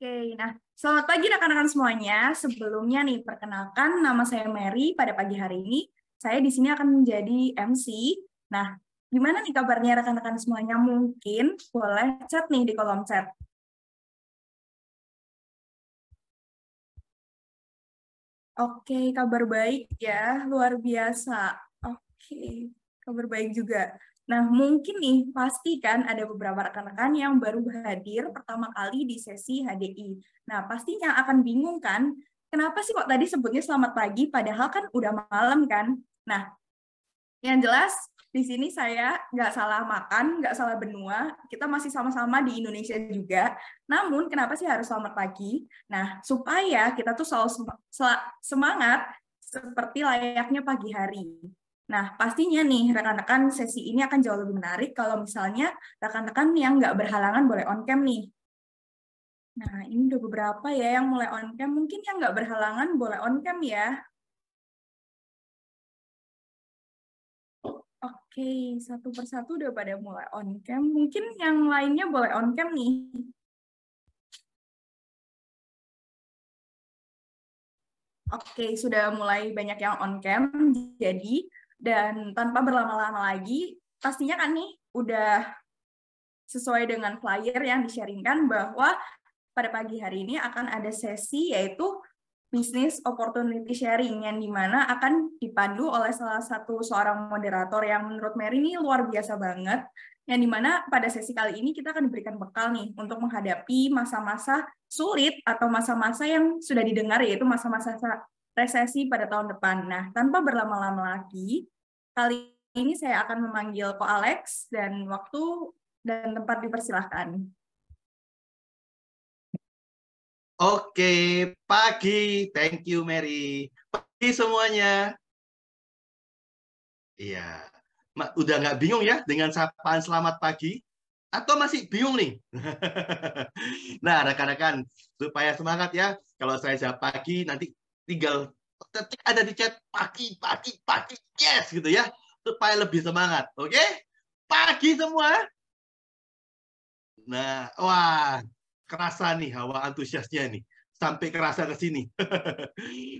Oke, nah selamat pagi rekan-rekan semuanya. Sebelumnya nih, perkenalkan nama saya Mary. Pada pagi hari ini, saya di sini akan menjadi MC. Nah, gimana nih kabarnya rekan-rekan semuanya? Mungkin boleh chat nih di kolom chat. Oke, kabar baik ya, luar biasa. Oke, kabar baik juga. Nah, mungkin nih, pasti kan ada beberapa rekan-rekan yang baru hadir pertama kali di sesi HDI. Nah, pastinya akan bingung kan, kenapa sih kok tadi sebutnya selamat pagi, padahal kan udah malam kan? Nah, yang jelas, di sini saya nggak salah makan, nggak salah benua. Kita masih sama-sama di Indonesia juga. Namun, kenapa sih harus selamat pagi? Nah, supaya kita tuh selalu semangat seperti layaknya pagi hari. Nah, pastinya nih, rekan-rekan sesi ini akan jauh lebih menarik kalau misalnya rekan-rekan yang nggak berhalangan boleh on-cam nih. Nah, ini udah beberapa ya yang mulai on-cam. Mungkin yang nggak berhalangan boleh on-cam ya. Oke, satu persatu udah pada mulai on cam. Mungkin yang lainnya boleh on cam nih. Oke, sudah mulai banyak yang on cam. Jadi, dan tanpa berlama-lama lagi, pastinya kan nih udah sesuai dengan flyer yang di-sharingkan bahwa pada pagi hari ini akan ada sesi yaitu Business Opportunity Sharing yang dimana akan dipandu oleh salah satu seorang moderator yang menurut Mary ini luar biasa banget, yang dimana pada sesi kali ini kita akan diberikan bekal nih untuk menghadapi masa-masa sulit atau masa-masa yang sudah didengar yaitu masa-masa resesi pada tahun depan. Nah, tanpa berlama-lama lagi, kali ini saya akan memanggil Ko Alex dan waktu dan tempat dipersilahkan. Oke, pagi. Thank you, Mary. Pagi semuanya. Iya. Udah nggak bingung ya dengan sapaan selamat pagi? Atau masih bingung nih? Nah, rekan-rekan, supaya semangat ya. Kalau saya jawab pagi, nanti tinggal ketik ada di chat pagi, pagi, pagi. Yes, gitu ya. Supaya lebih semangat. Oke? Pagi semua. Nah, wah, kerasa nih hawa antusiasnya nih. Sampai kerasa ke sini.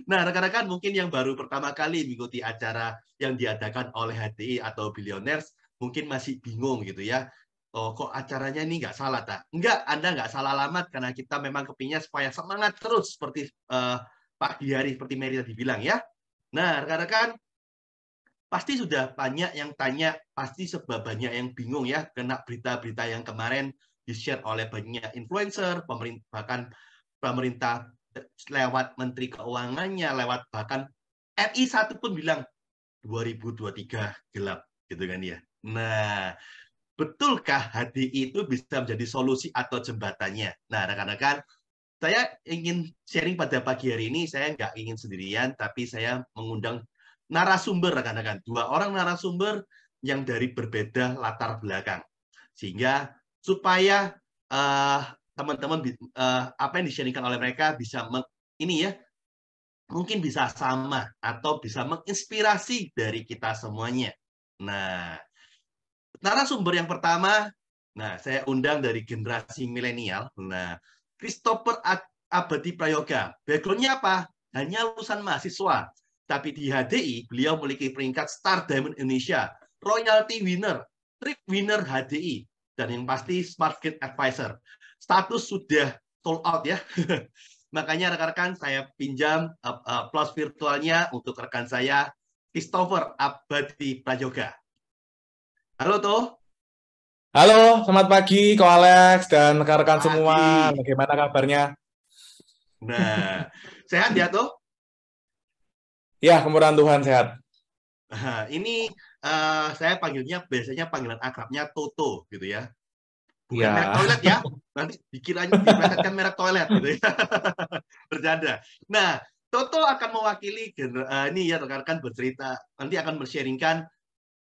Nah, rekan-rekan mungkin yang baru pertama kali mengikuti acara yang diadakan oleh HDI atau Billionaires, mungkin masih bingung gitu ya. Oh, kok acaranya ini nggak salah, tak? Enggak, Anda nggak salah alamat, karena kita memang kepingin supaya semangat terus, seperti pagi hari, seperti Mary tadi bilang ya. Nah, rekan-rekan, pasti sudah banyak yang tanya, pasti sebab banyak yang bingung ya, kena berita-berita yang kemarin di-share oleh banyak influencer, bahkan pemerintah lewat Menteri Keuangannya, lewat bahkan RI satu pun bilang 2023 gelap, gitu kan ya. Nah, betulkah HDI itu bisa menjadi solusi atau jembatannya? Nah, rekan-rekan, saya ingin sharing pada pagi hari ini, saya nggak ingin sendirian, tapi saya mengundang narasumber, rekan-rekan. Dua orang narasumber yang dari berbeda latar belakang. Sehingga supaya teman-teman apa yang di-sharingkan oleh mereka bisa ini ya, mungkin bisa sama atau bisa menginspirasi dari kita semuanya. Nah, narasumber yang pertama, nah saya undang dari generasi milenial. Nah, Christopher Abadi Prayoga. Background-nya apa? Hanya lulusan mahasiswa. Tapi di HDI, beliau memiliki peringkat Star Diamond Indonesia, Royalty Winner, Trip Winner HDI, dan yang pasti Smart Gate Advisor. Status sudah sold out ya. Makanya rekan-rekan saya pinjam applause virtualnya untuk rekan saya, Christopher Abadi Prayoga. Halo toh. Halo, selamat pagi Ko Alex dan rekan-rekan semua. Pagi. Bagaimana kabarnya? Nah, sehat ya toh? Ya, kemurahan Tuhan sehat. Nah, ini saya panggilnya biasanya panggilan akrabnya Toto gitu ya. Bukan Ya. merek toilet ya. Nanti dikiranya diplesetkan merek toilet gitu ya. Bercanda. Nah, Toto akan mewakili ini ya rekan-rekan bercerita, nanti akan men-sharingkan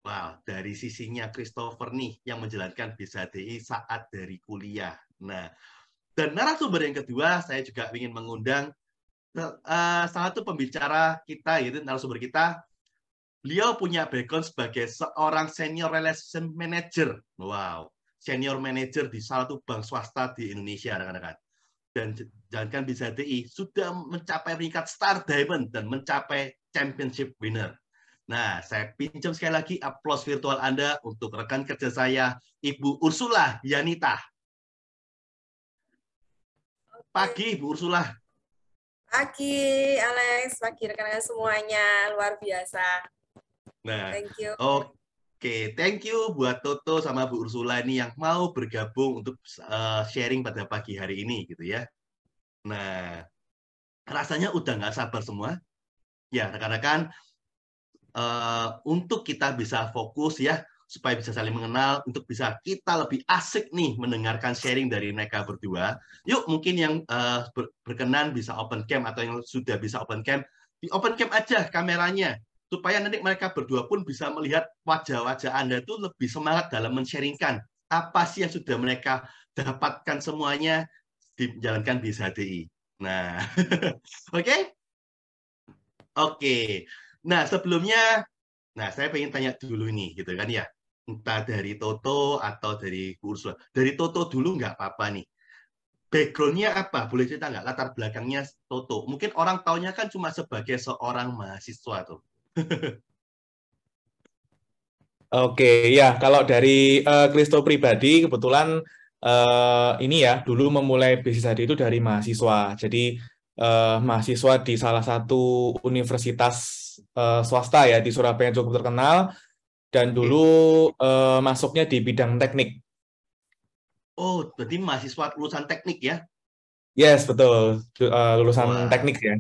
wow, dari sisinya Christopher nih yang menjalankan BSHDI saat dari kuliah. Nah, dan narasumber yang kedua saya juga ingin mengundang salah satu pembicara kita, yaitu narasumber kita. Beliau punya background sebagai seorang senior relation manager. Wow, senior manager di salah satu bank swasta di Indonesia, rekan-rekan. dan jangankan bisa HDI, sudah mencapai peringkat Star Diamond dan mencapai Championship Winner. Nah, saya pinjam sekali lagi aplaus virtual Anda untuk rekan kerja saya, Ibu Ursula Yanita. Pagi, Bu Ursula. Pagi, Alex. Pagi rekan-rekan semuanya. Luar biasa. Nah, thank you. Oke, thank you buat Toto sama Bu Ursula ini yang mau bergabung untuk sharing pada pagi hari ini, gitu ya. Nah, rasanya udah nggak sabar semua. Ya, rekan-rekan, untuk kita bisa fokus ya, supaya bisa saling mengenal, untuk bisa kita lebih asik nih mendengarkan sharing dari mereka berdua. Yuk, mungkin yang berkenan bisa open cam atau yang sudah bisa open cam, di open cam aja kameranya, supaya nanti mereka berdua pun bisa melihat wajah-wajah Anda itu lebih semangat dalam men-sharingkan apa sih yang sudah mereka dapatkan semuanya dijalankan di HDI. Nah, oke? Oke. Nah, sebelumnya, saya pengen tanya dulu nih, gitu kan ya. Entah dari Toto atau dari Bu Ursula. Dari Toto dulu nggak apa-apa nih. Background-nya apa? Boleh cerita nggak? Latar belakangnya Toto. Mungkin orang taunya kan cuma sebagai seorang mahasiswa tuh. Oke, ya kalau dari Kristo pribadi kebetulan ini ya dulu memulai bisnis tadi itu dari mahasiswa. Jadi mahasiswa di salah satu universitas swasta ya di Surabaya yang cukup terkenal dan dulu masuknya di bidang teknik. Oh, berarti mahasiswa lulusan teknik ya? Yes, betul. Lulusan Wah. teknik ya.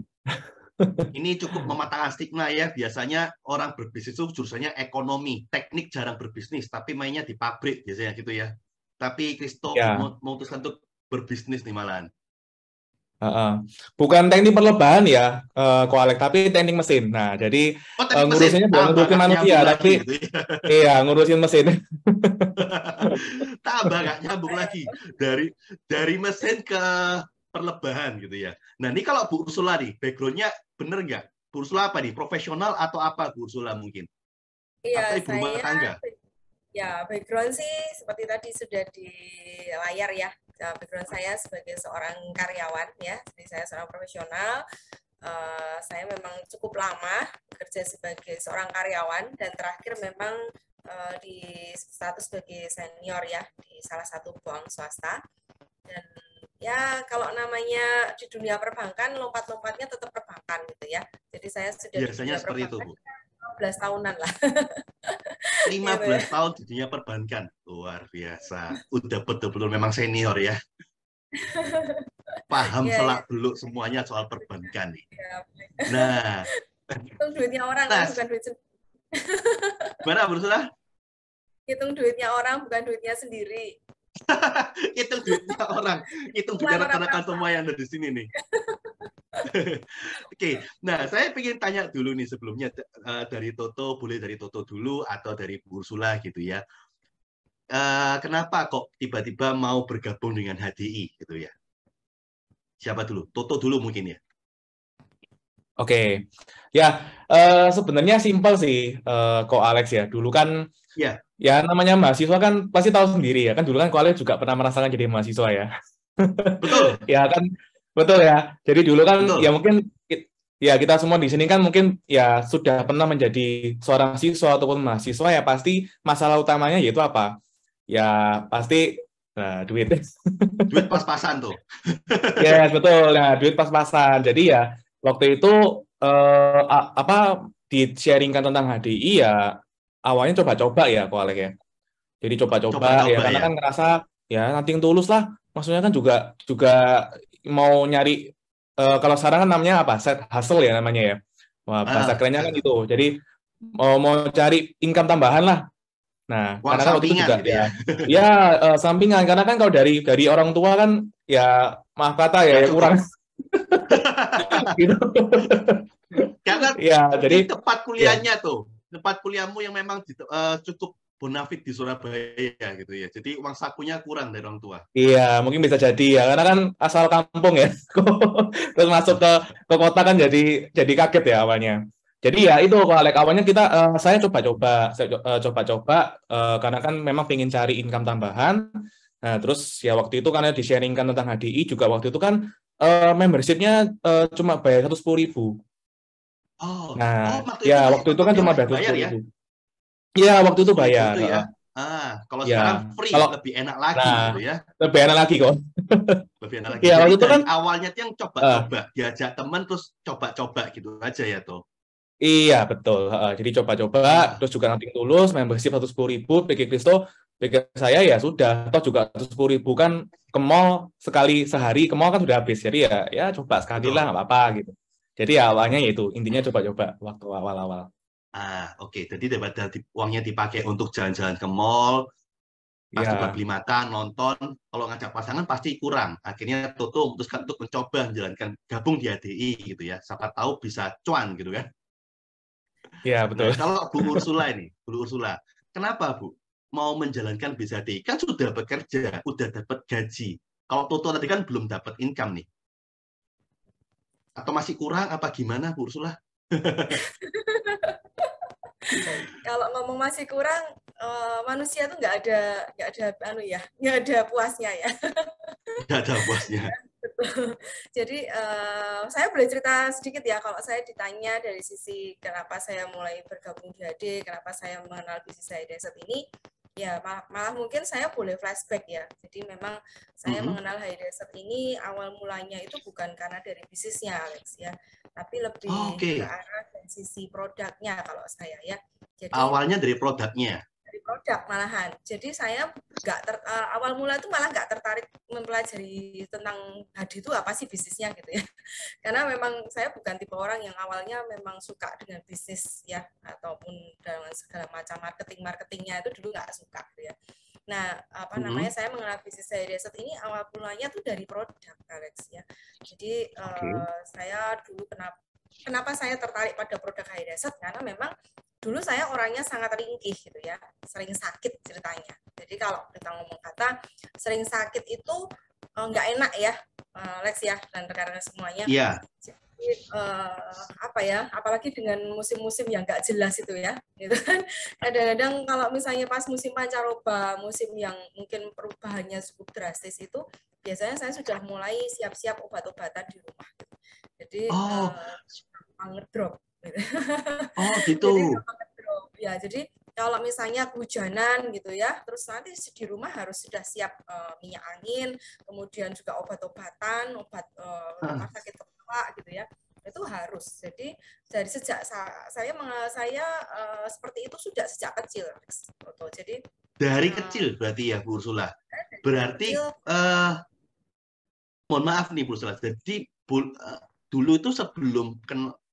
Ini cukup mematahkan stigma ya. Biasanya orang berbisnis itu jurusannya ekonomi, teknik jarang berbisnis, tapi mainnya di pabrik biasanya gitu ya. Tapi Kristo Ya. memutuskan untuk berbisnis nih malahan. Bukan teknik perlebahan ya, Koalek, tapi teknik mesin. Nah, jadi ngurusinnya bukan ngurusin manusia, tapi gitu ya. Iya, ngurusin mesin. Tambah gak nyambung lagi dari mesin ke perlebahan gitu ya. Nah, ini kalau Bu Ursula nih, background-nya bener nggak? Bu Ursula apa nih? Profesional atau apa Bu Ursula mungkin? Iya, atau ibu rumah tangga? Ya, background sih seperti tadi sudah di layar ya. Background saya sebagai seorang karyawan ya, jadi saya seorang profesional. Saya memang cukup lama bekerja sebagai seorang karyawan dan terakhir memang di status sebagai senior ya di salah satu bank swasta. Dan ya kalau namanya di dunia perbankan lompat-lompatnya tetap perbankan gitu ya. Jadi saya sudah biasanya di seperti itu, Bu. 15 tahunan lah. 15 tahun di dunia perbankan. Luar biasa. Udah betul-betul memang senior ya. Paham selak-beluk semuanya soal perbankan nih. Nah, hitung duitnya orang bukan duit sendiri. Gimana, Bu Ursula? Hitung duitnya orang bukan duitnya sendiri. Hitung duitnya orang, hitung duitnya rekan-rekan semua yang ada di sini nih. Oke, nah saya ingin tanya dulu nih sebelumnya dari Toto, boleh dari Toto dulu atau dari Bu Ursula gitu ya. Kenapa kok tiba-tiba mau bergabung dengan HDI gitu ya? Siapa dulu? Toto dulu mungkin ya. Oke, ya sebenarnya simpel sih kok Alex ya. Dulu kan ya namanya mahasiswa kan pasti tahu sendiri ya kan. Dulu kan kok Alex juga pernah merasakan jadi mahasiswa ya. Betul. Ya kan, betul ya. Jadi dulu kan ya mungkin ya kita semua di sini kan mungkin ya sudah pernah menjadi seorang siswa ataupun mahasiswa ya pasti masalah utamanya yaitu apa? Ya pasti duit. Duit pas-pasan tuh. Ya yes, betul. Nah duit pas-pasan. Jadi ya waktu itu di-sharingkan tentang HDI ya awalnya coba-coba ya kok Alek ya. Jadi coba-coba ya karena kan ngerasa ya nothing tulus lah. Maksudnya kan juga mau nyari kalau sekarang kan namanya apa? Side hustle ya namanya ya. Wah, bahasa kerennya kan itu. Jadi mau cari income tambahan lah. Nah, karena kan waktu itu juga gitu ya sampingan karena kan kalau dari orang tua kan ya maaf kata ya kurang. Gitu. Karena ya, jadi tempat kuliahnya tuh, tempat kuliahmu yang memang cukup bonafit di Surabaya gitu ya. Jadi uang sakunya kurang dari orang tua. Iya, mungkin bisa jadi ya. Karena kan asal kampung ya. Terus masuk ke kota kan jadi kaget ya awalnya. Jadi ya itu kok Alek awalnya saya coba-coba karena kan memang pengen cari income tambahan. Nah, terus ya waktu itu karena di-sharingkan tentang HDI juga waktu itu kan membership-nya cuma bayar 110.000. Nah, waktu itu ya masih waktu itu tetap kan ya cuma masih bayar bayar ya? 110.000. Iya, waktu itu 110.000 bayar. itu ya. Kalau sekarang Ya, free, kalau lebih enak lagi nah gitu ya. lebih enak lagi kok. Lebih enak lagi. Ya Jadi waktu itu dari kan awalnya tuh yang coba-coba, diajak teman terus coba-coba gitu aja ya tuh. iya betul. Jadi coba-coba, Ah, terus juga nanti tulus, membership 110.000, pikir Kristo, pikir saya ya sudah, toh juga 110.000 kan ke mall sekali sehari, ke mall kan sudah habis, jadi ya coba sekali lah betul. nggak apa-apa gitu. Jadi ya awalnya itu intinya coba-coba waktu awal-awal. Oke. Jadi daripada uangnya dipakai untuk jalan-jalan ke mall, pasti buat Ya, beli makan, nonton. Kalau ngajak pasangan pasti kurang. Akhirnya Toto memutuskan untuk mencoba menjalankan gabung di HDI gitu ya. Siapa tahu bisa cuan gitu kan. ya Nah, betul. kalau Bu Ursula ini, Bu Ursula, kenapa Bu mau menjalankan bis HDI? Kan sudah bekerja, udah dapat gaji. Kalau Toto tadi kan belum dapat income nih. Atau masih kurang apa gimana Bu Ursula? Kalau ngomong masih kurang, manusia tuh nggak ada puasnya ya. Nggak ada puasnya. Jadi saya boleh cerita sedikit ya, kalau saya ditanya dari sisi kenapa saya mulai bergabung di HD, kenapa saya mengenal bisnis HiDesert ini, ya malah mungkin saya boleh flashback ya. Jadi memang saya mengenal HiDesert ini awal mulanya itu bukan karena dari bisnisnya Alex ya, tapi lebih ke Oke. arah dari sisi produknya kalau saya ya. Jadi Awalnya dari produknya. dari produk malahan. Jadi saya awal mula itu malah nggak tertarik mempelajari tentang HD itu apa sih bisnisnya gitu ya. Karena memang saya bukan tipe orang yang awalnya memang suka dengan bisnis ya, ataupun dengan segala macam marketingnya itu dulu nggak suka gitu ya. Nah, saya mengenal bisnis saya Desert ini awal mulanya tuh dari produk, Alex ya. Jadi saya dulu kenapa saya tertarik pada produk HiDesert, karena memang dulu saya orangnya sangat ringkih gitu ya, sering sakit ceritanya. Jadi kalau kita ngomong kata sering sakit itu nggak enak ya, Lex ya, dan rekan-rekan semuanya. Iya. Jadi, apalagi dengan musim-musim yang nggak jelas itu ya, gitu kan. Kadang-kadang kalau misalnya pas musim pancaroba, musim yang mungkin perubahannya cukup drastis itu, biasanya saya sudah mulai siap-siap obat-obatan di rumah. Gitu. Jadi ngedrop. Gitu. Gitu. Jadi ngedrop. Ya, jadi kalau misalnya kehujanan gitu ya, terus nanti di rumah harus sudah siap minyak angin, kemudian juga obat-obatan, obat rumah sakit kepala gitu ya, itu harus. Jadi dari sejak saya seperti itu sudah sejak kecil. Jadi Dari kecil berarti ya Bu Ursula. Berarti mohon maaf nih Bu Ursula. Jadi dulu itu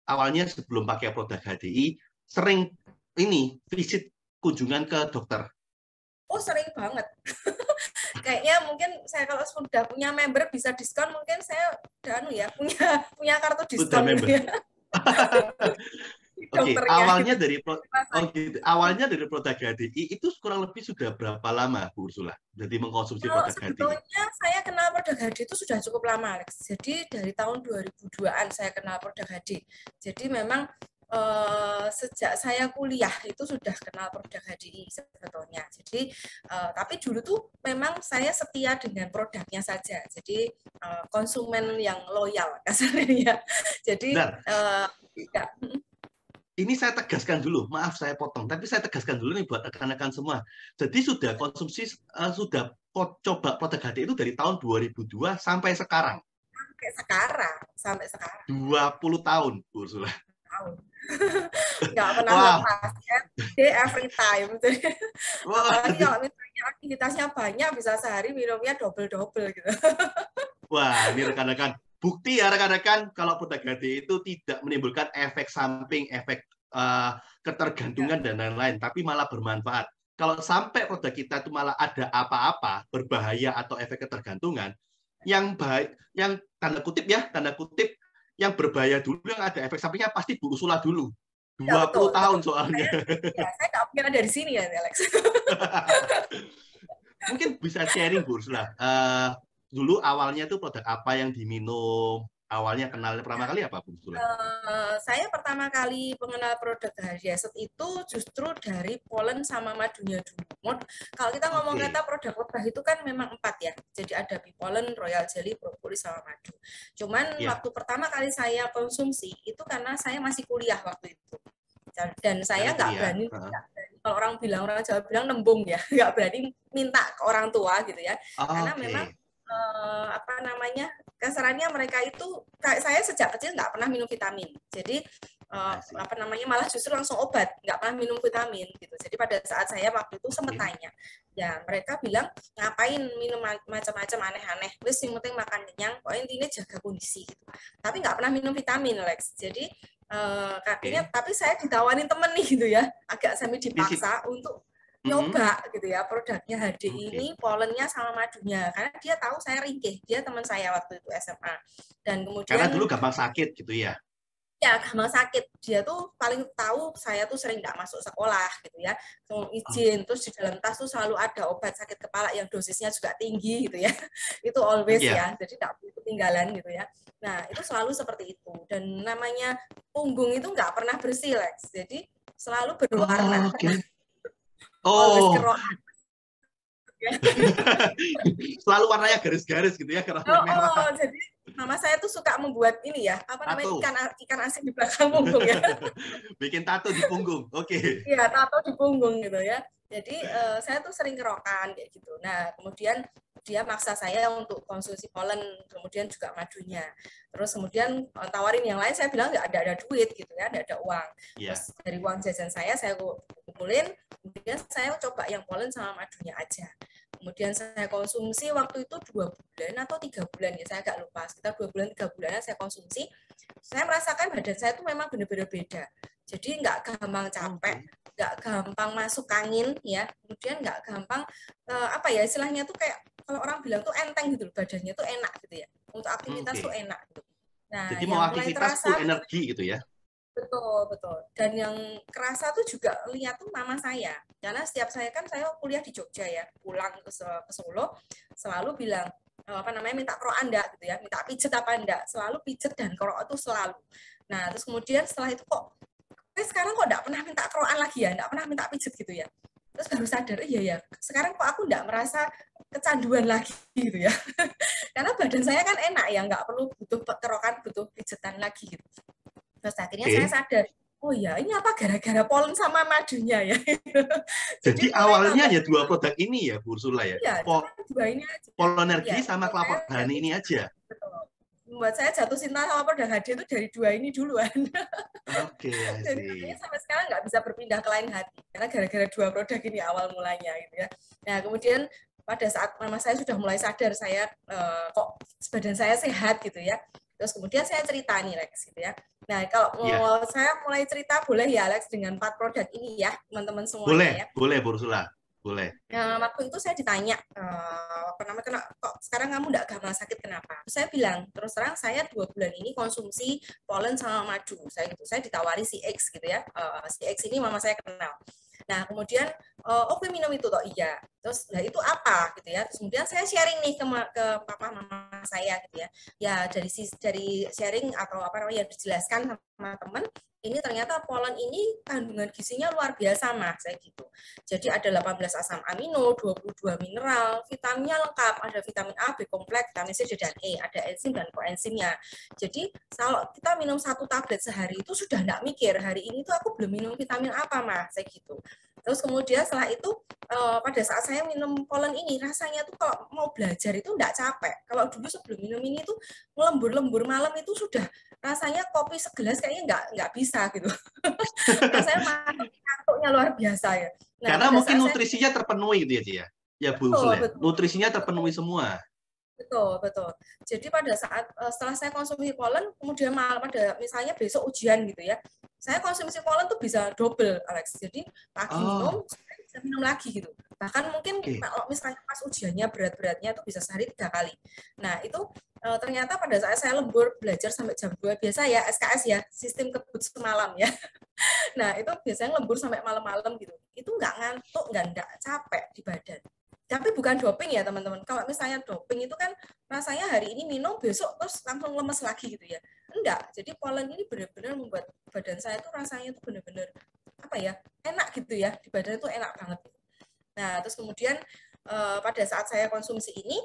awalnya sebelum pakai produk HDI sering ini visit kunjungan ke dokter. Oh, sering banget. Kayaknya mungkin saya kalau sudah punya member bisa diskon, mungkin saya punya kartu diskon gitu ya. Oke, awalnya dari awalnya dari produk HDI itu kurang lebih sudah berapa lama Bu Ursula? Jadi mengkonsumsi produk HDI. Sebetulnya saya kenal produk HDI itu sudah cukup lama, Alex. Jadi dari tahun 2002-an saya kenal produk HDI. Jadi memang sejak saya kuliah itu sudah kenal produk HDI sebetulnya. Jadi tapi dulu tuh memang saya setia dengan produknya saja. Jadi konsumen yang loyal kasarnya. Jadi ini saya tegaskan dulu, maaf saya potong, tapi saya tegaskan dulu nih buat rekan-rekan semua. Jadi sudah konsumsi, sudah coba produk HDI itu dari tahun 2002 sampai sekarang. Sampai sekarang. 20 tahun, Bu Ursula. Nggak pernah lepas ya. Every time. Apalagi kalau misalnya aktivitasnya banyak, bisa sehari minumnya double-double gitu. Wah, ini rekan-rekan. Bukti ya rekan-rekan, kalau produk HDI itu tidak menimbulkan efek samping, efek ketergantungan dan lain-lain, tapi malah bermanfaat. Kalau sampai produk kita itu malah ada apa-apa, berbahaya atau efek ketergantungan, yang baik, yang tanda kutip, yang berbahaya dulu, yang ada efek sampingnya pasti Bu Ursula dulu. 20 tahun soalnya. Saya nggak mungkin ada di sini ya, Alex. Mungkin bisa sharing Bu Ursula. Dulu awalnya itu produk apa yang diminum? Awalnya kenalnya pertama kali apa Bu Ursula? Saya pertama kali mengenal produk HiDesert itu justru dari polen sama madunya dulu. Kalau kita ngomong kata produk lebah itu kan memang 4 ya. Jadi ada bee pollen, royal jelly, propolis, sama madu. Cuman waktu pertama kali saya konsumsi itu karena saya masih kuliah waktu itu. Dan saya nggak berani, kalau orang Jawa bilang nembung ya, nggak berani minta ke orang tua gitu ya. Karena memang apa namanya, kasarannya mereka itu kayak saya sejak kecil nggak pernah minum vitamin. Jadi apa namanya, malah justru langsung obat, nggak pernah minum vitamin gitu. Jadi pada saat saya waktu itu sempat tanya, ya mereka bilang ngapain minum macam-macam aneh-aneh, terus yang penting makan kenyang, pokoknya intinya jaga kondisi gitu. Tapi nggak pernah minum vitamin, Lex. Jadi katanya, tapi saya ditawarin temen nih gitu ya, agak sampai dipaksa untuk nyoba gitu ya produknya HDI ini, polennya sama madunya, karena dia tahu saya ringkih, dia teman saya waktu itu SMA, dan kemudian karena dulu gampang sakit gitu ya. Ya, gampang sakit. Dia tuh paling tahu saya tuh sering nggak masuk sekolah gitu ya, izin, terus di dalam tas tuh selalu ada obat sakit kepala yang dosisnya juga tinggi gitu ya. Itu always ya, jadi nggak boleh ketinggalan gitu ya. Nah, itu selalu seperti itu. Dan namanya punggung itu nggak pernah bersih, Lex. Jadi selalu berwarna. Always kerokan. Selalu warnanya garis-garis gitu ya, merah. Jadi mama saya tuh suka membuat ini ya, apa namanya, ikan asin di belakang punggung ya. Bikin tato di punggung, Iya, tato di punggung gitu ya. Jadi saya tuh sering kerokan kayak gitu. Nah, kemudian dia maksa saya untuk konsumsi polen, kemudian juga madunya. Terus kemudian tawarin yang lain, saya bilang nggak ada duit gitu ya, nggak ada uang. Terus dari uang jajan saya kumpulin, kemudian saya coba yang polen sama madunya aja. Kemudian saya konsumsi waktu itu 2 bulan atau 3 bulan ya, saya agak lupa, sekitar 2 bulan 3 bulan saya konsumsi. Saya merasakan badan saya tuh memang benar-benar beda. Jadi nggak gampang capek, nggak gampang masuk angin ya, kemudian nggak gampang apa ya istilahnya tuh, kayak kalau orang bilang tuh enteng gitu, badannya tuh enak gitu ya, untuk aktivitas tuh enak gitu. Nah, jadi mau aktivitas full energi gitu ya. Betul. Dan yang kerasa tuh juga lihat tuh mama saya. Karena setiap saya kuliah di Jogja ya, pulang ke Solo selalu bilang apa namanya, minta kerok Anda gitu ya, minta pijet apa enggak, selalu pijet dan kerok itu selalu. Nah, terus kemudian setelah itu kok sekarang kok enggak pernah minta kerokan lagi ya, enggak pernah minta pijet gitu ya. Terus baru sadar, iya ya, sekarang kok aku enggak merasa kecanduan lagi gitu ya. Karena badan saya kan enak ya, enggak perlu butuh kerokan, butuh pijetan lagi gitu. Terus akhirnya saya sadar, oh ya ini apa gara-gara polen sama madunya ya. Jadi awalnya hanya 2 produk ini ya, Bu Ursula ya? Iya, 2 ini aja. Polonergi sama kelapa honey ini aja? Betul. Membuat saya jatuh cinta sama produk HDI itu dari 2 ini duluan. Jadi sampai sekarang nggak bisa berpindah ke lain hati, karena gara-gara 2 produk ini awal mulanya gitu ya. Nah kemudian pada saat mama saya sudah mulai sadar saya kok badan saya sehat gitu ya. Terus kemudian saya cerita nih Lex gitu ya. Nah kalau mau saya mulai cerita boleh ya Lex dengan 4 produk ini ya teman-teman semuanya. Boleh Bu Ursula, boleh. Waktu itu saya ditanya apa namanya, kok sekarang kamu nggak gampang sakit kenapa? Saya bilang terus terang saya 2 bulan ini konsumsi polen sama madu. Saya ditawari si X gitu ya. Si X ini mama saya kenal. Nah kemudian oke minum itu toh iya. Terus lah itu apa gitu ya. Terus kemudian saya sharing nih ke papa mama saya gitu ya. Ya dari sharing atau apa namanya dijelaskan sama teman, ini ternyata polen ini kandungan gizinya luar biasa Mas, saya gitu. Jadi ada 18 asam amino, 22 mineral, vitaminnya lengkap, ada vitamin A, B kompleks, vitamin C, D, dan E, ada enzim dan koenzimnya. Jadi kalau kita minum 1 tablet sehari itu sudah enggak mikir, hari ini tuh aku belum minum vitamin apa Mas, saya gitu. Terus kemudian setelah itu pada saat saya minum polen ini rasanya tuh kalau mau belajar itu enggak capek. Kalau dulu sebelum minum ini tuh lembur-lembur malam itu sudah rasanya kopi segelas kayaknya nggak bisa gitu. Rasanya ngantuknya luar biasa ya. Nah, karena mungkin nutrisinya terpenuhi gitu ya, Ci ya. Ya Bu Ursula, nutrisinya terpenuhi semua. Betul. Jadi pada saat setelah saya konsumsi polen, kemudian pada misalnya besok ujian gitu ya, saya konsumsi polen tuh bisa double, Alex. Jadi pagi minum, saya bisa minum lagi gitu. Bahkan mungkin kalau misalnya pas ujiannya berat-beratnya itu bisa sehari 3 kali. Nah itu ternyata pada saat saya lembur belajar sampai jam 2, biasa ya SKS ya, sistem kebut semalam ya. Nah itu biasanya lembur sampai malam-malam gitu. Itu nggak ngantuk, nggak capek di badan. Tapi bukan doping ya teman-teman. Kalau misalnya doping itu kan rasanya hari ini minum, besok terus langsung lemes lagi gitu ya. Enggak. Jadi polen ini benar-benar membuat badan saya tuh rasanya tuh benar-benar apa ya, enak gitu ya. Di badan itu enak banget. Nah, terus kemudian pada saat saya konsumsi ini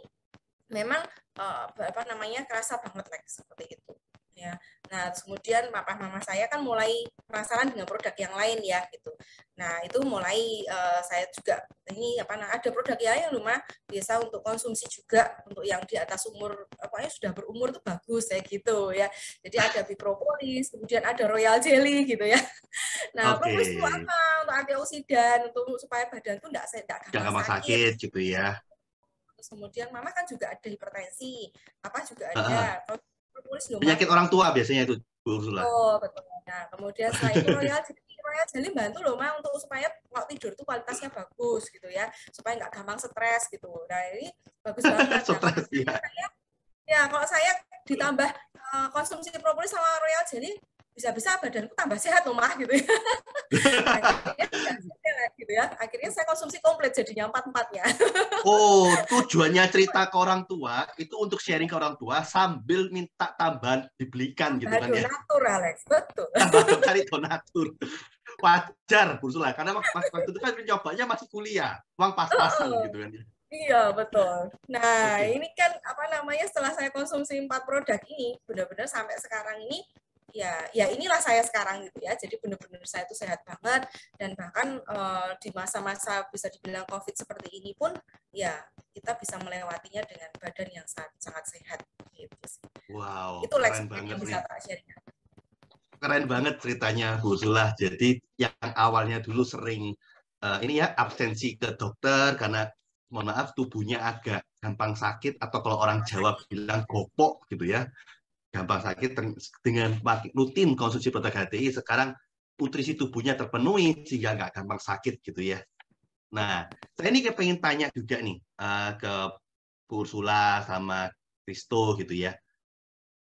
memang kerasa banget seperti itu. Ya. Nah, kemudian papa mama saya kan mulai penasaran dengan produk yang lain ya gitu. Nah, itu mulai saya juga ini ada produk yang lumayan biasa untuk konsumsi juga untuk yang di atas umur pokoknya sudah berumur tuh bagus ya gitu ya. Jadi ada Bipropolis, kemudian ada Royal Jelly gitu ya. Nah, propolis itu apa? Untuk antioksidan, untuk supaya badan tuh enggak gampang sakit gitu ya. Terus kemudian mama kan juga ada hipertensi, apa juga ada. Penyakit orang tua biasanya itu, Bu Ursula. Oh, betul. Nah, kemudian setelah itu Royal Jelly bantu loh, Ma, untuk supaya kalau tidur itu kualitasnya bagus gitu ya, supaya nggak gampang stres gitu. Nah, ini bagus banget. Stres, ya, kalau saya ditambah konsumsi propolis sama Royal Jelly, bisa-bisa badanku tambah sehat loh, Mah, gitu ya. Akhirnya saya konsumsi komplit jadinya 4-4-nya. Oh, tujuannya cerita ke orang tua itu untuk sharing ke orang tua sambil minta tambahan dibelikan gitu kan ya. Donatur, Alex, betul. Cari donatur. Wajar, Bu Ursula, karena waktu itu kan pencobanya masih kuliah, uang pas-pasan gitu kan ya. Iya, betul. Nah, ini kan setelah saya konsumsi 4 produk ini, benar-benar sampai sekarang ini ya inilah saya sekarang gitu ya. Jadi benar-benar saya itu sehat banget, dan bahkan di masa-masa bisa dibilang COVID seperti ini pun ya kita bisa melewatinya dengan badan yang sangat sehat gitu sih. Wow, itu keren banget bisa tak sharing. Keren banget ceritanya Bu Ursula. Jadi yang awalnya dulu sering ini ya absensi ke dokter karena mohon maaf tubuhnya agak gampang sakit, atau kalau orang Jawa bilang gopok gitu ya, gampang sakit, dengan rutin konsumsi produk HTI sekarang nutrisi tubuhnya terpenuhi sehingga nggak gampang sakit gitu ya. Nah, saya ini pengen tanya juga nih ke Bu Ursula sama Christo gitu ya.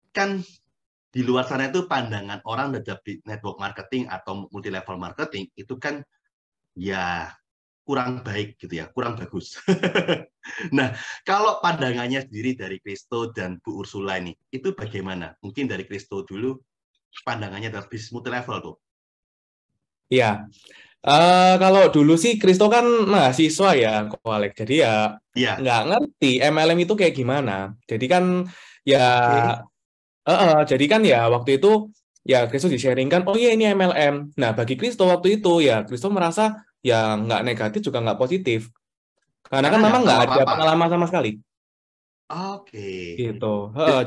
Kan di luar sana itu pandangan orang terhadap network marketing atau multi level marketing itu kan ya kurang baik gitu ya, kurang bagus. Nah, kalau pandangannya sendiri dari Christo dan Bu Ursula ini, itu bagaimana? Mungkin dari Christo dulu, pandangannya dari bisnis multi level tuh. Iya, kalau dulu sih Christo kan mahasiswa ya, Ko Alex. Jadi ya nggak ngerti MLM itu kayak gimana. Jadi kan ya, jadi kan ya waktu itu ya Christo di-sharingkan, oh iya ini MLM. Nah, bagi Christo waktu itu ya Christo merasa ya nggak negatif juga nggak positif. Karena kan memang nggak ada pengalaman sama sekali. Oke. Gitu.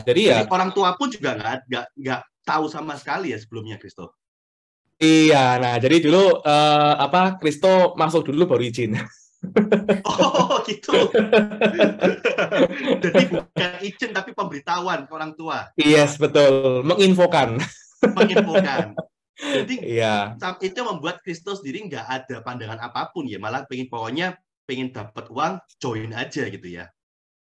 Jadi ya orang tua pun juga nggak tahu sama sekali ya sebelumnya, Christo. Iya, nah jadi dulu Christo masuk dulu baru izin. Oh gitu. Jadi bukan izin tapi pemberitahuan ke orang tua. Yes, betul. Menginfokan. Menginfokan. Jadi iya. Itu membuat Christo sendiri nggak ada pandangan apapun ya, malah pokoknya pengen dapat uang, join aja gitu ya.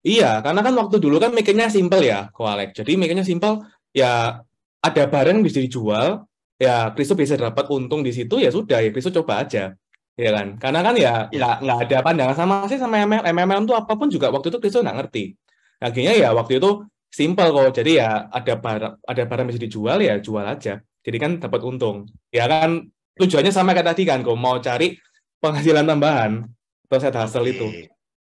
Iya, karena kan waktu dulu kan mikirnya simple ya, Ko Alex. Jadi mikirnya simple, ya ada barang bisa dijual, ya Christo bisa dapat untung di situ, ya sudah, ya Christo coba aja. Ya kan? Karena kan ya nggak ada pandangan sama sih sama MLM itu apapun juga waktu itu Christo nggak ngerti. Akhirnya ya waktu itu simple kok. Jadi ya ada barang bisa dijual, ya jual aja. Jadi kan dapat untung. Ya kan tujuannya sama kayak tadi kan, kok mau cari penghasilan tambahan atau side hustle itu.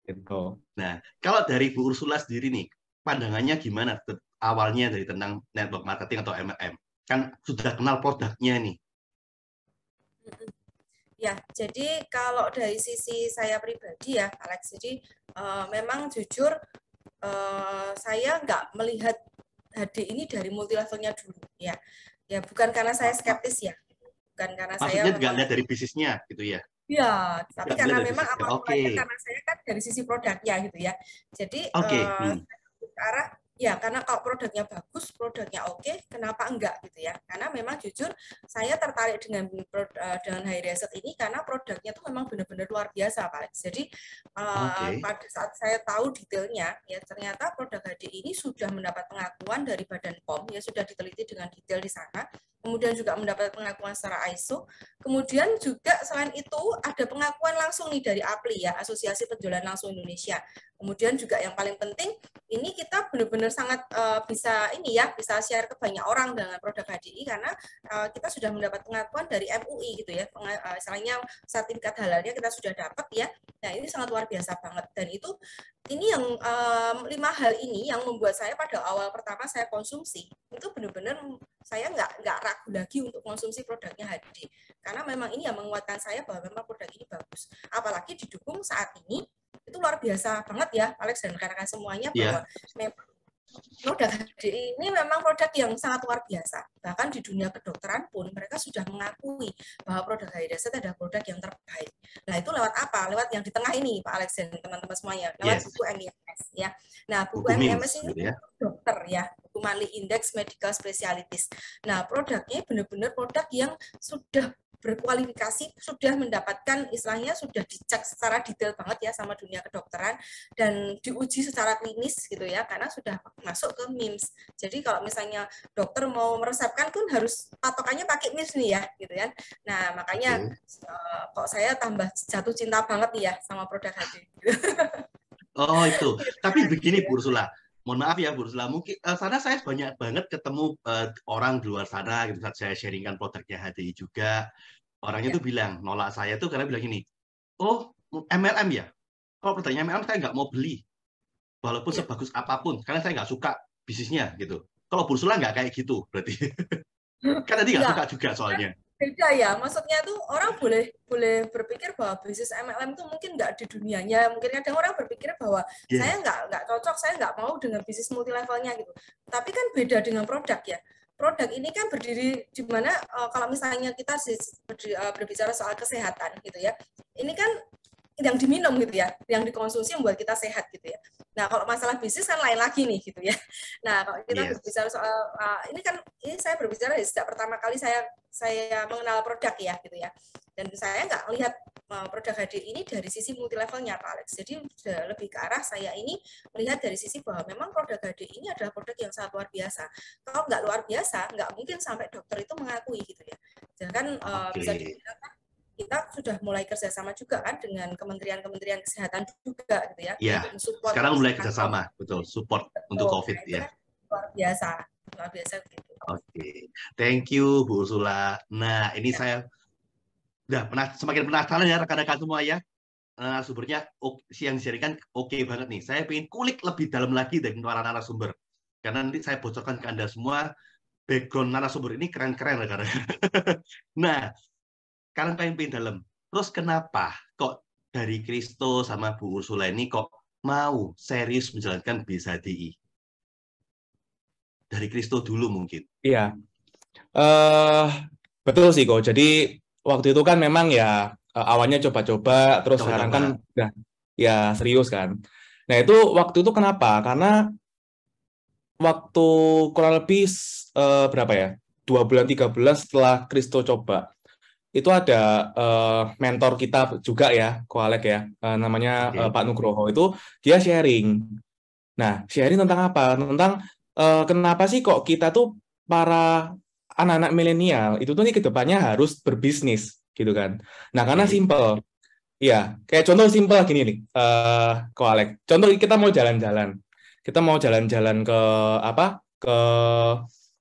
Gitu. Nah, kalau dari Bu Ursula sendiri nih, pandangannya gimana awalnya dari tentang network marketing atau MLM? Kan sudah kenal produknya nih. Ya, jadi kalau dari sisi saya pribadi ya, Alex, jadi memang jujur saya nggak melihat HD ini dari multi levelnya dulu, ya. Ya, bukan karena saya skeptis ya, bukan karena maksudnya saya nggak lihat dari bisnisnya gitu ya. Ya, tapi karena memang karena saya kan dari sisi produknya gitu ya. Jadi arah ya karena kalau produknya bagus, produknya oke, kenapa enggak gitu ya? Karena memang jujur saya tertarik dengan High Reset ini karena produknya tuh memang benar-benar luar biasa, Pak. Jadi pada saat saya tahu detailnya, ya ternyata produk HD ini sudah mendapat pengakuan dari Badan POM, ya sudah diteliti dengan detail di sana. Kemudian juga mendapat pengakuan secara ISO. Kemudian juga selain itu ada pengakuan langsung nih dari APLI ya, Asosiasi Penjualan Langsung Indonesia. Kemudian juga yang paling penting, ini kita benar-benar sangat bisa bisa share ke banyak orang dengan produk HDI karena kita sudah mendapat pengakuan dari MUI gitu ya. Misalnya sertifikat halalnya kita sudah dapat ya. Nah, ini sangat luar biasa banget, dan ini yang 5 hal ini yang membuat saya pada awal pertama saya konsumsi itu benar-benar saya nggak ragu lagi untuk konsumsi produknya HDI karena memang ini yang menguatkan saya bahwa memang produk ini bagus, apalagi didukung saat ini itu luar biasa banget ya Alex dan rekan-rekan semuanya bahwa memang produk HDI ini memang produk yang sangat luar biasa. Bahkan di dunia kedokteran pun mereka sudah mengakui bahwa produk HDI Dasar adalah produk yang terbaik. Nah, itu lewat apa? Lewat yang di tengah ini, Pak Alex dan teman-teman semuanya. Lewat buku MIMS ya. Nah, buku MIMS ini dokter ya, buku Monthly Index Medical Specialties. Nah, produknya benar-benar produk yang sudah berkualifikasi, sudah mendapatkan istilahnya sudah dicek secara detail banget ya sama dunia kedokteran dan diuji secara klinis gitu ya karena sudah masuk ke MIMS. Jadi kalau misalnya dokter mau meresepkan pun harus patokannya pakai MIMS nih ya gitu kan. Nah, makanya kok saya tambah jatuh cinta banget nih ya sama produk HDI. Oh, itu. Tapi begini Bu Ursula, mohon maaf ya Bu Ursula, mungkin sana saya banyak banget ketemu orang di luar sana gitu saat saya sharingkan produknya HDI juga. Orangnya tuh bilang, nolak saya tuh karena bilang gini, oh MLM ya? Kalau produknya MLM saya nggak mau beli. Walaupun sebagus apapun, karena saya nggak suka bisnisnya gitu. Kalau Bu Ursula nggak kayak gitu berarti. Kan tadi nggak suka juga soalnya. Beda ya, maksudnya tuh orang boleh berpikir bahwa bisnis MLM itu mungkin nggak di dunianya, mungkin kadang orang berpikir bahwa saya nggak cocok, saya nggak mau dengan bisnis multi levelnya gitu. Tapi kan beda dengan produk ya. Produk ini kan berdiri di mana kalau misalnya kita berbicara soal kesehatan gitu ya, ini kan yang diminum gitu ya, yang dikonsumsi membuat kita sehat gitu ya. Nah, kalau masalah bisnis kan lain lagi nih gitu ya. Nah, kalau kita berbicara soal ini saya berbicara sejak pertama kali saya mengenal produk ya gitu ya. Dan saya nggak lihat produk HDI ini dari sisi multi levelnya Pak Alex. Jadi sudah lebih ke arah saya ini melihat dari sisi bahwa memang produk HDI ini adalah produk yang sangat luar biasa. Kalau nggak luar biasa, nggak mungkin sampai dokter itu mengakui gitu ya. Jangan bisa dibilang kita sudah mulai kerjasama juga kan dengan kementerian Kesehatan juga gitu ya. Iya, sekarang mulai kerjasama, betul, support untuk COVID ya. Kan luar biasa gitu. Oke, thank you Bu Ursula. Nah, ini saya udah semakin penasaran ya rekan-rekan semua ya. Narasumbernya yang sharingkan oke banget nih. Saya pengen kulik lebih dalam lagi dari para narasumber. Karena nanti saya bocorkan ke Anda semua background narasumber ini keren-keren rekan-rekan. Nah, kalian pengen dalam. Terus kenapa kok dari Kristo sama Bu Ursula ini kok mau serius menjalankan BSHDI? Dari Kristo dulu mungkin. Iya, betul sih kok. Jadi waktu itu kan memang ya awalnya coba-coba, terus sekarang kan udah ya serius kan. Nah itu waktu itu kenapa? Karena waktu kurang lebih berapa ya? 2 bulan 3 bulan setelah Kristo coba, itu ada mentor kita juga ya, Koalek ya, namanya Pak Nugroho, itu dia sharing. Nah, sharing tentang apa? Tentang kenapa sih kok kita tuh para anak-anak milenial itu tuh nih kedepannya harus berbisnis gitu kan? Nah, karena simple. Ya, kayak contoh simple gini nih, Koalek. Contoh kita mau jalan-jalan. Kita mau jalan-jalan ke apa?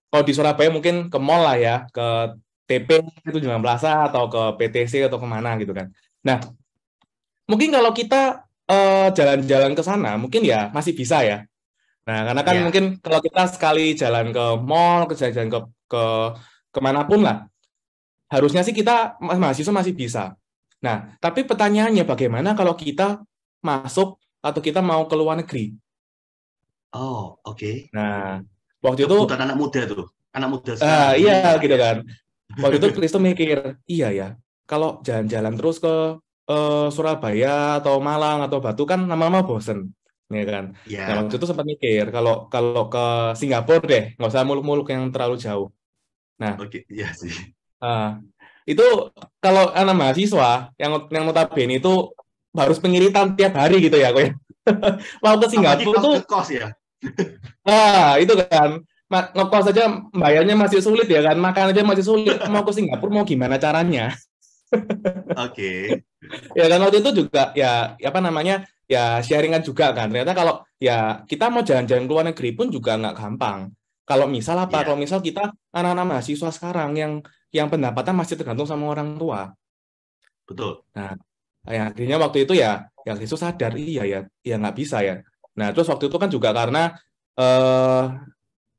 Kalau di Surabaya mungkin ke mall lah ya, ke TP itu Jungang Plaza atau ke PTC atau kemana gitu kan. Nah, mungkin kalau kita jalan-jalan ke sana, mungkin ya masih bisa ya. Nah, karena kan mungkin kalau kita sekali jalan ke mall, jalan ke kemanapun lah, harusnya sih kita mahasiswa masih bisa. Nah, tapi pertanyaannya bagaimana kalau kita masuk atau kita mau ke luar negeri? Oh, oke. Nah, waktu itu kebutuhan anak muda tuh, anak muda sekarang. Iya, gitu kan. Waktu itu Kristo mikir, iya ya, kalau jalan-jalan terus ke Surabaya atau Malang atau Batu kan lama-lama bosen, ya kan. Nah, waktu itu sempat mikir kalau ke Singapura deh, nggak usah muluk-muluk yang terlalu jauh. Nah, iya sih. Itu kalau anak mahasiswa yang notabene itu harus pengiritan tiap hari gitu ya, kok. Mau ke Singapura tuh kos ya. Itu kan. Ngekos aja bayarnya masih sulit ya kan, makan aja masih sulit, mau ke Singapura mau gimana caranya? Oke. Ya kan waktu itu juga ya apa namanya ya sharingan juga kan. Ternyata kalau ya kita mau jalan-jalan ke luar negeri pun juga nggak gampang. Kalau misal apa? Iya, Kalau misal kita anak-anak mahasiswa sekarang yang pendapatan masih tergantung sama orang tua. betul. Nah, ya akhirnya waktu itu ya Kristus sadar, iya ya nggak bisa ya. Nah, terus waktu itu kan juga karena eh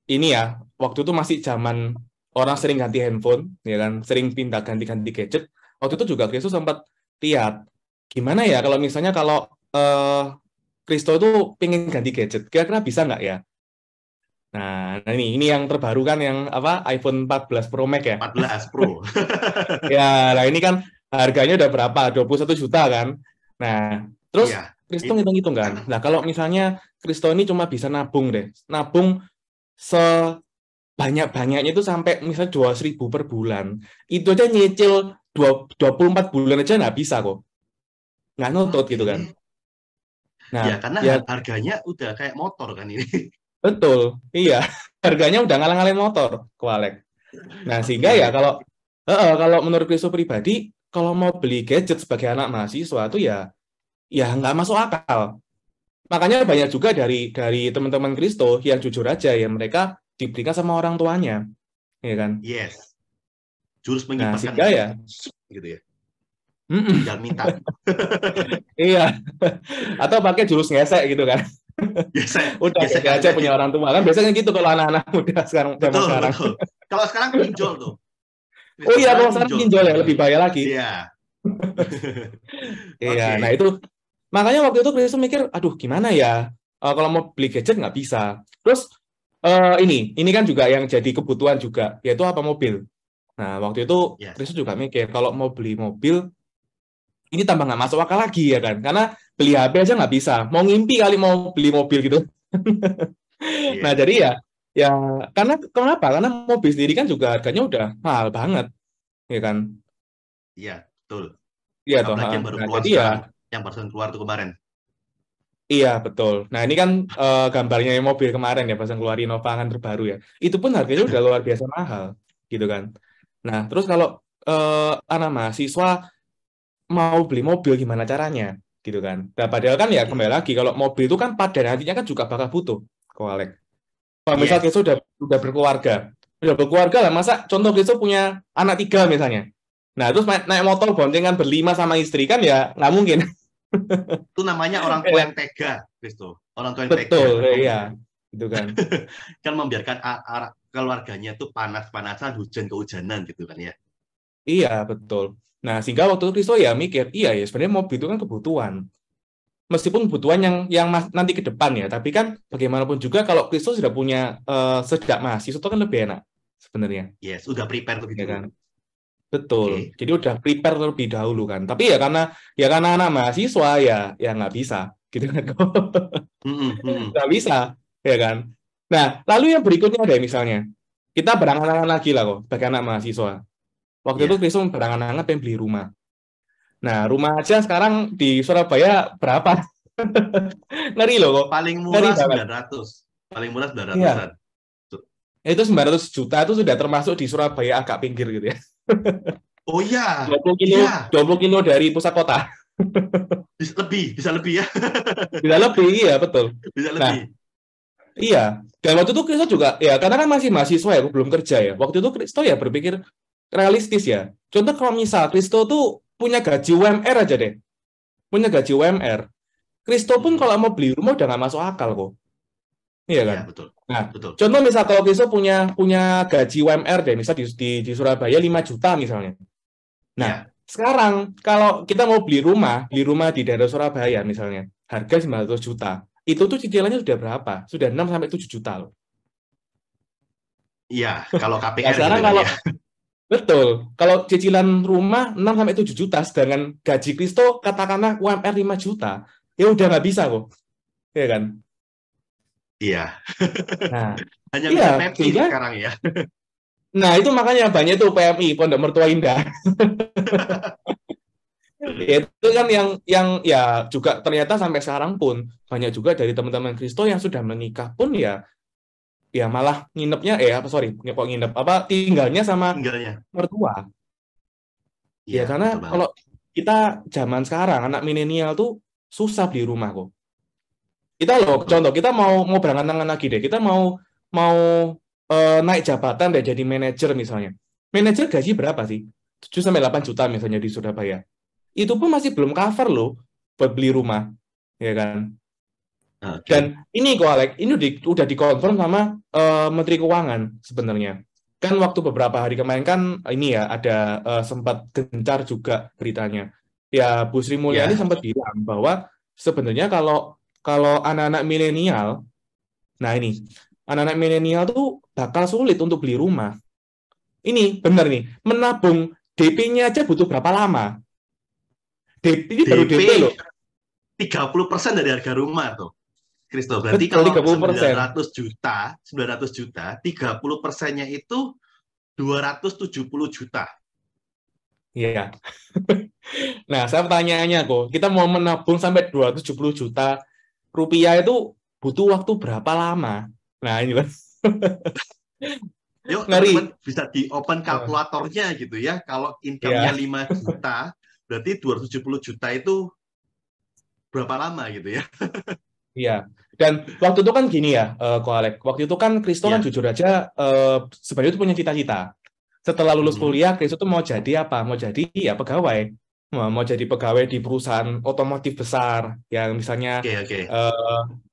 ini ya, waktu itu masih zaman orang sering ganti handphone, ya kan, sering pindah ganti-ganti gadget. Waktu itu juga Kristus sempat lihat gimana ya kalau misalnya kalau Kristo itu pengen ganti gadget, kira-kira bisa nggak ya? Nah, ini yang terbaru kan yang apa iPhone 14 Pro Max ya. 14 Pro. Ya, nah ini kan harganya udah berapa? 21 juta kan. Nah, terus Iya. Kristo ngitung-ngitung kan. Nah, kalau misalnya Kristo ini cuma bisa nabung deh. Nabung sebanyak-banyaknya itu sampai misalnya 2.000 per bulan. Itu aja nyicil 24 bulan aja nggak bisa kok. Nggak nutut gitu kan. Oke. Nah, Ya, karena ya harganya udah kayak motor kan ini. betul. Iya. Harganya udah ngalang-ngalain motor, Kualek. Nah, sehingga ya Oke. kalau menurut Kristo pribadi, kalau mau beli gadget sebagai anak mahasiswa itu ya nggak masuk akal. Makanya banyak juga dari teman-teman Kristo yang jujur aja ya mereka diberikan sama orang tuanya, ya kan. Yes. Jurus Nah, mengibarkan sehingga ya, gitu ya. mm-mm, Tinggal minta. iya. Atau pakai jurus ngesek gitu kan. Ya, saya Udah gesek kayak aja aja. punya orang tua kan. Biasanya gitu kalau anak-anak muda sekarang zaman Betul, sekarang. betul. Kalau sekarang pinjol tuh. Oh iya, kalau sekarang pinjol. pinjol ya lebih bahaya lagi. Iya. Iya, Oke. nah itu makanya waktu itu Kristo mikir, aduh gimana ya kalau mau beli gadget nggak bisa. Terus ini kan juga yang jadi kebutuhan juga, yaitu apa mobil. Nah waktu itu Yes. Kristo juga mikir kalau mau beli mobil ini tambah nggak masuk akal lagi ya kan, karena beli HP aja nggak bisa. Mau ngimpi kali mau beli mobil gitu. Nah Iya. jadi ya karena kenapa? Karena mobil sendiri kan juga harganya udah mahal banget, ya kan? Iya, betul. Iya toh. Apalagi yang baru Nah keluar jadi ya. sekarang, yang barusan keluar tuh kemarin. Iya, betul. Nah, ini kan gambarnya yang mobil kemarin ya, pas yang keluar Innova kan terbaru ya. Itu pun harganya udah luar biasa mahal, gitu kan. Nah, terus kalau anak mahasiswa mau beli mobil gimana caranya, gitu kan. Nah, padahal kan ya kembali lagi, kalau mobil itu kan pada nantinya kan juga bakal butuh, kok Alek. Kalau misalnya Yes. kita udah berkeluarga lah, masa contoh kita punya anak 3 misalnya. Nah, terus naik motor boncengan berlima sama istri kan ya nggak mungkin. Itu namanya orang tua yang tega, Kristo. Orang tua yang tega. Betul, iya. Gitu kan. Kan membiarkan keluarganya tuh panas-panasan, hujan-kehujanan gitu kan ya. Iya, betul. Nah, sehingga waktu itu Kristo ya mikir, iya ya sebenarnya mobil itu kan kebutuhan. Meskipun kebutuhan yang nanti ke depan ya, tapi kan bagaimanapun juga kalau Kristo sudah punya sejak mahasiswa itu kan lebih enak sebenarnya, Yes, udah prepare lebih ya dulu. kan? Betul. Oke. Jadi udah prepare terlebih dahulu kan. Tapi ya karena anak mahasiswa ya nggak bisa, gitu kan? Nggak bisa, ya kan? Nah, lalu yang berikutnya ada misalnya kita berangan-angan lagi lah kok sebagai anak mahasiswa. Waktu itu Iya. Kristo berangan-angan pengen beli rumah. Nah, rumah aja sekarang di Surabaya berapa? Ngeri loh kok. Paling Ngeri murah banget. 900. Paling murah 900-an. Iya. Itu 900 juta itu sudah termasuk di Surabaya agak pinggir gitu ya. Oh iya. 20 kilo, Iya. 20 kilo dari pusat kota. Bisa lebih ya. Bisa lebih, iya betul. Bisa Nah, lebih. iya. Dan waktu itu Kristo juga, ya karena kan masih mahasiswa ya, belum kerja ya. Waktu itu Kristo ya berpikir realistis ya. Contoh kalau misal Kristo tuh punya gaji UMR aja deh. Punya gaji UMR. Kristo pun kalau mau beli rumah udah nggak masuk akal kok. Iya kan? Iya, betul. Nah, Betul. contoh misal kalau Kristo punya gaji UMR deh, misal di Surabaya 5 juta misalnya. Nah, Iya. sekarang kalau kita mau beli rumah di daerah Surabaya misalnya, harga 900 juta. Itu tuh cicilannya sudah berapa? Sudah 6 sampai 7 juta loh. Iya, kalau Nah, KPR sekarang gitu kan kalau ya. betul, kalau cicilan rumah 6 sampai 7 juta sedangkan gaji Kristo katakanlah UMR 5 juta, ya udah nggak bisa kok. Iya kan? Iya. Nah, Hanya iya, bisa PMI sehingga sekarang ya. nah itu makanya banyak tuh PMI, Pondok Mertua Indah. Itu kan yang ya juga ternyata sampai sekarang pun banyak juga dari teman-teman Kristo yang sudah menikah pun ya malah nginepnya tinggalnya sama Tinggalnya. mertua. Iya, Ya karena betul banget. kalau kita zaman sekarang anak milenial tuh susah beli rumah kok. Kita loh, contoh kita mau berangan-angan lagi deh. Kita mau naik jabatan deh jadi manajer misalnya. Manajer gaji berapa sih? 7 sampai 8 juta misalnya di Surabaya. Itu pun masih belum cover loh buat beli rumah, ya kan? Oke. Dan ini kok Alex, ini udah dikonfirm sama Menteri Keuangan sebenarnya. Kan waktu beberapa hari kemarin kan ini ya ada sempat gencar juga beritanya. Ya Bu Sri Mulyani Ya. sempat bilang bahwa sebenarnya kalau anak-anak milenial, nah ini anak-anak milenial tuh bakal sulit untuk beli rumah. Ini benar nih, menabung DP-nya aja butuh berapa lama? Ini baru DP loh. 30% dari harga rumah tuh. Kristo, berarti Betul, kalau 30%. 900 juta, 30%-nya itu 270 juta. Iya. Nah, saya pertanyaannya kok, kita mau menabung sampai 270 juta rupiah itu butuh waktu berapa lama? Nah, ini kan. Yuk, Ngeri. teman-teman bisa di-open kalkulatornya gitu ya. Kalau income-nya 5 juta, berarti 270 juta itu berapa lama gitu ya? Iya. Dan waktu itu kan gini ya, Ko Alek. Waktu itu kan Kristo kan jujur aja sebenarnya itu punya cita-cita. Setelah lulus kuliah, Kristo tuh mau jadi apa? Mau jadi ya pegawai. Mau jadi pegawai di perusahaan otomotif besar yang misalnya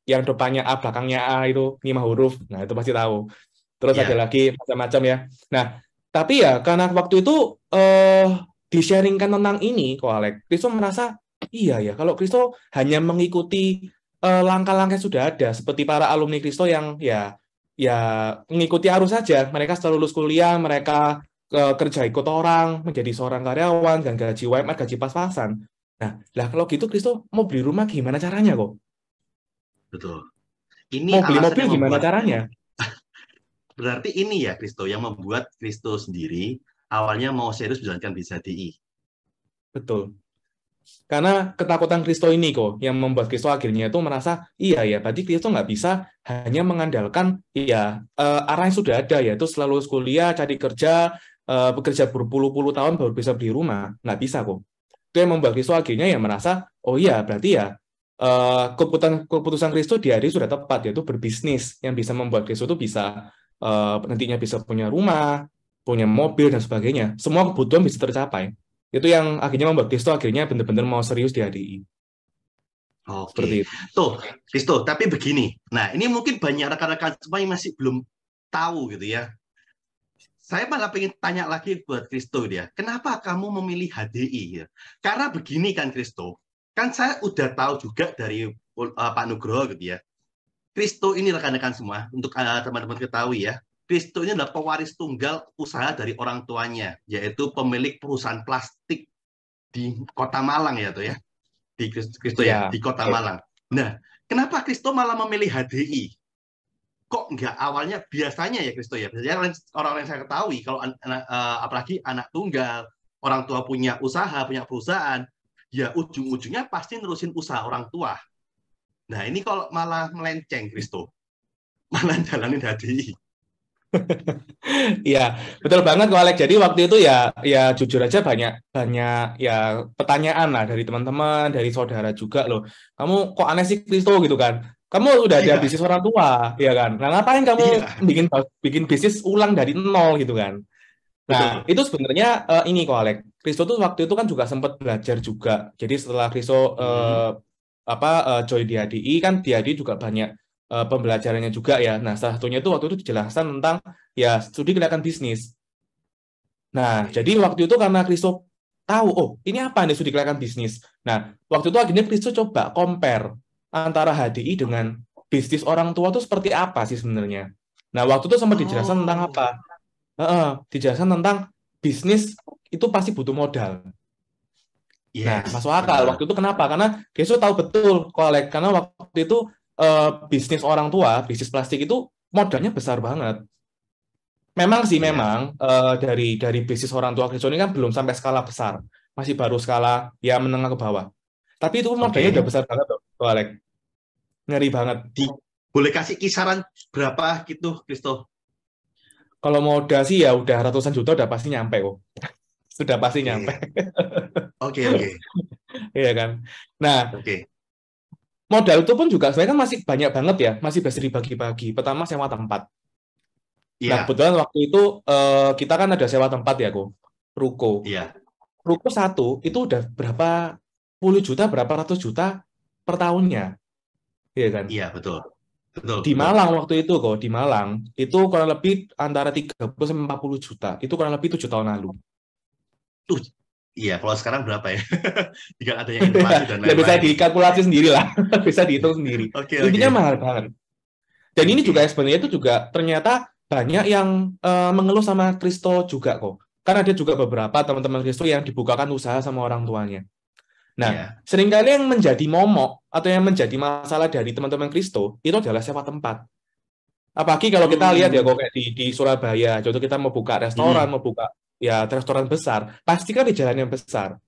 yang depannya A, belakangnya A itu 5 huruf. Nah, itu pasti tahu. Terus ada lagi macam-macam ya. Nah, tapi ya karena waktu itu di-sharingkan tentang ini, Ko Alek, Kristo merasa iya ya, kalau Kristo hanya mengikuti langkah-langkah sudah ada seperti para alumni Kristo yang ya mengikuti arus saja. Mereka setelah lulus kuliah, mereka kerja ikut orang, menjadi seorang karyawan, dan gaji UMR, gaji pas-pasan. Nah, lah kalau gitu Kristo mau beli rumah gimana caranya kok? Betul. Ini mau beli mobil gimana caranya? Berarti ini ya Kristo yang membuat Kristo sendiri awalnya mau serius menjalankan BSHDI. Betul. Karena ketakutan Kristo ini kok yang membuat Kristo akhirnya itu merasa iya ya, berarti Kristo nggak bisa hanya mengandalkan ya arah yang sudah ada, yaitu setelah lulus kuliah cari kerja, bekerja berpuluh-puluh tahun baru bisa beli rumah. Nggak bisa kok. Itu yang membuat Kristo akhirnya ya merasa oh iya berarti ya keputusan Kristo di hari sudah tepat, yaitu berbisnis yang bisa membuat Kristo itu bisa nantinya bisa punya rumah, punya mobil dan sebagainya. Semua kebutuhan bisa tercapai. Itu yang akhirnya membuat Kristo akhirnya benar-benar mau serius di HDI. Oke. Tuh, Kristo, tapi begini. Nah, ini mungkin banyak rekan-rekan semua yang masih belum tahu gitu ya. Saya malah pengen tanya lagi buat Kristo ya. Kenapa kamu memilih HDI ya? Karena begini kan Kristo. Kan saya udah tahu juga dari Pak Nugroho gitu ya. Kristo ini rekan-rekan semua, untuk teman-teman ketahui ya. Kristo ini adalah pewaris tunggal usaha dari orang tuanya, yaitu pemilik perusahaan plastik di Kota Malang ya tuh ya. Di Kristo ya, di Kota Malang. Nah, kenapa Kristo malah memilih HDI? Kok nggak awalnya biasanya ya Kristo ya? Biasanya orang-orang yang saya ketahui kalau apalagi anak tunggal, orang tua punya usaha, punya perusahaan, ya ujung-ujungnya pasti nerusin usaha orang tua. Nah, ini kalau malah melenceng Kristo. Malah jalanin HDI. Iya, betul banget kok Alex. Jadi waktu itu ya jujur aja banyak ya pertanyaan lah dari teman-teman, dari saudara juga loh. Kamu kok aneh sih Kristo gitu kan? Kamu udah ada bisnis orang tua, ya kan? Nah, ngapain kamu bikin bisnis ulang dari nol gitu kan? Nah, itu sebenarnya ini kok Alex. Kristo tuh waktu itu kan juga sempat belajar juga. Jadi setelah Kristo join di HDI kan di HDI juga banyak pembelajarannya juga ya. Nah, salah satunya itu waktu itu dijelaskan tentang ya studi gerakan bisnis. Nah, jadi waktu itu karena Kristo tahu, oh ini apa nih studi gerakan bisnis. Nah, waktu itu akhirnya Kristo coba compare antara HDI dengan bisnis orang tua itu seperti apa sih sebenarnya. Nah, waktu itu sempat dijelaskan tentang apa? Dijelaskan tentang bisnis itu pasti butuh modal. Nah, masuk akal. Waktu itu kenapa? Karena Kristo tahu betul, karena waktu itu bisnis orang tua, bisnis plastik itu modalnya besar banget. Memang sih, memang dari bisnis orang tua Kristo ini kan belum sampai skala besar, masih baru skala ya menengah ke bawah. Tapi itu modalnya udah besar banget, tuh, Alek. Ngeri banget. Boleh kasih kisaran berapa gitu, Kristo? Kalau modal sih ya udah ratusan juta udah pasti nyampe kok. Sudah pasti nyampe. Oke. Iya kan. Nah, modal itu pun juga sebenarnya kan masih banyak banget ya, masih bisa dibagi-bagi. Pertama sewa tempat. Nah, Iya, kebetulan waktu itu kita kan ada sewa tempat ya, kok. Ruko. iya, Ruko satu itu udah berapa puluh juta, berapa ratus juta per tahunnya. Iya kan? iya, betul. Betul, Di betul. Malang waktu itu kok, di Malang itu kurang lebih antara 30 sampai 40 juta. Itu kurang lebih 7 tahun lalu. Tuh, iya, kalau sekarang berapa ya? Jika adanya inflasi dan Ya bisa lain-lain. dikalkulasi sendiri lah, bisa dihitung sendiri. Oke, Intinya oke. mahal banget. Dan ini juga Oke. sebenarnya itu juga ternyata banyak yang mengeluh sama Kristo juga kok. Karena ada juga beberapa teman-teman Kristo yang dibukakan usaha sama orang tuanya. Nah, Iya. seringkali yang menjadi momok atau yang menjadi masalah dari teman-teman Kristo itu adalah sewa tempat. Apalagi kalau kita lihat ya Hmm. kok kayak di Surabaya, contoh kita mau buka restoran, Hmm. mau buka ya restoran besar, pasti kan di jalan yang besar.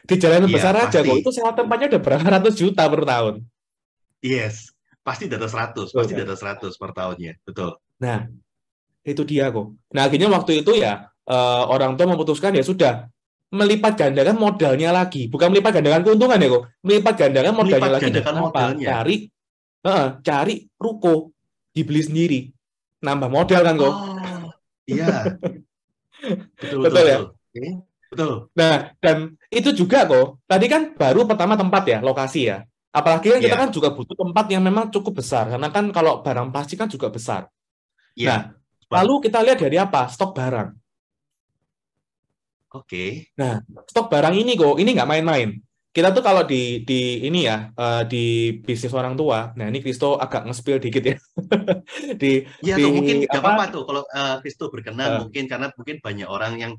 Di jalan yang Iya, besar aja pasti. kok itu sewa tempatnya udah berapa ratus juta per tahun. Yes. Pasti di atas 100, Betul pasti di kan? atas 100 per tahunnya. Betul. Nah, itu dia kok. Nah, akhirnya waktu itu ya orang tua memutuskan ya sudah melipat gandakan modalnya lagi. Bukan melipat gandakan keuntungan ya kok. Melipat gandakan modalnya Melipat lagi gandakan dengan apa? modalnya. Cari ruko, dibeli sendiri. Nambah modal kan kok. Oh, iya. Betul, betul, Betul ya? betul. Oke. Betul. Nah, dan itu juga kok. Tadi kan baru pertama tempat ya, lokasi ya. Apalagi kan kita Iya, kan juga butuh tempat yang memang cukup besar. Karena kan kalau barang plastik kan juga besar. iya. Nah, lalu kita lihat dari apa? Stok barang. Oke. Nah, stok barang ini kok, ini nggak main-main. Kita tuh kalau di ini ya, di bisnis orang tua, nah ini Kristo agak nge-spill dikit ya. Di, Iya di tuh, mungkin nggak apa-apa apa? tuh kalau Kristo berkenan, eh, mungkin karena mungkin banyak orang yang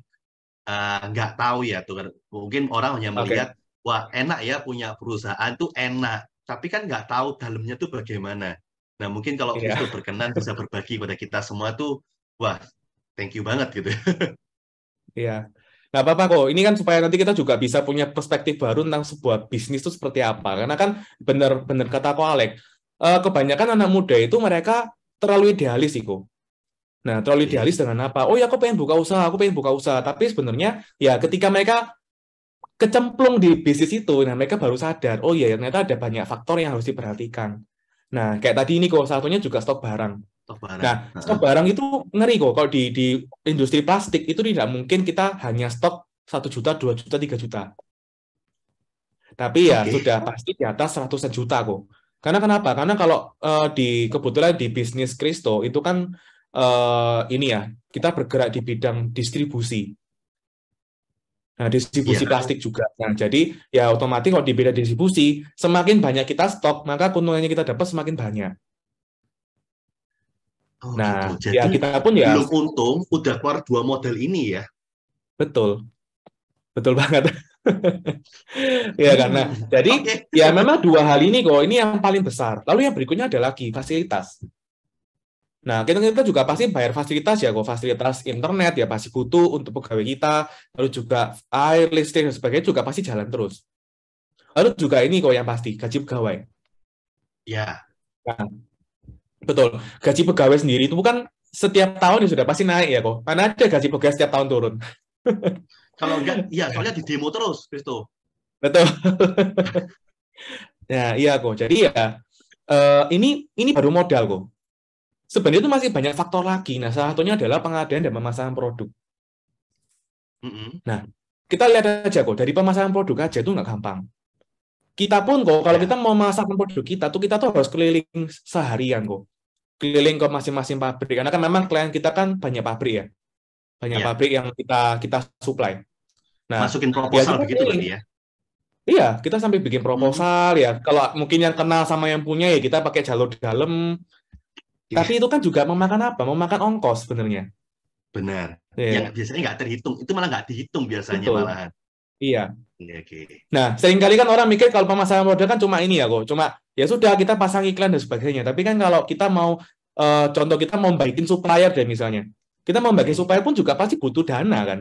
nggak tahu ya tuh kan. Mungkin orang hanya Oke, melihat, wah enak ya punya perusahaan tuh enak, tapi kan nggak tahu dalamnya tuh bagaimana. Nah mungkin kalau Kristo iya, berkenan bisa berbagi pada kita semua tuh, wah thank you banget gitu. iya. Nggak apa-apa kok. Ini kan supaya nanti kita juga bisa punya perspektif baru tentang sebuah bisnis itu seperti apa. Karena kan benar-benar kata ko Alex, kebanyakan anak muda itu mereka terlalu idealis sih kok. Nah, terlalu Oke. idealis dengan apa? Oh ya, aku pengen buka usaha, aku pengen buka usaha. Tapi sebenarnya ya ketika mereka kecemplung di bisnis itu, nah mereka baru sadar, oh iya ternyata ada banyak faktor yang harus diperhatikan. Nah, kayak tadi ini kok, satunya juga stok barang. Stok barang. Nah, stok barang itu ngeri kok, kalau di industri plastik itu tidak mungkin kita hanya stok 1 juta, 2 juta, 3 juta. Tapi ya Oke. sudah pasti di atas ratusan juta kok. Karena kenapa? Karena kalau kebetulan di bisnis Kristo itu kan ini ya, kita bergerak di bidang distribusi. Nah, distribusi Iya. plastik juga. Nah, jadi ya otomatis kalau di bidang distribusi, semakin banyak kita stok, maka keuntungannya kita dapat semakin banyak. Oh gitu. Nah, ya Jadi kita pun ya belum untung udah keluar 2 model ini ya. betul, betul banget. Ya karena Hmm. jadi Oke. ya memang dua hal ini kok, ini yang paling besar. Lalu yang berikutnya ada lagi fasilitas. Nah, kita juga pasti bayar fasilitas ya kok, fasilitas internet ya pasti butuh untuk pegawai kita, lalu juga air, listrik dan sebagainya juga pasti jalan terus. Lalu juga ini kok yang pasti gaji pegawai. Ya. Nah, betul. Gaji pegawai sendiri itu kan setiap tahun ya sudah pasti naik ya kok. Karena ada gaji pegawai setiap tahun turun. Kalau enggak, ya soalnya di demo terus, Kristo. Betul. Ya, iya kok. Jadi ya ini baru modal kok. Sebenarnya itu masih banyak faktor lagi. Nah, salah satunya adalah pengadaan dan pemasaran produk. Mm-mm. Nah, kita lihat aja kok, dari pemasaran produk aja itu nggak gampang. Kita pun kok, kalau kita Ya, mau memasarkan produk kita tuh harus keliling seharian kok. Keliling ke masing-masing pabrik. Karena kan memang klien kita kan banyak pabrik ya. Banyak ya. pabrik yang kita supply. Nah, Masukin ya proposal kita begitu berarti keliling. ya. Iya, kita sampai bikin Hmm. proposal ya. Kalau mungkin yang kenal sama yang punya ya kita pakai jalur dalam. Ya, Tapi itu kan juga memakan apa? Memakan ongkos sebenarnya. benar. Yang Ya, biasanya nggak terhitung, itu malah nggak dihitung biasanya betul. malahan. Iya. Oke, oke. Nah, seringkali kan orang mikir kalau pemasaran produk kan cuma ini ya kok. Cuma ya sudah kita pasang iklan dan sebagainya. Tapi kan kalau kita mau contoh kita mau baikin supplier deh misalnya. Kita mau baikin supplier pun juga pasti butuh dana kan.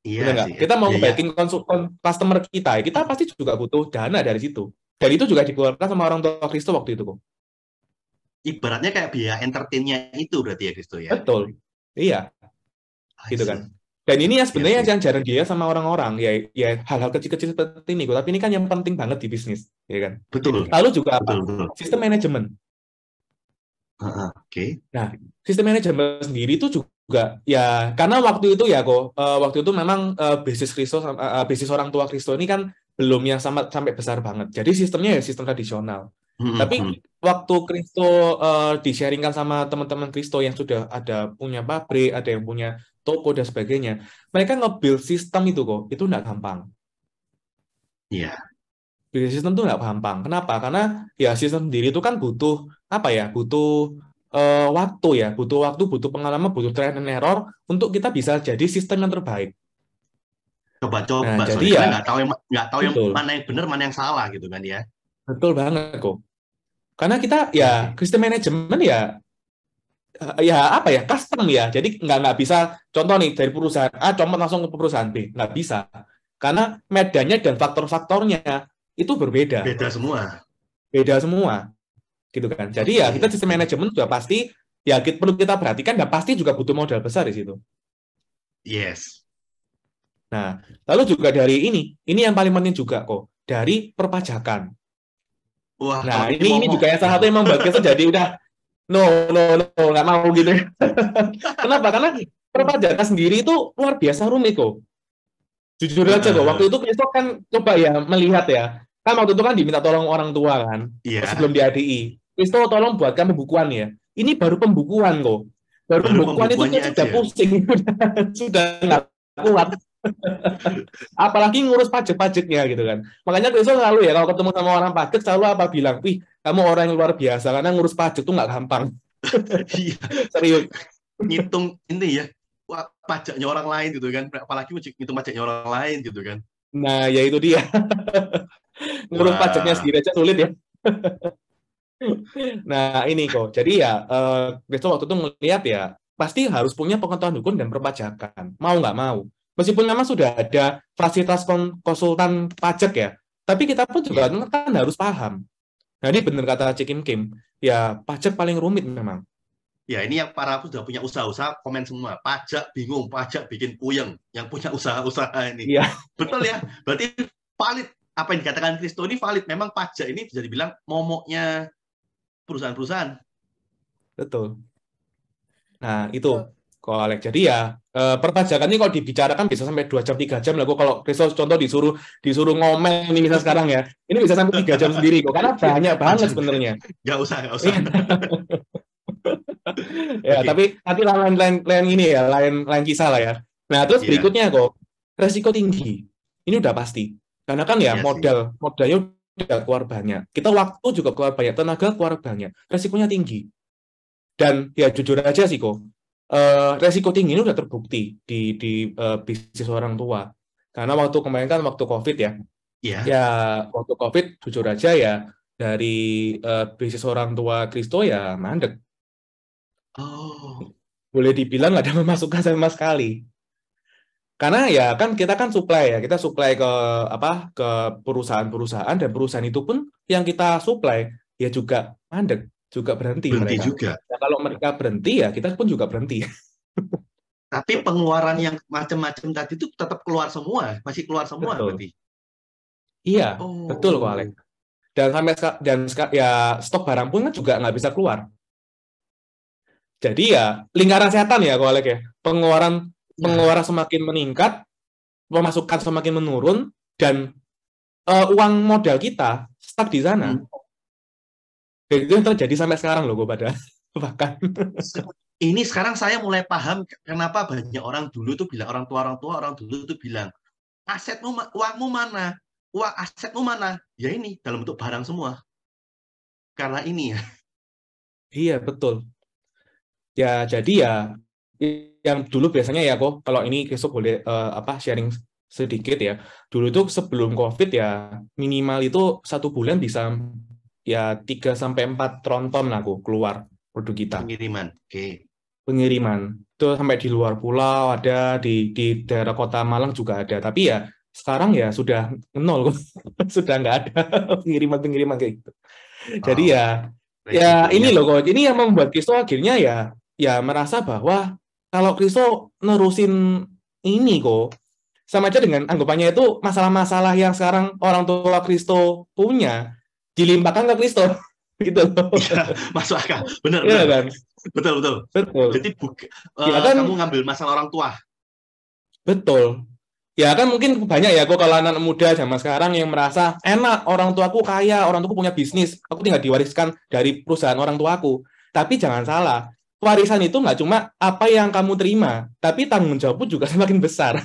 Iya Benar nggak? sih. Kita mau Biaya. baikin customer kita, kita pasti juga butuh dana dari situ. Dan itu juga dikeluarkan sama orang tua Kristo waktu itu kok. Ibaratnya kayak biaya entertainnya itu berarti ya, Kristo ya. Betul. Iya, I gitu see. kan. Dan ini ya sebenarnya Yes, yes. yang jarang dia sama orang-orang, ya hal-hal kecil-kecil seperti ini, tapi ini kan yang penting banget di bisnis, ya kan. Betul, Lalu juga apa? betul. Sistem manajemen. Oke. Nah, sistem manajemen sendiri itu juga ya karena waktu itu ya kok waktu itu memang bisnis orang tua Kristo ini kan belum yang sampai besar banget. Jadi sistemnya ya sistem tradisional. Tapi waktu Kristo di-sharingkan sama teman-teman Kristo yang sudah ada punya pabrik, ada yang punya toko dan sebagainya, mereka nge-build sistem itu kok, itu nggak gampang. Iya. Build sistem itu nggak gampang. Kenapa? Karena ya sistem sendiri itu kan butuh apa ya? Butuh waktu ya, butuh pengalaman, butuh trial and error untuk kita bisa jadi sistem yang terbaik. Coba-coba, Nah, jadi soalnya ya nggak tahu yang betul, mana yang benar, mana yang salah gitu kan ya. betul banget kok. Karena kita Oke. ya sistem manajemen ya apa ya custom ya. Jadi nggak bisa contoh nih dari perusahaan A comot langsung ke perusahaan B, nggak bisa. Karena medannya dan faktor-faktornya itu berbeda, Beda semua. beda semua, gitu kan. Jadi ya kita sistem manajemen sudah pasti ya perlu kita perhatikan dan pasti juga butuh modal besar di situ. Yes. Nah, lalu juga dari ini yang paling penting juga kok dari perpajakan. Wah, Nah, kalau ini juga yang salah satu yang membuat kita jadi udah no, nggak mau gitu. Kenapa? Karena perpajakan sendiri itu luar biasa rumit kok. Jujur aja kok, waktu itu Kristo kan coba ya melihat ya. Kan waktu itu kan diminta tolong orang tua kan, sebelum di ADI. Kristo tolong buatkan pembukuan ya. Ini baru pembukuan kok. Baru pembukuan itu pembukuannya sudah aja. pusing, sudah nggak kuat. Apalagi ngurus pajak-pajaknya gitu kan. Makanya Kristo selalu ya kalau ketemu sama orang pajak selalu apa bilang, wih kamu orang yang luar biasa karena ngurus pajak tuh nggak gampang. Iya. Serius. Ngitung ini ya, pajaknya orang lain gitu kan. Apalagi ngitung pajaknya orang lain gitu kan. Nah, ya itu dia. Ngurus pajaknya sendiri aja sulit ya. Nah, ini kok. Jadi ya, Kristo waktu itu melihat ya, pasti harus punya pengetahuan hukum dan perpajakan. Mau nggak mau. Meskipun memang sudah ada fasilitas konsultan pajak ya, tapi kita pun juga kan harus paham. Nah, ini benar kata Cik Kim, ya pajak paling rumit memang. Ya, ini yang para sudah punya usaha-usaha komen semua. Pajak bingung, pajak bikin puyeng. Yang punya usaha-usaha ini. Iya. Betul ya? Berarti valid. Apa yang dikatakan Kristo ini valid. Memang pajak ini bisa dibilang momoknya perusahaan-perusahaan. Betul. Nah, itu kok Alex. Jadi ya, perpajakan ini kalau dibicarakan bisa sampai 2 jam, 3 jam lah. Kalau Kristo contoh disuruh ngomel ini misal sekarang ya, ini bisa sampai 3 jam sendiri kok. Karena banyak banget sebenarnya. Nggak usah. Ya, tapi nanti lain ini ya, lain kisah lah ya. Nah, terus berikutnya kok resiko tinggi. Ini udah pasti. Karena kan ya modalnya udah keluar banyak. Kita waktu juga keluar banyak, tenaga keluar banyak. Resikonya tinggi. Dan ya jujur aja sih kok, resiko tinggi ini udah terbukti di bisnis orang tua. Karena waktu kemarin kan waktu COVID ya. Ya, waktu COVID jujur aja ya dari bisnis orang tua Kristo ya mandek. Boleh dibilang nggak ada pemasukan sama sekali. Karena ya kan kita kan supply ya, kita supply ke perusahaan-perusahaan dan perusahaan itu pun yang kita supply ya juga mandek, juga berhenti mereka. Juga. Nah, kalau mereka berhenti ya kita pun juga berhenti. Tapi pengeluaran yang macam-macam tadi itu tetap keluar semua, masih keluar semua berarti. Iya, betul kok Alex. Dan ya stok barang pun kan juga nggak bisa keluar. Jadi ya lingkaran setan ya kok Alex ya. Pengeluaran semakin meningkat, pemasukan semakin menurun, dan uang modal kita stuck di sana. Dan itu yang terjadi sampai sekarang loh, gue bahkan. Ini sekarang saya mulai paham kenapa banyak orang dulu tuh bilang, orang tua dulu tuh bilang, uangmu mana? Asetmu mana? Ya ini, dalam bentuk barang semua. Karena ini ya. Iya, betul. Ya, jadi ya yang dulu biasanya ya kok kalau ini Kristo boleh sharing sedikit ya. Dulu tuh sebelum COVID ya minimal itu 1 bulan bisa ya 3-4 tronton aku keluar produk kita. Pengiriman. Pengiriman. Itu sampai di luar pulau ada, di daerah Kota Malang juga ada. Tapi ya sekarang ya sudah nol, sudah nggak ada pengiriman kayak gitu. Jadi ya ini loh kok. Ini yang membuat Kristo akhirnya ya merasa bahwa kalau Kristo nerusin ini kok. Sama aja dengan anggapannya itu masalah-masalah yang sekarang orang tua Kristo punya dilimpahkan ke Kristo gitu loh. Iya, masuk akal. Benar, Iya benar. kan? Betul, betul. Betul. Jadi Ya kan? kamu ngambil masalah orang tua. Betul. Ya kan mungkin banyak ya kok kalau anak muda zaman sekarang yang merasa enak, orang tuaku kaya, orang tuaku punya bisnis, aku tinggal diwariskan dari perusahaan orang tuaku. Tapi jangan salah, warisan itu nggak cuma apa yang kamu terima, tapi tanggung jawabmu juga semakin besar.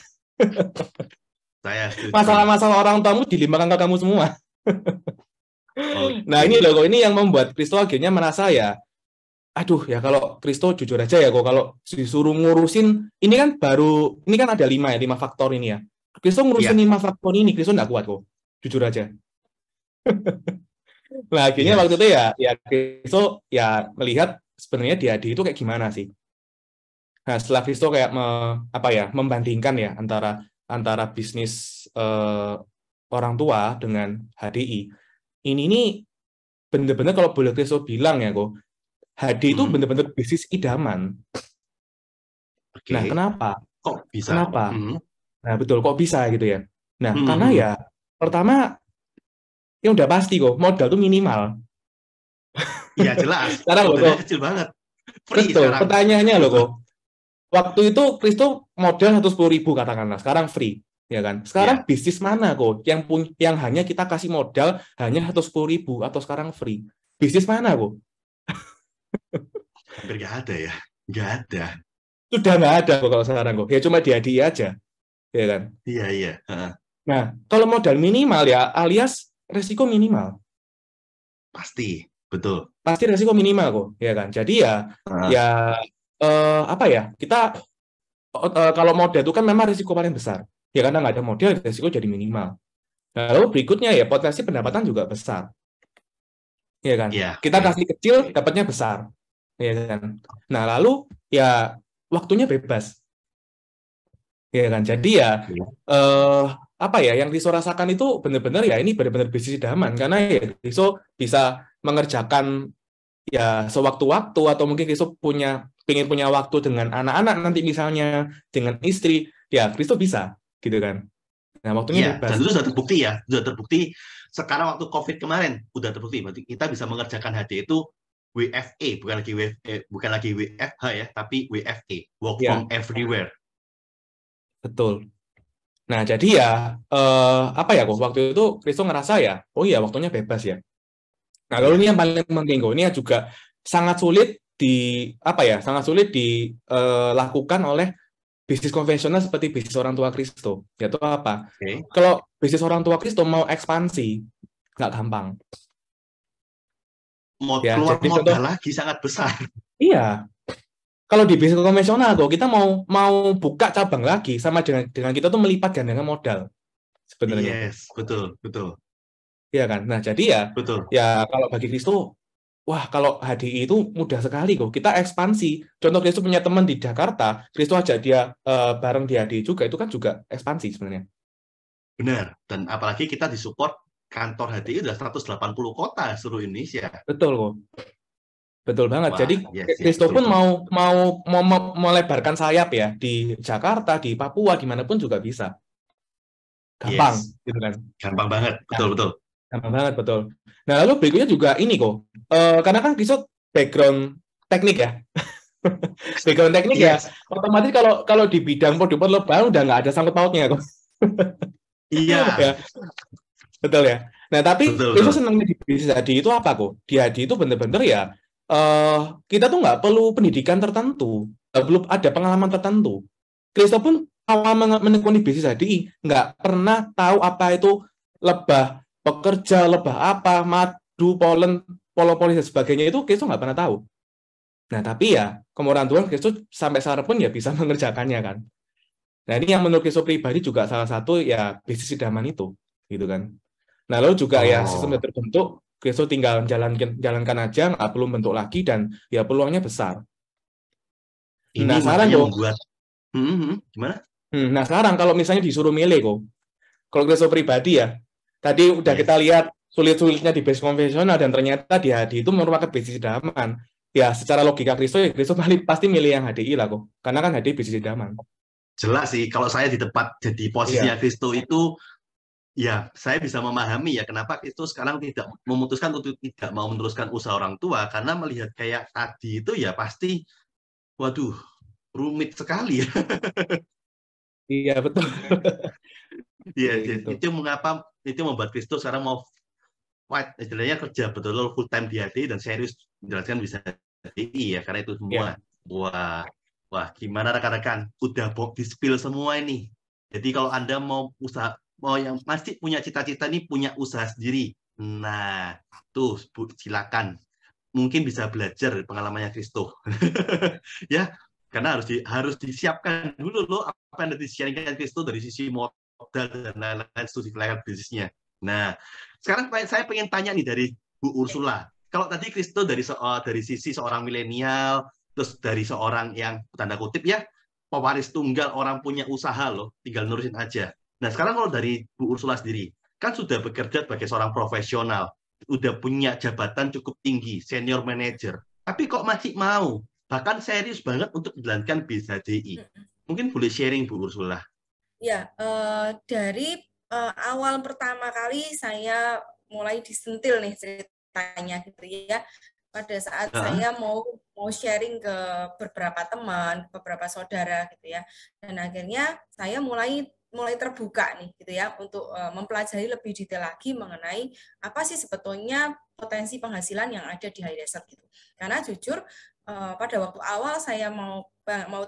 Saya setuju. Masalah-masalah orang tuamu dilimpahkan ke kamu semua. Nah ini loh, ini yang membuat Kristo akhirnya merasa ya, aduh ya kalau Kristo jujur aja ya kok kalau disuruh ngurusin, ini kan ada 5 faktor ini ya. Kristo ngurusin 5 faktor ini, Kristo nggak kuat kok, jujur aja. Nah akhirnya waktu itu ya Kristo ya melihat sebenarnya di Hadi itu kayak gimana sih. Nah setelah Kristo kayak membandingkan ya antara bisnis orang tua dengan HDI. Ini bener-bener kalau boleh Kristo bilang ya kok, HD itu bener-bener bisnis idaman. Okay. Nah kenapa? Kok bisa? Kenapa? Nah betul, kok bisa gitu ya. Nah karena ya pertama yang udah pasti kok modal tuh minimal. Iya jelas. Sekarang modalnya kecil banget. Free betul. Sekarang. Pertanyaannya loh kok. Waktu itu Kristo modal 110.000 katakanlah. Sekarang free, ya kan? Sekarang bisnis mana kok yang hanya kita kasih modal hanya 110.000 atau sekarang free? Bisnis mana kok? Hampir nggak ada ya. Nggak ada. Sudah nggak ada kok kalau sekarang kok. Ya cuma dihadiah aja, ya kan? Iya. Nah, kalau modal minimal ya alias resiko minimal. Pasti, betul. Pasti resiko minimal kok, ya kan? Jadi kita kalau modal itu kan memang resiko paling besar. Ya karena nggak ada modal, resiko jadi minimal. Nah, lalu berikutnya ya potensi pendapatan juga besar. Ya kan? Kita kasih kecil, dapatnya besar. Ya kan? Nah, lalu ya waktunya bebas. Ya kan? Jadi yang Riso rasakan itu benar-benar ya ini benar-benar bisnis idaman karena ya Riso bisa mengerjakan ya sewaktu-waktu atau mungkin Riso ingin punya waktu dengan anak-anak nanti misalnya dengan istri, ya Riso bisa gitu kan. Nah, waktunya bebas. Dan itu sudah terbukti ya, sudah terbukti sekarang waktu COVID kemarin udah terbukti berarti kita bisa mengerjakan HD itu WFA, bukan lagi WFH ya, tapi WFA, work from everywhere. Betul. Nah, jadi ya waktu itu Kristo ngerasa ya, oh iya waktunya bebas ya. Nah, lalu ini yang paling penting kok, ini juga sangat sulit dilakukan oleh bisnis konvensional seperti bisnis orang tua Kristo. Yaitu apa? Kalau bisnis orang tua Kristo mau ekspansi, nggak gampang. Keluar modal lagi sangat besar. Iya. Kalau di bisnis konvensional kok kita mau buka cabang lagi sama dengan kita tuh melipat gandakan modal sebenarnya. Yes, betul. Iya kan. Nah, jadi ya betul. Ya kalau bagi Kristo, wah kalau HDI itu mudah sekali kok. Kita ekspansi. Contoh Kristo punya teman di Jakarta, Kristo ajak dia bareng di HDI juga, itu kan juga ekspansi sebenarnya. Benar. Dan apalagi kita disupport kantor HDI udah 180 kota seluruh Indonesia. Betul kok. Betul banget. Jadi Kristo pun mau melebarkan sayap ya di Jakarta, di Papua, dimanapun juga bisa. Gampang, gitu kan? Gampang banget, betul. Gampang banget, betul. Nah, lalu berikutnya juga ini kok. Karena kan Kristo background teknik ya. Background teknik ya. Otomatis kalau di bidang produk lebaran udah nggak ada sangkut pautnya kok. Iya. Betul ya. Nah, tapi Kristo senangnya di bisnis HDI itu apa kok? Di HDI itu bener-bener ya kita tuh nggak perlu pendidikan tertentu, belum ada pengalaman tertentu. Kristo pun awal menekuni bisnis HDI nggak pernah tahu apa itu lebah pekerja, lebah apa, madu, polen, polopolis dan sebagainya itu Kristo nggak pernah tahu. Nah tapi ya kemurahan Tuhan Kristo sampai sekarang pun ya bisa mengerjakannya kan. Nah ini yang menurut Kristo pribadi juga salah satu ya bisnis idaman itu, gitu kan. Nah lalu juga ya sistem terbentuk. Kristo tinggal jalankan aja, nggak perlu bentuk lagi, dan ya peluangnya besar. Ini sekarang membuat gimana? Nah sekarang kalau misalnya disuruh milih kok, kalau Kristo pribadi ya, tadi udah kita lihat sulit-sulitnya di bisnis konvensional dan ternyata di HDI itu merupakan bisnis idaman. Ya secara logika Kristo ya Kristo pasti milih yang HDI lah kok, karena kan HDI bisnis idaman. jelas sih kalau saya di tempat jadi posisinya Kristo itu, ya saya bisa memahami ya kenapa Kristo sekarang tidak memutuskan untuk tidak mau meneruskan usaha orang tua, karena melihat kayak tadi itu ya pasti, waduh, rumit sekali ya. Iya, betul. Iya, Gitu. itu mengapa itu membuat Kristo sekarang mau fight, istilahnya kerja betul-betul full time di HTI dan serius menjelaskan bisa HTI ya, karena itu semua. Ya. Wah, gimana rekan-rekan? Udah di-spill semua ini. Jadi kalau Anda mau usaha, mau yang masih punya cita-cita nih, punya usaha sendiri. Nah, tuh silakan. Mungkin bisa belajar dari pengalamannya Kristo. Ya, karena harus disiapkan dulu loh apa yang disiapkan Kristo dari sisi modal dan lain-lain, studi kelayakan bisnisnya. Nah, sekarang saya pengen tanya nih dari Bu Ursula. Kalau tadi Kristo dari sisi seorang milenial, terus dari seorang yang tanda kutip ya pewaris tunggal, orang punya usaha loh, tinggal nurusin aja. Nah, sekarang kalau dari Bu Ursula sendiri, kan sudah bekerja sebagai seorang profesional, udah punya jabatan cukup tinggi, senior manager, tapi kok masih mau, bahkan serius banget untuk menjalankan bisnis HDI. Mungkin boleh sharing Bu Ursula. Ya, dari awal pertama kali saya mulai disentil nih ceritanya gitu ya. Pada saat saya mau sharing ke beberapa teman, beberapa saudara gitu ya. Dan akhirnya saya mulai terbuka nih gitu ya untuk mempelajari lebih detail lagi mengenai apa sih sebetulnya potensi penghasilan yang ada di HighDesert gitu. Karena jujur pada waktu awal saya mau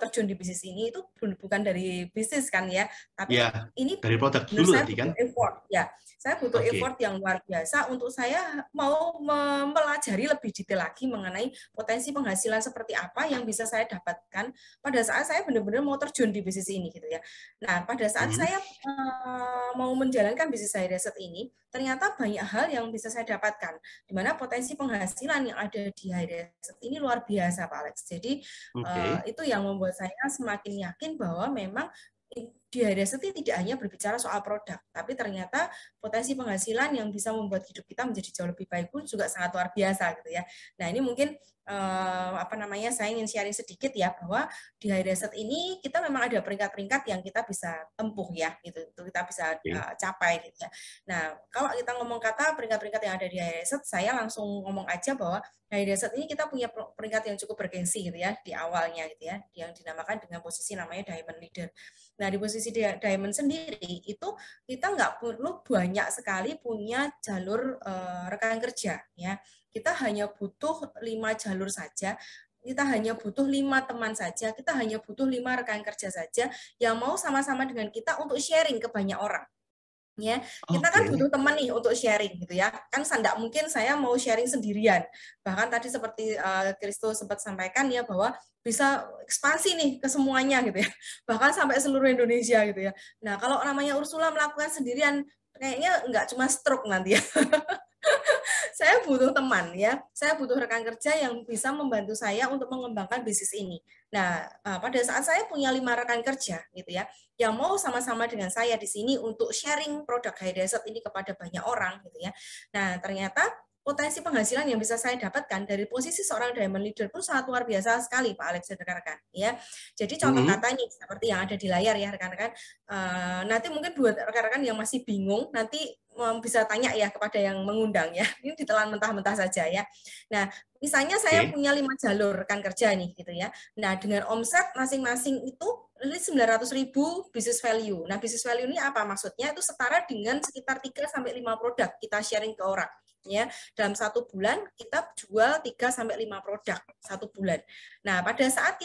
terjun di bisnis ini itu bukan dari bisnis kan ya, tapi ya, ini dari produk menurut dulu saya tadi butuh kan. effort ya. Saya butuh effort yang luar biasa untuk saya mau mempelajari lebih detail lagi mengenai potensi penghasilan seperti apa yang bisa saya dapatkan pada saat saya benar-benar mau terjun di bisnis ini gitu ya. Nah, pada saat saya mau menjalankan bisnis HighDesert ini, ternyata banyak hal yang bisa saya dapatkan, di mana potensi penghasilan yang ada di HighDesert ini luar biasa, Pak Alex. Jadi itu yang membuat saya semakin yakin bahwa memang di HighDesert tidak hanya berbicara soal produk, tapi ternyata potensi penghasilan yang bisa membuat hidup kita menjadi jauh lebih baik pun juga sangat luar biasa gitu ya. Nah, ini mungkin saya ingin sharing sedikit ya bahwa di HighDesert ini kita memang ada peringkat-peringkat yang kita bisa tempuh ya gitu, itu kita bisa capai gitu ya. Nah, kalau kita ngomong kata peringkat-peringkat yang ada di HighDesert, saya langsung ngomong aja bahwa HighDesert ini kita punya peringkat yang cukup bergengsi gitu ya di awalnya gitu ya, yang dinamakan dengan posisi namanya Diamond Leader. Nah, di posisi Diamond sendiri itu kita nggak perlu banyak sekali punya jalur rekan kerja ya. Kita hanya butuh 5 jalur saja. Kita hanya butuh 5 teman saja, kita hanya butuh 5 rekan kerja saja yang mau sama-sama dengan kita untuk sharing ke banyak orang. Ya, kita kan butuh teman nih untuk sharing gitu ya. Kan tidak mungkin saya mau sharing sendirian. Bahkan tadi seperti Kristo sempat sampaikan ya bahwa bisa ekspansi nih ke semuanya gitu ya. Bahkan sampai seluruh Indonesia gitu ya. Nah, kalau namanya Ursula melakukan sendirian kayaknya nggak cuma stroke nanti ya. Saya butuh teman ya, saya butuh rekan kerja yang bisa membantu saya untuk mengembangkan bisnis ini. Nah, pada saat saya punya 5 rekan kerja gitu ya, yang mau sama-sama dengan saya di sini untuk sharing produk HighDesert ini kepada banyak orang gitu ya. Nah, ternyata potensi penghasilan yang bisa saya dapatkan dari posisi seorang Diamond Leader pun sangat luar biasa sekali, Pak Alex dan rekan-rekan. Ya, jadi contoh kata nih seperti yang ada di layar ya rekan-rekan. Nanti mungkin buat rekan-rekan yang masih bingung, nanti bisa tanya ya kepada yang mengundang ya. Ini ditelan mentah-mentah saja ya. Nah, misalnya saya punya 5 jalur rekan kerja nih gitu ya. Nah, dengan omset masing-masing itu 900.000 business value. Nah, business value ini apa maksudnya? Itu setara dengan sekitar 3 sampai 5 produk kita sharing ke orang. Ya, dalam 1 bulan kita jual 3 sampai 5 produk 1 bulan. Nah, pada saat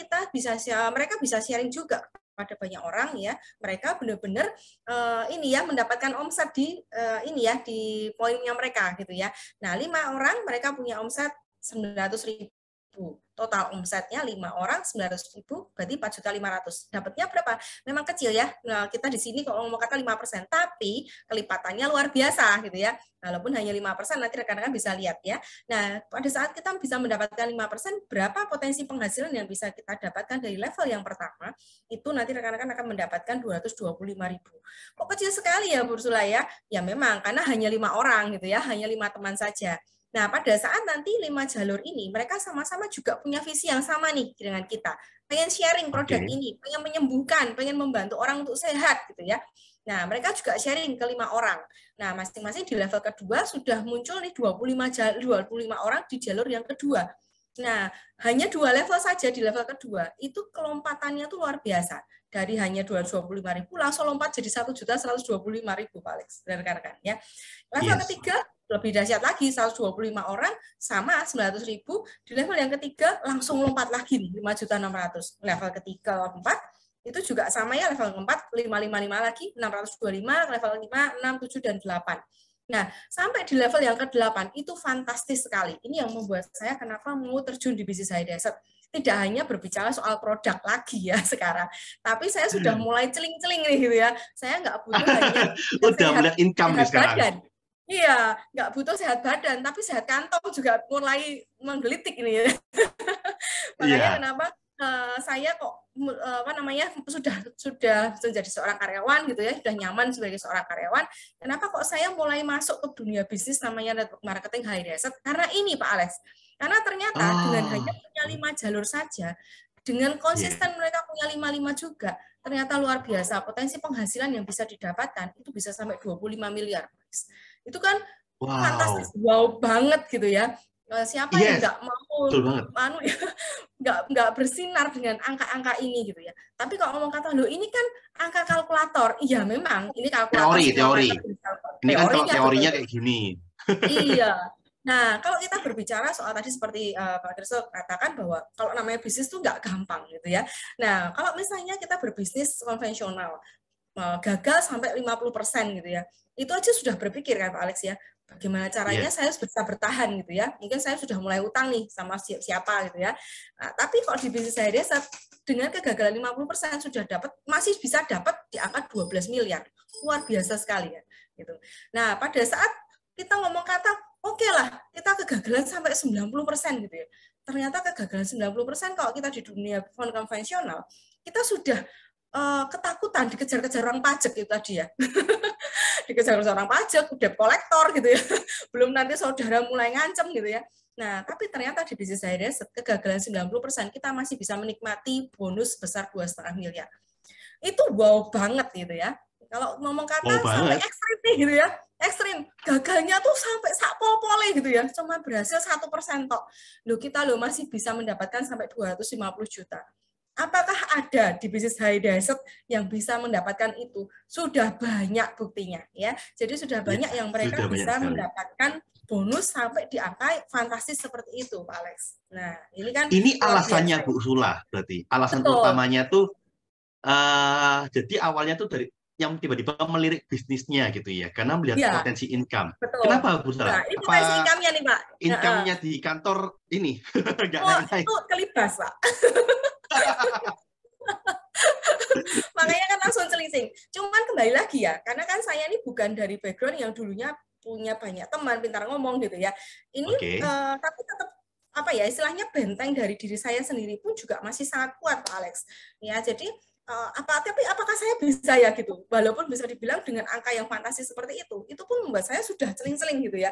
mereka bisa sharing juga pada banyak orang ya, mereka benar-benar ini ya mendapatkan omset di di poinnya mereka gitu ya. Nah, 5 orang mereka punya omset 900.000. Total omsetnya 5 orang 900.000 berarti 4.500.000. Dapatnya berapa? Memang kecil ya. Nah, kita di sini kalau ngomong kata 5%, tapi kelipatannya luar biasa gitu ya. Walaupun hanya 5%, nanti rekan-rekan bisa lihat ya. Nah, pada saat kita bisa mendapatkan 5%, berapa potensi penghasilan yang bisa kita dapatkan dari level yang pertama, itu nanti rekan-rekan akan mendapatkan 225.000. Kok kecil sekali ya, Bu Ursula ya? Ya memang, karena hanya 5 orang gitu ya, hanya 5 teman saja. Nah, pada saat nanti 5 jalur ini, mereka sama-sama juga punya visi yang sama nih dengan kita. Pengen sharing produk ini, pengen menyembuhkan, pengen membantu orang untuk sehat gitu ya. Nah, mereka juga sharing ke 5 orang. Nah, masing-masing di level kedua sudah muncul nih 25 orang di jalur yang kedua. Nah, hanya 2 level saja di level kedua, itu kelompatannya tuh luar biasa. Dari hanya 225.000 langsung lompat jadi 1.125.000 Pak Alex, rekan-rekan ya. Level ketiga lebih dahsyat lagi, 125 orang sama 900.000. Di level yang ketiga langsung lompat lagi 5.600.000. Level ketiga keempat itu juga sama ya, level keempat 555 lagi 625, level 5, 6, 7 dan 8. Nah, sampai di level yang ke-8 itu fantastis sekali. Ini yang membuat saya kenapa mau terjun di bisnis High Desert. Tidak hanya berbicara soal produk lagi ya sekarang, tapi saya sudah mulai celing-celing nih gitu ya. Saya nggak butuh hanya udah melihat income nih sekarang. Badan. Iya, nggak butuh sehat badan, tapi sehat kantong juga mulai menggelitik ini ya. Makanya kenapa saya kok sudah menjadi seorang karyawan gitu ya, sudah nyaman sebagai seorang karyawan. Kenapa kok saya mulai masuk ke dunia bisnis namanya network marketing High Desert? Karena ini Pak Alex. Karena ternyata dengan hanya punya 5 jalur saja, dengan konsisten mereka punya 5 juga, ternyata luar biasa. Potensi penghasilan yang bisa didapatkan itu bisa sampai 25 miliar. Itu kan fantastis, wow banget gitu ya. Siapa yang nggak mau nggak bersinar dengan angka-angka ini gitu ya. Tapi kalau ngomong kata, loh ini kan angka kalkulator. Iya memang, ini kalkulator. Teori. Ini kan kalau teorinya kayak gini. Iya. Nah, kalau kita berbicara soal tadi seperti Pak Tirso katakan bahwa kalau namanya bisnis itu nggak gampang gitu ya. Nah, kalau misalnya kita berbisnis konvensional, gagal sampai 50% gitu ya, itu aja sudah berpikir kan Pak Alex ya, bagaimana caranya saya bisa bertahan gitu ya. Mungkin saya sudah mulai utang nih sama siapa gitu ya. Nah, tapi kalau di bisnis High Desert dengan kegagalan 50% sudah dapat, masih bisa dapat di angka 12 miliar. Luar biasa sekali ya gitu. Nah, pada saat kita ngomong kata oke lah, kita kegagalan sampai 90% gitu ya. Ternyata kegagalan 90% kalau kita di dunia konvensional, kita sudah ketakutan dikejar-kejar orang pajak itu tadi ya. Dikejar-kejar orang pajak, debt kolektor gitu ya. Belum nanti saudara mulai ngancem gitu ya. Nah, tapi ternyata di bisnis High Desert kegagalan 90% kita masih bisa menikmati bonus sebesar 2,5 miliar. Itu wow banget gitu ya. Kalau ngomong kata sampai ekstrim nih gitu ya. Ekstrim, gagalnya tuh sampai sakpol-pole gitu ya. Cuma berhasil 1% tok. Loh kita masih bisa mendapatkan sampai 250 juta. Apakah ada di bisnis High Desert yang bisa mendapatkan itu? Sudah banyak buktinya ya. Jadi sudah banyak yang mereka bisa mendapatkan bonus sampai di angka fantastis seperti itu, Pak Alex. Nah, ini kan alasannya Bu Sula berarti. Alasan utamanya tuh jadi awalnya tuh dari yang tiba-tiba melirik bisnisnya gitu ya, karena melihat potensi income. Betul. Kenapa Bu Sula? Nah, ini potensi income-nya nih, Pak. Income-nya di kantor ini nggak naik-naik. Itu kelibas, Pak. Makanya kan langsung celing-celing. Cuman kembali lagi ya, karena kan saya ini bukan dari background yang dulunya punya banyak teman, pintar ngomong gitu ya. Ini tapi tetap istilahnya benteng dari diri saya sendiri pun juga masih sangat kuat, Pak Alex. Ya, jadi tapi apakah saya bisa ya gitu? Walaupun bisa dibilang dengan angka yang fantastis seperti itu pun membuat saya sudah celing-celing gitu ya.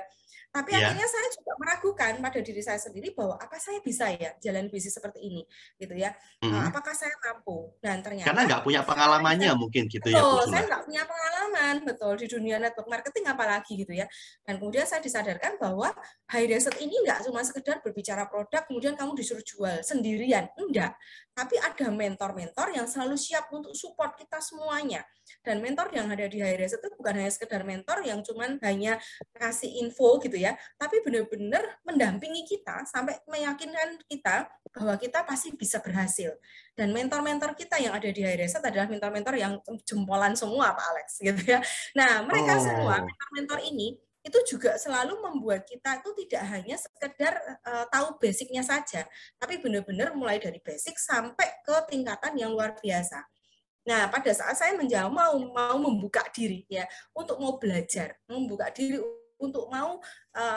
Tapi akhirnya saya juga meragukan pada diri saya sendiri bahwa apa saya bisa ya jalan bisnis seperti ini gitu ya. Apakah saya mampu? Dan ternyata karena nggak punya pengalamannya mungkin gitu ya. Saya nggak punya pengalaman betul di dunia network marketing apalagi gitu ya. Dan kemudian saya disadarkan bahwa High Desert ini nggak cuma sekedar berbicara produk kemudian kamu disuruh jual sendirian, enggak. Tapi ada mentor-mentor yang selalu siap untuk support kita semuanya. Dan mentor yang ada di High Desert itu bukan hanya sekedar mentor yang cuman hanya kasih info gitu ya, tapi benar-benar mendampingi kita sampai meyakinkan kita bahwa kita pasti bisa berhasil. Dan mentor-mentor kita yang ada di High Desert adalah mentor-mentor yang jempolan semua, Pak Alex gitu ya. Nah, mereka semua mentor-mentor ini itu juga selalu membuat kita itu tidak hanya sekedar tahu basicnya saja, tapi benar-benar mulai dari basic sampai ke tingkatan yang luar biasa. Nah, pada saat saya mau membuka diri ya untuk mau belajar, membuka diri untuk mau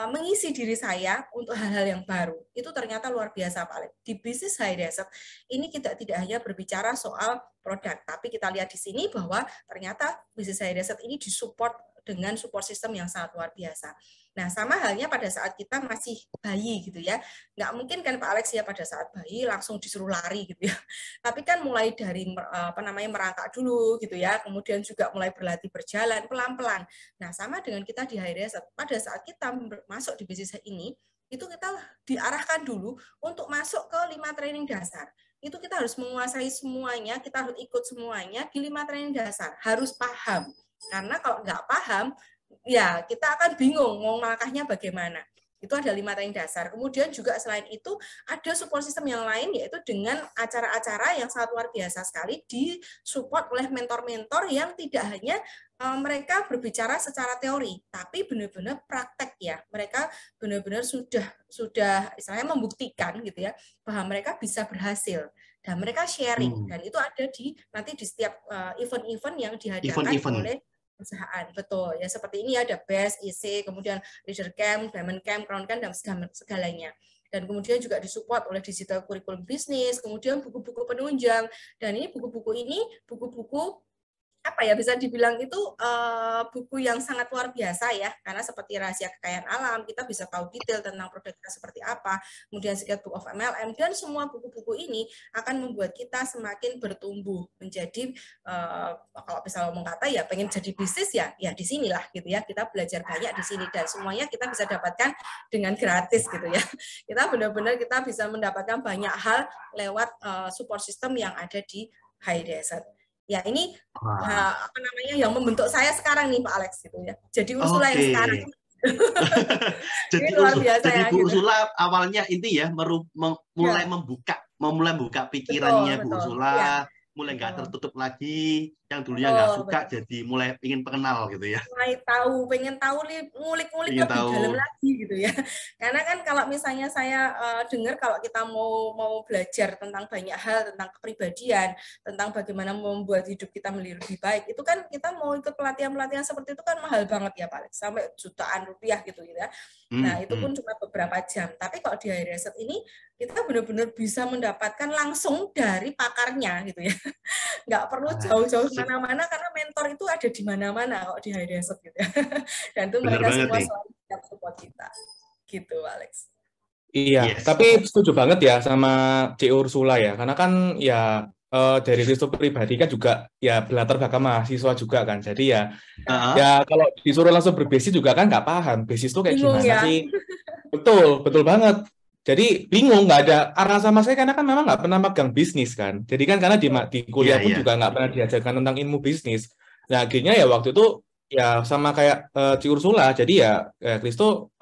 mengisi diri saya untuk hal-hal yang baru, itu ternyata luar biasa Pak Alex. Di bisnis High Desert ini kita tidak hanya berbicara soal produk, tapi kita lihat di sini bahwa ternyata bisnis High Desert ini disupport dengan support system yang sangat luar biasa. Nah, sama halnya pada saat kita masih bayi gitu ya. Nggak mungkin kan Pak Alex ya pada saat bayi langsung disuruh lari gitu ya. Tapi kan mulai dari merangkak dulu gitu ya. Kemudian juga mulai berlatih berjalan pelan-pelan. Nah, sama dengan kita di high reset. Pada saat kita masuk di bisnis ini, itu kita diarahkan dulu untuk masuk ke 5 training dasar. Itu kita harus menguasai semuanya, kita harus ikut semuanya di 5 training dasar. Harus paham. Karena kalau nggak paham, ya kita akan bingung mau melangkahnya bagaimana. Itu ada 5 training dasar. Kemudian juga selain itu ada support system yang lain, yaitu dengan acara-acara yang sangat luar biasa sekali disupport oleh mentor-mentor yang tidak hanya mereka berbicara secara teori, tapi benar-benar praktek ya. Mereka benar-benar sudah istilahnya membuktikan gitu ya bahwa mereka bisa berhasil dan mereka sharing, dan itu ada nanti di setiap event-event yang diadakan oleh perusahaan. Betul ya, seperti ini ada BEST, IC, kemudian Leader Camp, Diamond Camp, Crown Camp, dan segalanya. Dan kemudian juga disupport oleh digital curriculum bisnis, kemudian buku-buku penunjang. Dan ini buku-buku apa ya, bisa dibilang itu buku yang sangat luar biasa ya, karena seperti Rahasia Kekayaan Alam, kita bisa tahu detail tentang produk kita seperti apa, kemudian Secret Book of MLM, dan semua buku-buku ini akan membuat kita semakin bertumbuh menjadi, kalau misalnya ngomong kata ya, pengen jadi bisnis ya di sinilah gitu ya, kita belajar banyak di sini, dan semuanya kita bisa dapatkan dengan gratis gitu ya. Kita benar-benar kita bisa mendapatkan banyak hal lewat support system yang ada di High Desert. Ya, ini yang membentuk saya sekarang nih Pak Alex gitu ya. Jadi Ursula yang sekarang. Jadi Bu Ursula awalnya itu ya mulai membuka pikirannya Bu Ursula, mulai nggak tertutup lagi, yang dulunya nggak suka jadi mulai ingin pengenal gitu ya. Mulai pengen tahu ngulik-ngulik lebih dalam lagi gitu ya. Karena kan kalau misalnya saya dengar kalau kita mau belajar tentang banyak hal, tentang kepribadian, tentang bagaimana membuat hidup kita lebih baik, itu kan kita mau ikut pelatihan-pelatihan seperti itu kan mahal banget ya Pak Alex, sampai jutaan rupiah gitu ya. Nah, itu pun cuma beberapa jam. Tapi kalau di High Reset ini kita benar-benar bisa mendapatkan langsung dari pakarnya gitu ya. Nggak perlu jauh-jauh kemana-mana karena mentor itu ada di mana-mana kok di High Reset gitu ya. Dan itu mereka semua selalu siap support kita. Gitu, Alex. Iya, tapi setuju banget ya sama C. Ursula ya. Karena kan ya dari Kristo pribadi kan juga ya berlatar belakang mahasiswa juga kan. Jadi ya kalau disuruh langsung berbasis juga kan nggak paham. Basis itu kayak bingung, gimana sih? Betul banget. Jadi bingung, nggak ada arah sama saya karena kan memang nggak pernah megang bisnis kan. Jadi kan karena di kuliah pun juga nggak pernah diajarkan tentang ilmu bisnis. Nah akhirnya ya waktu itu ya sama kayak Ci Ursula. Jadi ya Kristo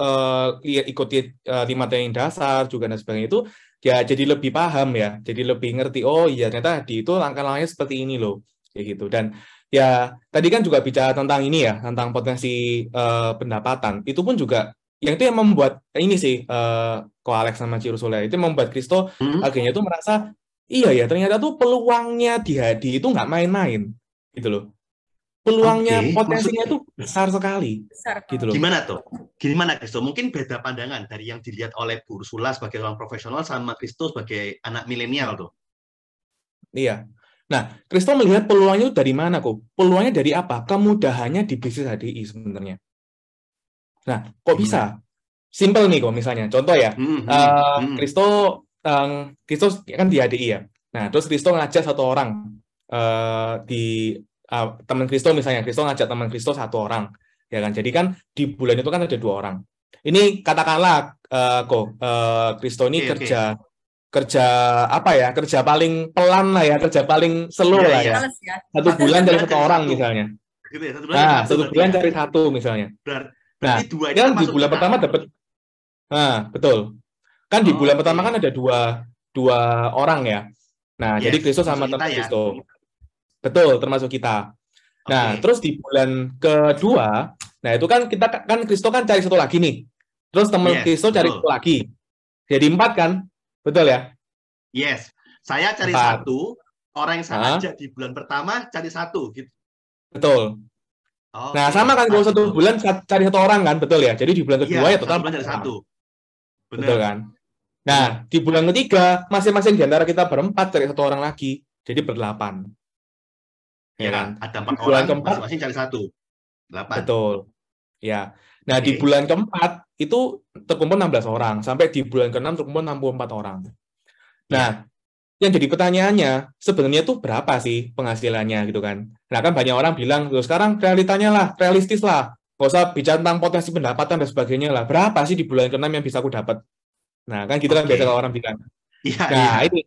ikuti 5 training dasar juga dan sebagainya itu ya jadi lebih paham ya. Jadi lebih ngerti, oh iya ternyata itu langkah-langkahnya seperti ini loh. Kayak gitu. Dan ya tadi kan juga bicara tentang ini ya, tentang potensi pendapatan. Itu pun juga yang itu yang membuat ini sih Ko Alex sama Ci Ursula itu membuat Kristo akhirnya tuh merasa iya ya ternyata tuh peluangnya di Hadi itu nggak main-main gitu loh, peluangnya potensinya tuh besar sekali gitu loh. Gimana Kristo? Mungkin beda pandangan dari yang dilihat oleh Bu Ursula sebagai orang profesional sama Kristo sebagai anak milenial tuh. Iya. Nah, Kristo melihat peluangnya dari mana kok? Peluangnya dari apa? Kemudahannya di bisnis HDI sebenarnya. Nah, kok bisa? Simple nih kok misalnya. Contoh ya, Kristo kan di HDI ya. Nah, terus Kristo ngajak satu orang teman Kristo misalnya. Kristo ngajak teman Kristo 1 orang, ya kan? Jadi kan di bulan itu kan ada 2 orang. Ini katakanlah Kristo ini kerja apa ya? Kerja paling pelan lah ya, kerja paling slow lah ya. 1 bulan dari 1 orang misalnya. Nah, 1 bulan cari 1 misalnya. Nah, kan di bulan pertama dapat, nah betul, kan di bulan pertama kan ada dua orang ya. Nah, jadi Kristo sama teman Kristo, betul, termasuk kita. Nah, terus di bulan kedua, nah itu kan kita kan Kristo kan cari 1 lagi nih, terus teman Kristo cari 1 lagi, jadi 4 kan, betul ya? Yes, saya cari 1, orang yang saya ajak di bulan pertama cari 1, gitu. Betul. Nah, sama kan kalau 1 bulan cari 1 orang kan, betul ya? Jadi di bulan kedua ya total cari 1. Betul kan? Nah, di bulan ketiga masing-masing di antara kita berempat cari 1 orang lagi. Jadi ber-8. Ya kan? Ada 4 orang, masing-masing cari 1. 8. Betul. Ya. Nah, di Oke. bulan keempat itu terkumpul 16 orang, sampai di bulan ke-6 terkumpul 64 orang. Nah, yang jadi pertanyaannya, sebenarnya tuh berapa sih penghasilannya gitu kan? Nah, kan banyak orang bilang, "Loh, sekarang realitanya lah, realistis lah. Nggak usah bicara tentang potensi pendapatan dan sebagainya lah. Berapa sih di bulan ke-6 yang bisa aku dapat?" Nah, kan gitu kan biasa kalau Oke. orang bilang. Iya, iya. Nah, ini,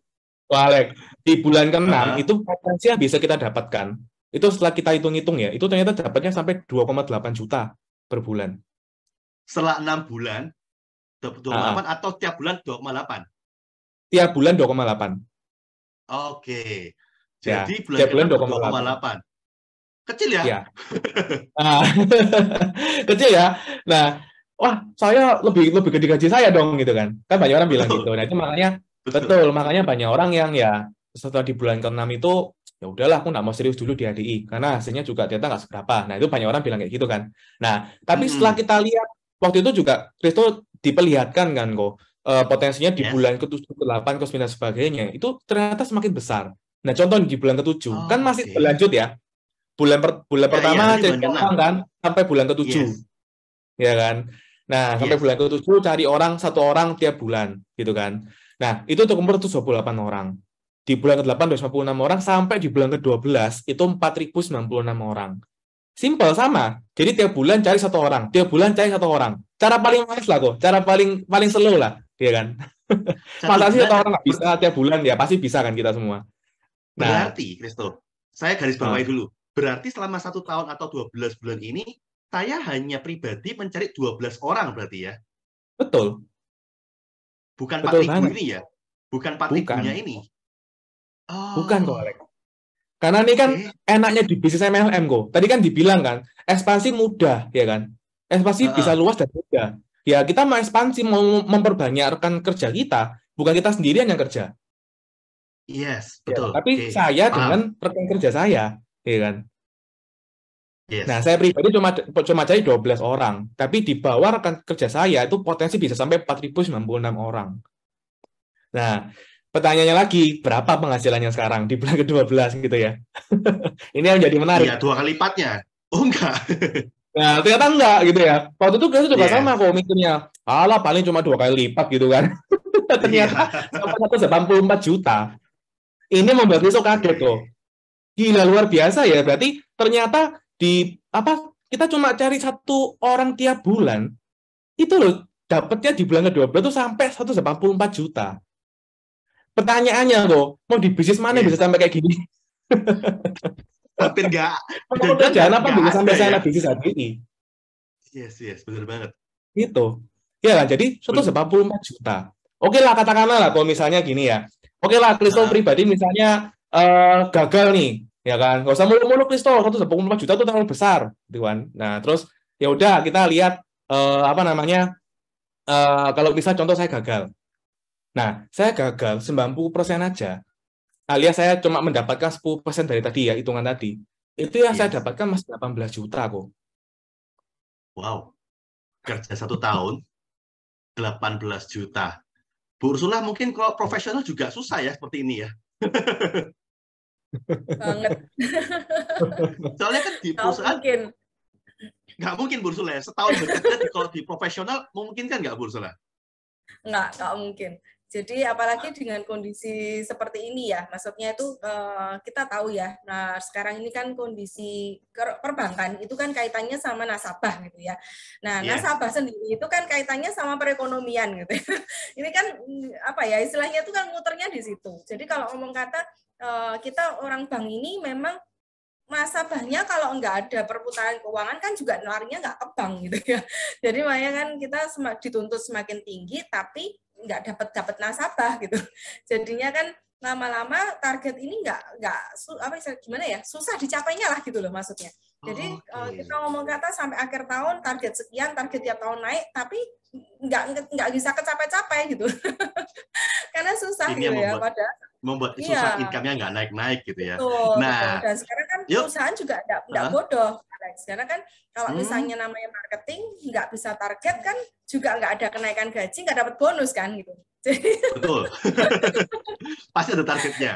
Wah, Alek, di bulan ke-6 Heeh. itu potensi yang bisa kita dapatkan. Itu setelah kita hitung-hitung ya, itu ternyata dapatnya sampai 2,8 juta per bulan. Setelah 6 bulan, 2,8 Ah, atau tiap bulan 2,8? tiap bulan 2,8. Oke. Ya, Jadi bulan tiap bulan ke-6 2,8. 2,8. Kecil ya? Ya. Nah, kecil ya. Nah, wah, saya lebih gede gaji saya dong gitu kan. Kan banyak orang bilang gitu. Betul. Nah, itu makanya Betul. betul, makanya banyak orang yang ya setelah di bulan ke-6 itu ya udahlah aku nggak mau serius dulu di HDI karena hasilnya juga ternyata nggak seberapa. Nah, itu banyak orang bilang kayak gitu kan. Nah, tapi setelah Mm-mm. kita lihat waktu itu juga Kristo diperlihatkan kan kok potensinya di Yes. bulan ke-7, ke-8, ke-9 sebagainya itu ternyata semakin besar. Nah, contoh di bulan ke-7 kan Oh, masih oke. berlanjut ya. Bulan Ya, iya, pertama ini cari bulan ke-6. orang kan sampai bulan ke-7, Yes. ya kan. Nah, sampai Yes. bulan ke-7 cari orang 1 orang tiap bulan gitu kan. Nah, itu terkumpul 28 orang. Di bulan ke-8 256 orang sampai di bulan ke-12 itu 4.096 orang. Simple sama. Jadi tiap bulan cari 1 orang, tiap bulan cari 1 orang. Cara paling males lah kok, cara paling paling slow lah, ya kan. Satu Masa sih bulan 1 orang nggak bisa tiap bulan ya pasti bisa kan kita semua. Nah, berarti, Kristo, saya garis bawahi dulu. Berarti selama 1 tahun atau 12 bulan ini, saya hanya pribadi mencari 12 orang berarti ya? betul, Bukan betul 4.000 banget. ini ya? Bukan 4.000-nya Bukan, ini? bukan kok, Oh, Alex. Karena ini kan oke. enaknya di bisnis MLM kok. Tadi kan dibilang kan, ekspansi mudah, ya kan? Ekspansi bisa Heeh. luas dan mudah. Ya, kita mau ekspansi, mau memperbanyak rekan kerja kita, bukan kita sendirian yang kerja. Yes, Ya, betul. tapi Oke, saya paham. dengan rekan kerja saya, ya kan? Nah, Yes. saya pribadi cuma cari 12 orang, tapi di bawah rekan kerja saya itu potensi bisa sampai 4.096 orang. Nah, pertanyaannya lagi, berapa penghasilannya sekarang di bulan ke-12 gitu ya? Ini yang jadi Iya, menarik. 2 kali lipatnya. Oh, enggak. Nah, ternyata enggak gitu ya. Waktu itu kita juga sama Yes. kok mikirnya. Alah, paling cuma 2 kali lipat gitu kan. Iya. Ternyata sampai 184 juta. Ini membuat besok kaget Oke. loh. Gila, luar biasa ya. Berarti ternyata di apa kita cuma cari 1 orang tiap bulan. Itu loh, dapatnya di bulan ke-12 itu sampai 184 juta. Pertanyaannya loh, mau di bisnis mana bisa Yes. sampai kayak gini? Hampir enggak. Mau Dan pekerjaan apa enggak bisa ada sampai ya. sana bisnis hari ini? Yes, yes, benar banget. Gitu. Ya kan, jadi 184 juta. Oke lah, katakanlah lah kalau misalnya gini ya. Oke lah, Kristo Heeh. pribadi misalnya gagal nih, ya kan. Gak usah muluk-muluk Kristo, 184 juta itu terlalu besar, gitu kan. Nah, terus ya udah kita lihat apa namanya kalau bisa contoh saya gagal. Nah, saya gagal 90% aja. Alias saya cuma mendapatkan 10% dari tadi ya, hitungan tadi. Itu yang saya Yes. dapatkan masih 18 juta kok. Wow. Kerja 1 tahun, 18 juta. Bu Ursula mungkin kalau profesional juga susah ya seperti ini ya. Banget. Soalnya kan di Nggak perusahaan mungkin. nggak mungkin Bu Ursula ya. Setahun bekerja kalau di profesional mungkin kan nggak Bu Ursula? Nggak mungkin. Jadi apalagi dengan kondisi seperti ini ya, maksudnya itu kita tahu ya. Nah sekarang ini kan kondisi perbankan itu kan kaitannya sama nasabah gitu ya. Nah Yes. nasabah sendiri itu kan kaitannya sama perekonomian gitu. Ini kan apa ya istilahnya itu kan muternya di situ. Jadi kalau ngomong kata kita orang bank ini memang nasabahnya kalau nggak ada perputaran keuangan kan juga larinya nggak ke bank gitu ya. Jadi makanya kan kita dituntut semakin tinggi tapi nggak dapat nasabah gitu. Jadinya kan lama-lama target ini nggak apa gimana ya susah dicapainya lah gitu loh maksudnya. Jadi kita ngomong kata sampai akhir tahun target sekian, target tiap tahun naik tapi nggak bisa kecapai-capai gitu. Karena susah Ini gitu yang ya membuat susah iya. income-nya nggak naik-naik gitu ya. Betul. Nah, Dan sekarang kan yuk. perusahaan juga nggak bodoh, Alex. Karena kan kalau Hmm. misalnya namanya marketing nggak bisa target kan juga nggak ada kenaikan gaji, nggak dapat bonus kan gitu. Jadi Betul. Pasti ada targetnya.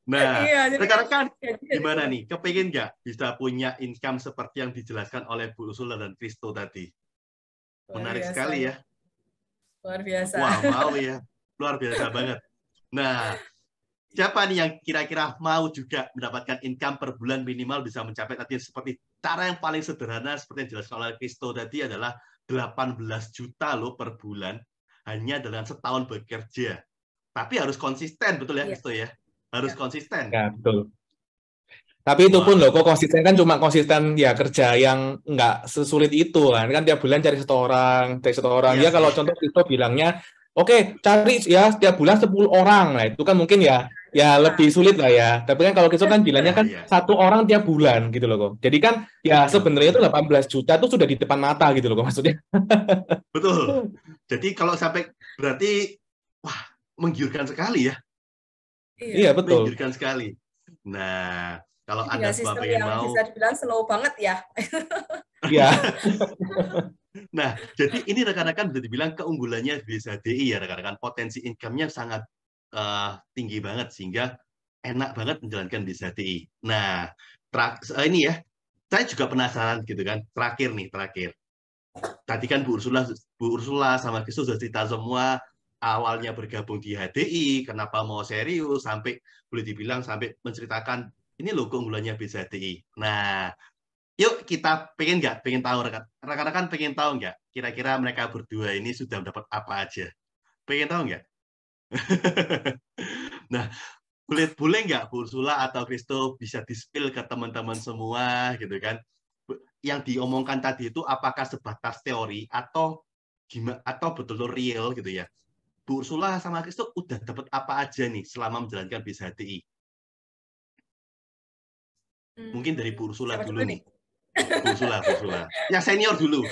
Nah, Iya, jadi rekan-rekan jadi gimana nih? Kepingin nggak bisa punya income seperti yang dijelaskan oleh Bu Ursula dan Kristo tadi? luar Menarik biasa sekali ya, ya. luar biasa. Wah, mau ya. Luar biasa banget. Nah, siapa nih yang kira-kira mau juga mendapatkan income per bulan minimal bisa mencapai tadi seperti cara yang paling sederhana seperti yang dijelaskan oleh Kristo tadi adalah 18 juta loh per bulan hanya dengan setahun bekerja. Tapi harus konsisten, betul ya Iya. Kristo ya? Harus konsisten. Ya, betul. Tapi itu pun Wah. loh, kok konsisten kan cuma konsisten ya kerja yang nggak sesulit itu kan. Kan tiap bulan cari satu orang. Iya Ya kalau sih. contoh itu bilangnya, oke, cari ya setiap bulan 10 orang. Nah, itu kan mungkin ya lebih sulit lah ya. Tapi kan kalau kita kan bilangnya Iya, kan iya. satu orang tiap bulan gitu loh kok. Jadi kan ya Betul, sebenarnya itu betul. 18 juta itu sudah di depan mata gitu loh kok maksudnya. Betul. Jadi kalau sampai berarti wah, menggiurkan sekali ya. Iya, betul. Menggiurkan sekali. Nah, kalau Ini Anda dengan semua sistem pengen yang mau bisa dibilang slow banget ya. Iya. Nah, jadi ini rekan-rekan bisa dibilang keunggulannya BSHDI ya rekan-rekan. Potensi income-nya sangat tinggi banget sehingga enak banget menjalankan BSHDI. Nah, ini ya, saya juga penasaran gitu kan. Terakhir. Tadi kan Bu Ursula sama Kristo sudah cerita semua awalnya bergabung di HDI, kenapa mau serius sampai boleh dibilang sampai menceritakan ini loh keunggulannya BSHDI. Nah, yuk kita pengen tahu rekan-rekan pengen tahu nggak kira-kira mereka berdua ini sudah mendapat apa aja? Pengen tahu nggak? Nah, boleh nggak Bu Ursula atau Kristo bisa di-spill ke teman-teman semua gitu kan? Yang diomongkan tadi itu apakah sebatas teori atau gimana atau betul-betul real gitu ya? Bu Ursula sama Kristo udah dapat apa aja nih selama menjalankan BSHDI? Mungkin dari Bu Ursula dulu nih. Bu Ursula. Yang senior dulu.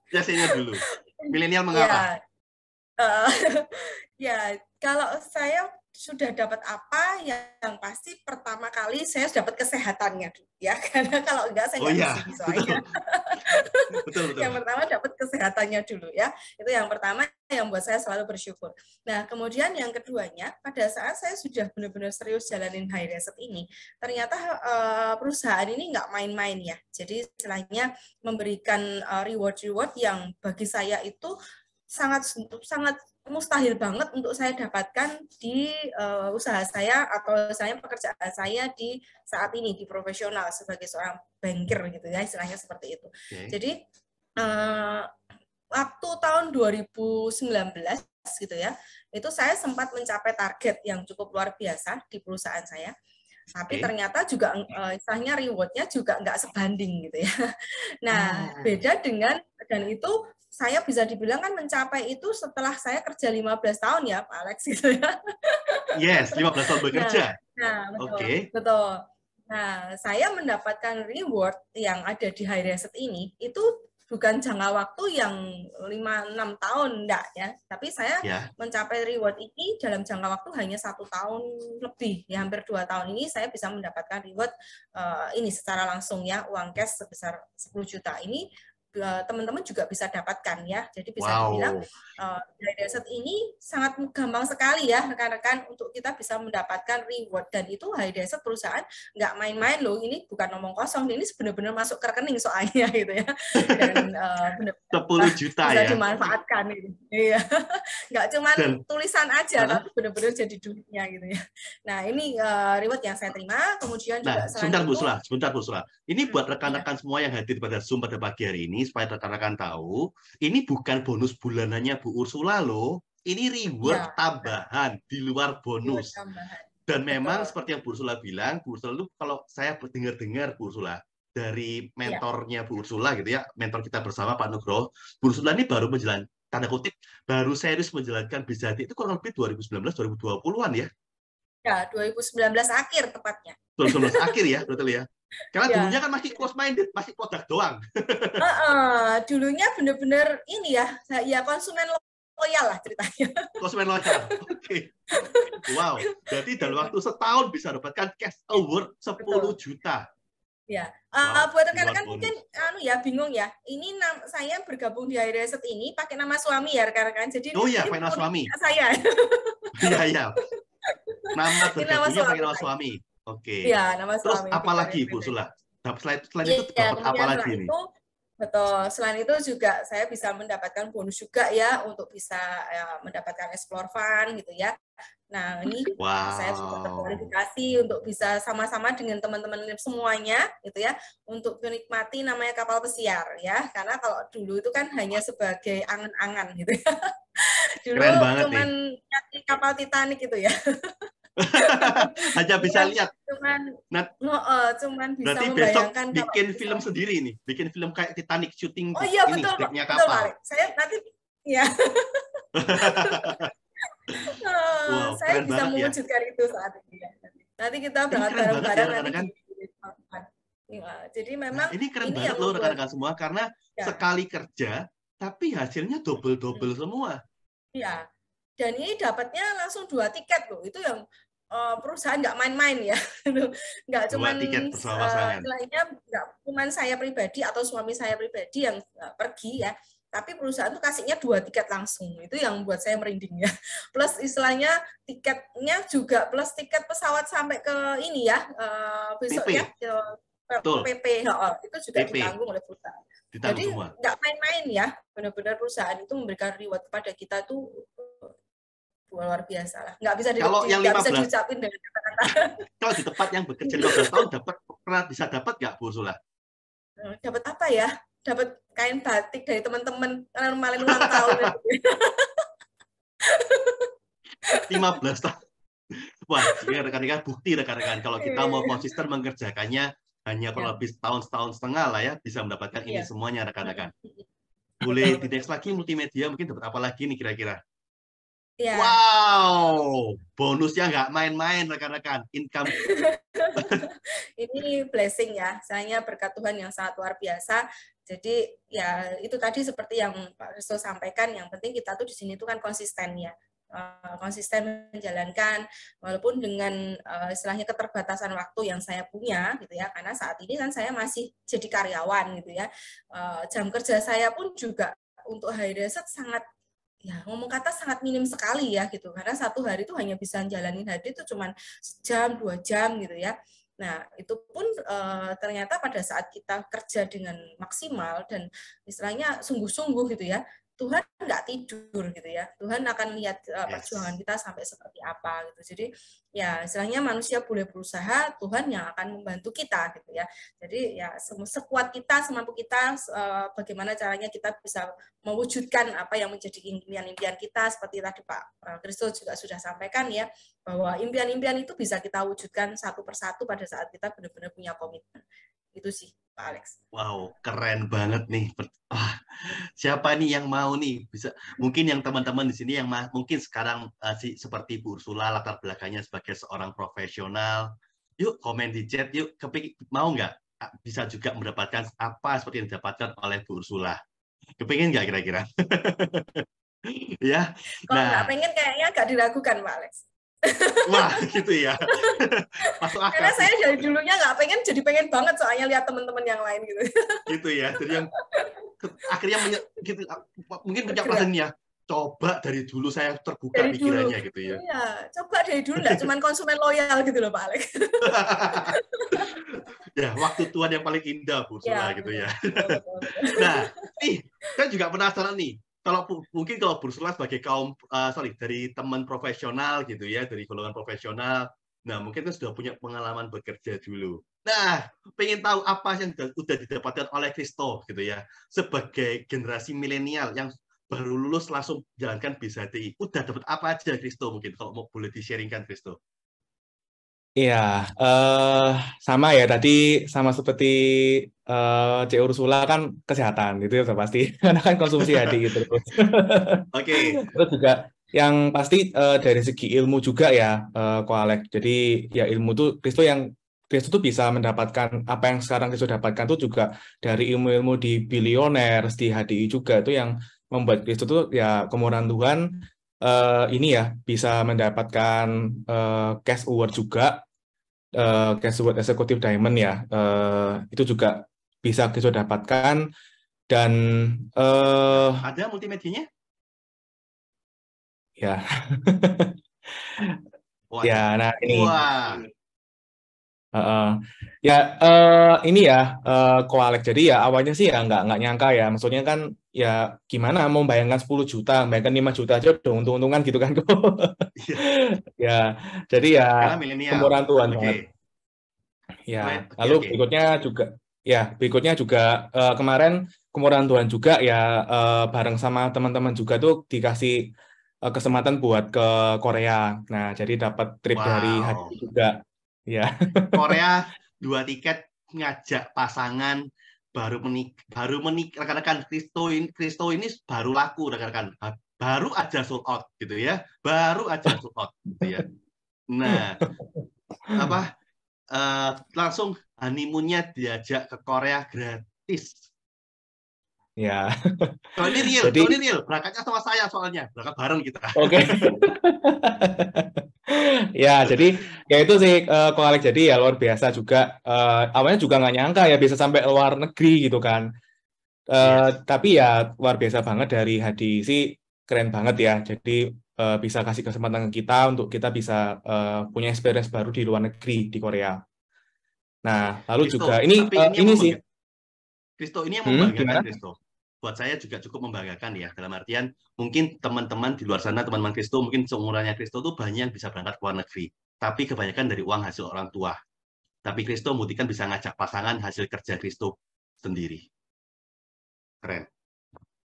Yang senior dulu. Milenial mengapa? Ya, kalau saya sudah dapat apa, yang pasti pertama kali saya dapat kesehatannya, ya. Karena kalau enggak saya nggak bisa soalnya. Betul. Yang pertama dapat kesehatannya dulu ya. Itu yang pertama yang buat saya selalu bersyukur. Nah, kemudian yang keduanya, pada saat saya sudah benar-benar serius jalanin high reset ini, ternyata perusahaan ini nggak main-main ya. Jadi istilahnya memberikan reward yang bagi saya itu sangat mustahil banget untuk saya dapatkan di usaha saya atau saya pekerjaan saya di saat ini di profesional sebagai seorang banker gitu ya, istilahnya seperti itu. Jadi waktu tahun 2019 gitu ya, itu saya sempat mencapai target yang cukup luar biasa di perusahaan saya. Tapi ternyata juga istilahnya reward-nya juga nggak sebanding gitu ya. Nah, beda dengan, dan itu saya bisa dibilang kan mencapai itu setelah saya kerja 15 tahun ya, Pak Alex gitu ya. Yes, 15 tahun bekerja. Betul. Nah, saya mendapatkan reward yang ada di high reset ini itu bukan jangka waktu yang 5-6 tahun, enggak ya. Tapi saya mencapai reward ini dalam jangka waktu hanya 1 tahun lebih, ya hampir 2 tahun ini saya bisa mendapatkan reward ini secara langsung ya, uang cash sebesar 10 juta. Ini teman-teman juga bisa dapatkan ya. Jadi bisa dibilang high reset ini sangat gampang sekali ya rekan-rekan untuk kita bisa mendapatkan reward, dan itu high reset perusahaan nggak main-main loh, ini bukan omong kosong, ini benar-benar masuk ke rekening soalnya gitu ya, dan benar-benar 10 juta bisa ya dimanfaatkan gitu. Iya, nggak cuma tulisan aja tapi benar-benar jadi duitnya gitu ya. Nah ini reward yang saya terima. Kemudian juga sebentar Bu Ursula. Ini buat rekan-rekan semua yang hadir pada Zoom pada pagi hari ini supaya rekan-rekan tahu, ini bukan bonus bulanannya Bu Ursula loh, ini reward tambahan di luar bonus. Dan memang seperti yang Bu Ursula bilang, Bu Ursula itu kalau saya dengar-dengar Bu Ursula dari mentornya Bu Ursula gitu ya, mentor kita bersama Pak Nugroho, Bu Ursula ini baru menjalankan, tanda kutip, baru serius menjalankan BSHDI itu kurang lebih 2019-2020-an ya? Ya, 2019 akhir tepatnya. 2019 akhir ya, betul ya? Karena dulunya kan masih close minded, masih produk doang. Dulunya benar-benar ini ya konsumen loyal lah ceritanya. Konsumen loyal, oke. Wow, jadi dalam waktu setahun bisa dapatkan cash award 10 juta. Ya, buat rekan-rekan mungkin bingung ya. Ini saya bergabung di high reset ini pakai nama suami ya rekan-rekan. Jadi pakai nama suami. Saya. Iya. Nama Ini nama bergabungnya pakai suami nama saya. suami. Oke. Iya, nama Terus suami. apa Victor lagi Bu Effendi. Sula? Selain Iya, itu dapat apa kemudian lagi selain nih? itu, betul. Selain itu juga saya bisa mendapatkan bonus juga ya untuk bisa mendapatkan explore fund gitu ya. Nah, ini saya juga Wow. terkualifikasi untuk bisa sama-sama dengan teman-teman semuanya gitu ya untuk menikmati namanya kapal pesiar ya. Karena kalau dulu itu kan hanya sebagai angan-angan gitu ya. Dulu Keren banget cuman nih. nyati kapal Titanic gitu ya. Hanya bisa lihat. Nah, Cuman bisa berarti besok membayangkan kalau bikin bisa. film sendiri nih, bikin film kayak Titanic, syuting Oh di iya ini betul Pak, speknya betul Pak kapal. Alex. Saya nanti ya Wow, saya keren bisa banget ya. mewujudkan itu saat ini. Nanti kita Ini berangkat keren banget ya bareng-bareng nanti rekan-rekan. jadi Nah, memang ini keren ini banget yang loh membuat rekan-rekan semua karena ya, sekali kerja tapi hasilnya double-double semua. ya. Dan ini dapatnya langsung 2 tiket loh. Itu yang perusahaan nggak main-main ya. Nggak 2 cuman tiket bersama pasangan. istilahnya nggak cuman saya pribadi atau suami saya pribadi yang pergi ya. Tapi perusahaan tuh kasihnya 2 tiket langsung. Itu yang buat saya merinding ya. Plus istilahnya tiketnya juga plus tiket pesawat sampai ke ini ya besok PP. ya Betul. PP itu juga PP. ditanggung oleh perusahaan. Ditanggung Jadi semua. nggak main-main ya. Benar-benar perusahaan itu memberikan reward kepada kita tuh luar biasa lah. Nggak bisa Kalau yang nggak bisa 15 diucapin dengan kata-kata. kalau di tempat yang bekerja 15 tahun pernah bisa dapat nggak Bu Sula? Dapat apa ya? Dapat kain batik dari teman-teman karena malam ulang tahun. 15 tahun. Wah, rekan-rekan bukti rekan-rekan kalau kita mau konsisten mengerjakannya hanya kurang lebih setahun setengah lah ya bisa mendapatkan ini semuanya rekan-rekan. Boleh di next lagi multimedia mungkin dapat apa lagi nih kira-kira? Ya. Wow, bonusnya nggak main-main rekan-rekan, income. Ini blessing ya, saya berkat Tuhan yang sangat luar biasa. Jadi ya itu tadi seperti yang Pak Risto sampaikan, yang penting kita tuh di sini tuh kan konsisten ya. Konsisten menjalankan walaupun dengan istilahnya keterbatasan waktu yang saya punya gitu ya, karena saat ini kan saya masih jadi karyawan gitu ya. Jam kerja saya pun juga untuk hari reset sangat ya ngomong kata sangat minim sekali ya gitu, karena satu hari itu hanya bisa jalanin hari itu cuma sejam 2 jam gitu ya. Nah itu pun ternyata pada saat kita kerja dengan maksimal dan istilahnya sungguh-sungguh gitu ya, Tuhan nggak tidur gitu ya. Tuhan akan lihat perjuangan kita sampai seperti apa gitu. Jadi ya istilahnya manusia boleh berusaha, Tuhan yang akan membantu kita gitu ya. Jadi ya sekuat kita, semampu kita, bagaimana caranya kita bisa mewujudkan apa yang menjadi impian-impian kita, seperti tadi Pak Kristo juga sudah sampaikan ya, bahwa impian-impian itu bisa kita wujudkan satu persatu pada saat kita benar-benar punya komitmen. Itu sih Pak Alex. Wow, keren banget nih. Siapa nih yang mau nih bisa mungkin yang teman-teman di sini yang mungkin sekarang seperti Bu Ursula latar belakangnya sebagai seorang profesional. Yuk komen di chat yuk, mau nggak bisa juga mendapatkan apa seperti yang didapatkan oleh Bu Ursula. Kepingin nggak kira-kira? Ya. Kalau nggak pengen kayaknya agak diragukan Pak Alex. Wah, gitu ya. Masuk akal. Karena saya dari dulunya nggak pengen, jadi pengen banget soalnya lihat teman-teman yang lain gitu. Gitu ya. Jadi yang akhirnya gitu, mungkin penyampaian ya. Coba dari dulu saya terbuka dari pikirannya dulu. Gitu ya. Iya, coba dari dulu nggak cuma konsumen loyal gitu loh Pak Alex. Ya, waktu Tuhan yang paling indah Bu Ursula gitu ya. Nah, saya juga penasaran nih. Kalau mungkin kalau Bu Ursula sebagai dari teman profesional gitu ya, dari golongan profesional, nah mungkin kan sudah punya pengalaman bekerja dulu. Nah, pengen tahu apa yang sudah didapatkan oleh Kristo gitu ya, sebagai generasi milenial yang baru lulus langsung jalankan BISHTI. Udah dapat apa aja Kristo mungkin kalau mau boleh di-sharingkan Kristo? Iya, sama ya tadi sama seperti Cik Ursula kan kesehatan itu ya pasti karena kan konsumsi HDI terus. Oke. Terus juga yang pasti dari segi ilmu juga ya Ko Alex. Jadi ya ilmu tuh Kristo tuh bisa mendapatkan apa yang sekarang Kristo dapatkan tuh juga dari ilmu-ilmu di Billionaires di HDI juga itu yang membuat Kristo tuh ya kemurahan Tuhan. Ini ya bisa mendapatkan cash award juga, cash award Executive Diamond ya, itu juga bisa kita dapatkan dan ada multimedianya? Ya, Wah, Ya, nah ini. wah, Ya ini ya Ko Alex. Jadi ya awalnya sih ya nggak nyangka ya. Maksudnya kan ya gimana mau bayangkan 10 juta, bayangkan 5 juta aja udah untung-untungan gitu kan kok. iya. Ya, jadi ya Karena milenial. kemurahan Tuhan Oke, banget. Ya, oke, lalu oke. berikutnya juga kemarin kemurahan Tuhan juga ya bareng sama teman-teman juga tuh dikasih kesempatan buat ke Korea. Nah, jadi dapat trip dari Wow. Hadi juga. Ya. Korea 2 tiket ngajak pasangan baru menik rekan-rekan Kristo ini baru laku rekan-rekan. Baru aja sold out gitu ya. Baru aja sold out gitu ya. Nah, apa langsung honeymoon-nya diajak ke Korea gratis. Ya. Kalau ini Jadi real, berangkatnya sama saya soalnya, berangkat bareng kita. oke. Ya, jadi ya itu sih Ko Alex. Jadi ya luar biasa juga. Awalnya juga nggak nyangka ya bisa sampai luar negeri gitu kan. Yes. Tapi ya luar biasa banget dari Hadi sih, keren banget ya. Jadi bisa kasih kesempatan ke kita untuk kita bisa punya experience baru di luar negeri di Korea. Nah, lalu Kristo, juga ini tapi ini yang sih. Kristo ini yang membanggakan, Gimana? Kristo. Buat saya juga cukup membanggakan ya, dalam artian mungkin teman-teman di luar sana, teman-teman Kristo, mungkin seumurannya Kristo tuh banyak yang bisa berangkat ke luar negeri. Tapi kebanyakan dari uang hasil orang tua. Tapi Kristo buktikan bisa ngajak pasangan hasil kerja Kristo sendiri. Keren.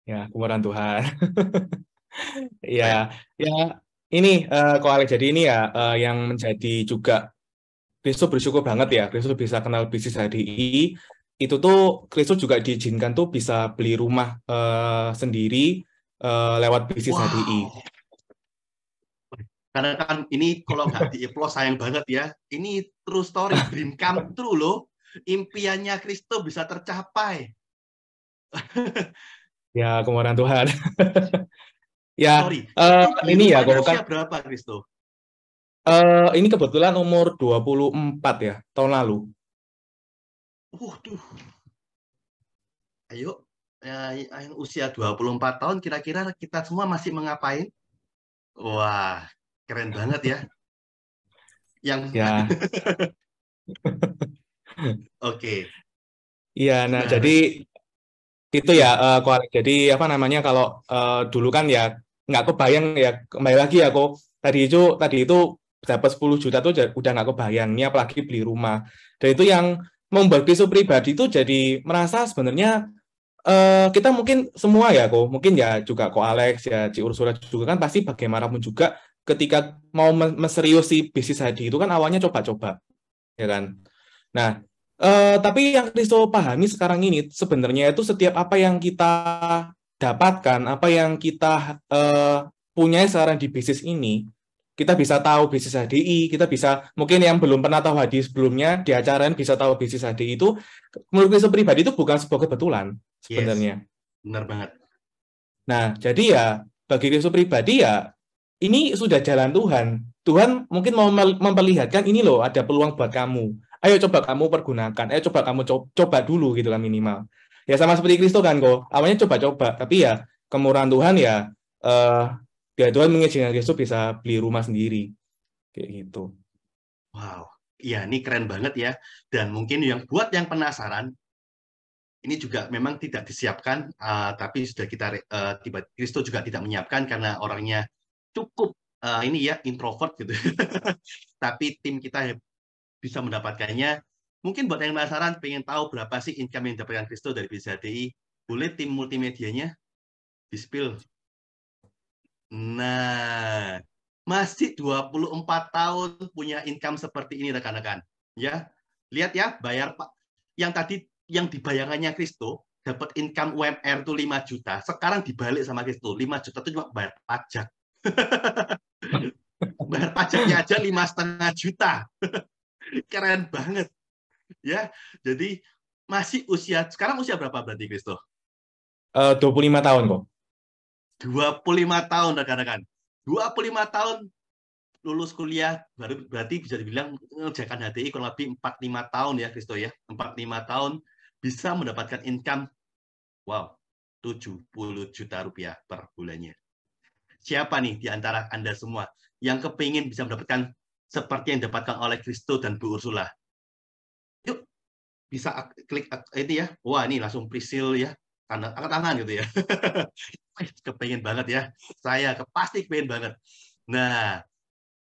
Ya, kemurahan Tuhan. Keren. Ya, ya ini Ko Alex. Jadi ini ya yang menjadi juga Kristo bersyukur banget ya. Kristo bisa kenal bisnis HDI. Itu tuh Kristo juga diizinkan tuh bisa beli rumah sendiri lewat bisnis HDI. Wow. Karena kan ini kalau nggak di-applause sayang banget ya. Ini true story, dream come true loh. Impiannya Kristo bisa tercapai. Ya, kemurahan Tuhan. Ya, Sorry, itu beli ini ya rumahnya kok kan usia berapa, Kristo? ini kebetulan umur 24 ya, tahun lalu. Tuh. Ayo, yang usia 24 tahun kira-kira kita semua masih mengapain? Wah, keren banget ya. Yang Ya, Oke, iya. Nah, gimana jadi tadi? itu ya, jadi apa namanya kalau dulu kan ya nggak kebayang ya, kembali lagi ya kok tadi itu dapat 10 juta tuh udah nggak kebayang, ini apalagi beli rumah. Dan itu yang membuat Kristo pribadi itu jadi merasa sebenarnya kita mungkin semua ya kok, mungkin ya juga kok Alex ya, Ci Ursula juga kan pasti bagaimanapun juga ketika mau menseriusi bisnis tadi itu kan awalnya coba-coba, ya kan. Nah, tapi yang Kristo pahami sekarang ini sebenarnya itu setiap apa yang kita dapatkan, apa yang kita punya sekarang di bisnis ini, kita bisa tahu bisnis HDI, kita bisa mungkin yang belum pernah tahu HDI sebelumnya di acara ini bisa tahu bisnis HDI itu menurut Kristo pribadi itu bukan sebuah kebetulan Yes, sebenarnya. benar banget. Nah, jadi ya bagi Kristo pribadi ya ini sudah jalan Tuhan. Tuhan mungkin mau memperlihatkan ini loh ada peluang buat kamu. Ayo coba kamu pergunakan. Ayo coba kamu coba dulu gitu kan minimal. Ya sama seperti Kristo kan kok. Awalnya coba-coba, tapi ya kemurahan Tuhan ya ya Tuhan mengizinkan Kristo bisa beli rumah sendiri kayak gitu. Wow, iya ini keren banget ya. Dan mungkin buat yang penasaran, ini juga memang tidak disiapkan, tapi sudah Kristo juga tidak menyiapkan karena orangnya cukup ini ya introvert gitu. Tapi tim kita bisa mendapatkannya. Mungkin buat yang penasaran, pengen tahu berapa sih income yang didapatkan Kristo dari Bisnis HDI, boleh tim multimedianya di-spill. Nah, masih 24 tahun punya income seperti ini rekan-rekan. Ya, lihat ya, bayar Pak. Yang tadi yang dibayangannya Kristo dapat income UMR itu 5 juta, sekarang dibalik sama Kristo, 5 juta itu cuma bayar pajak. Bayar pajaknya aja 5,5 juta. Keren banget. Ya, jadi masih sekarang usia berapa berarti Kristo? 25 tahun kok. 25 tahun rekan-rekan. 25 tahun lulus kuliah baru berarti bisa dibilang mengerjakan HDI kurang lebih 45 tahun ya Kristo ya. 45 tahun bisa mendapatkan income 70 juta rupiah per bulannya. Siapa nih di antara Anda semua yang kepingin bisa mendapatkan seperti yang didapatkan oleh Kristo dan Bu Ursula. Yuk, bisa klik ini ya. Wah, ini langsung Prisil ya. Angkat tangan gitu ya. Kepengen banget ya. Saya pasti kepengen banget. Nah,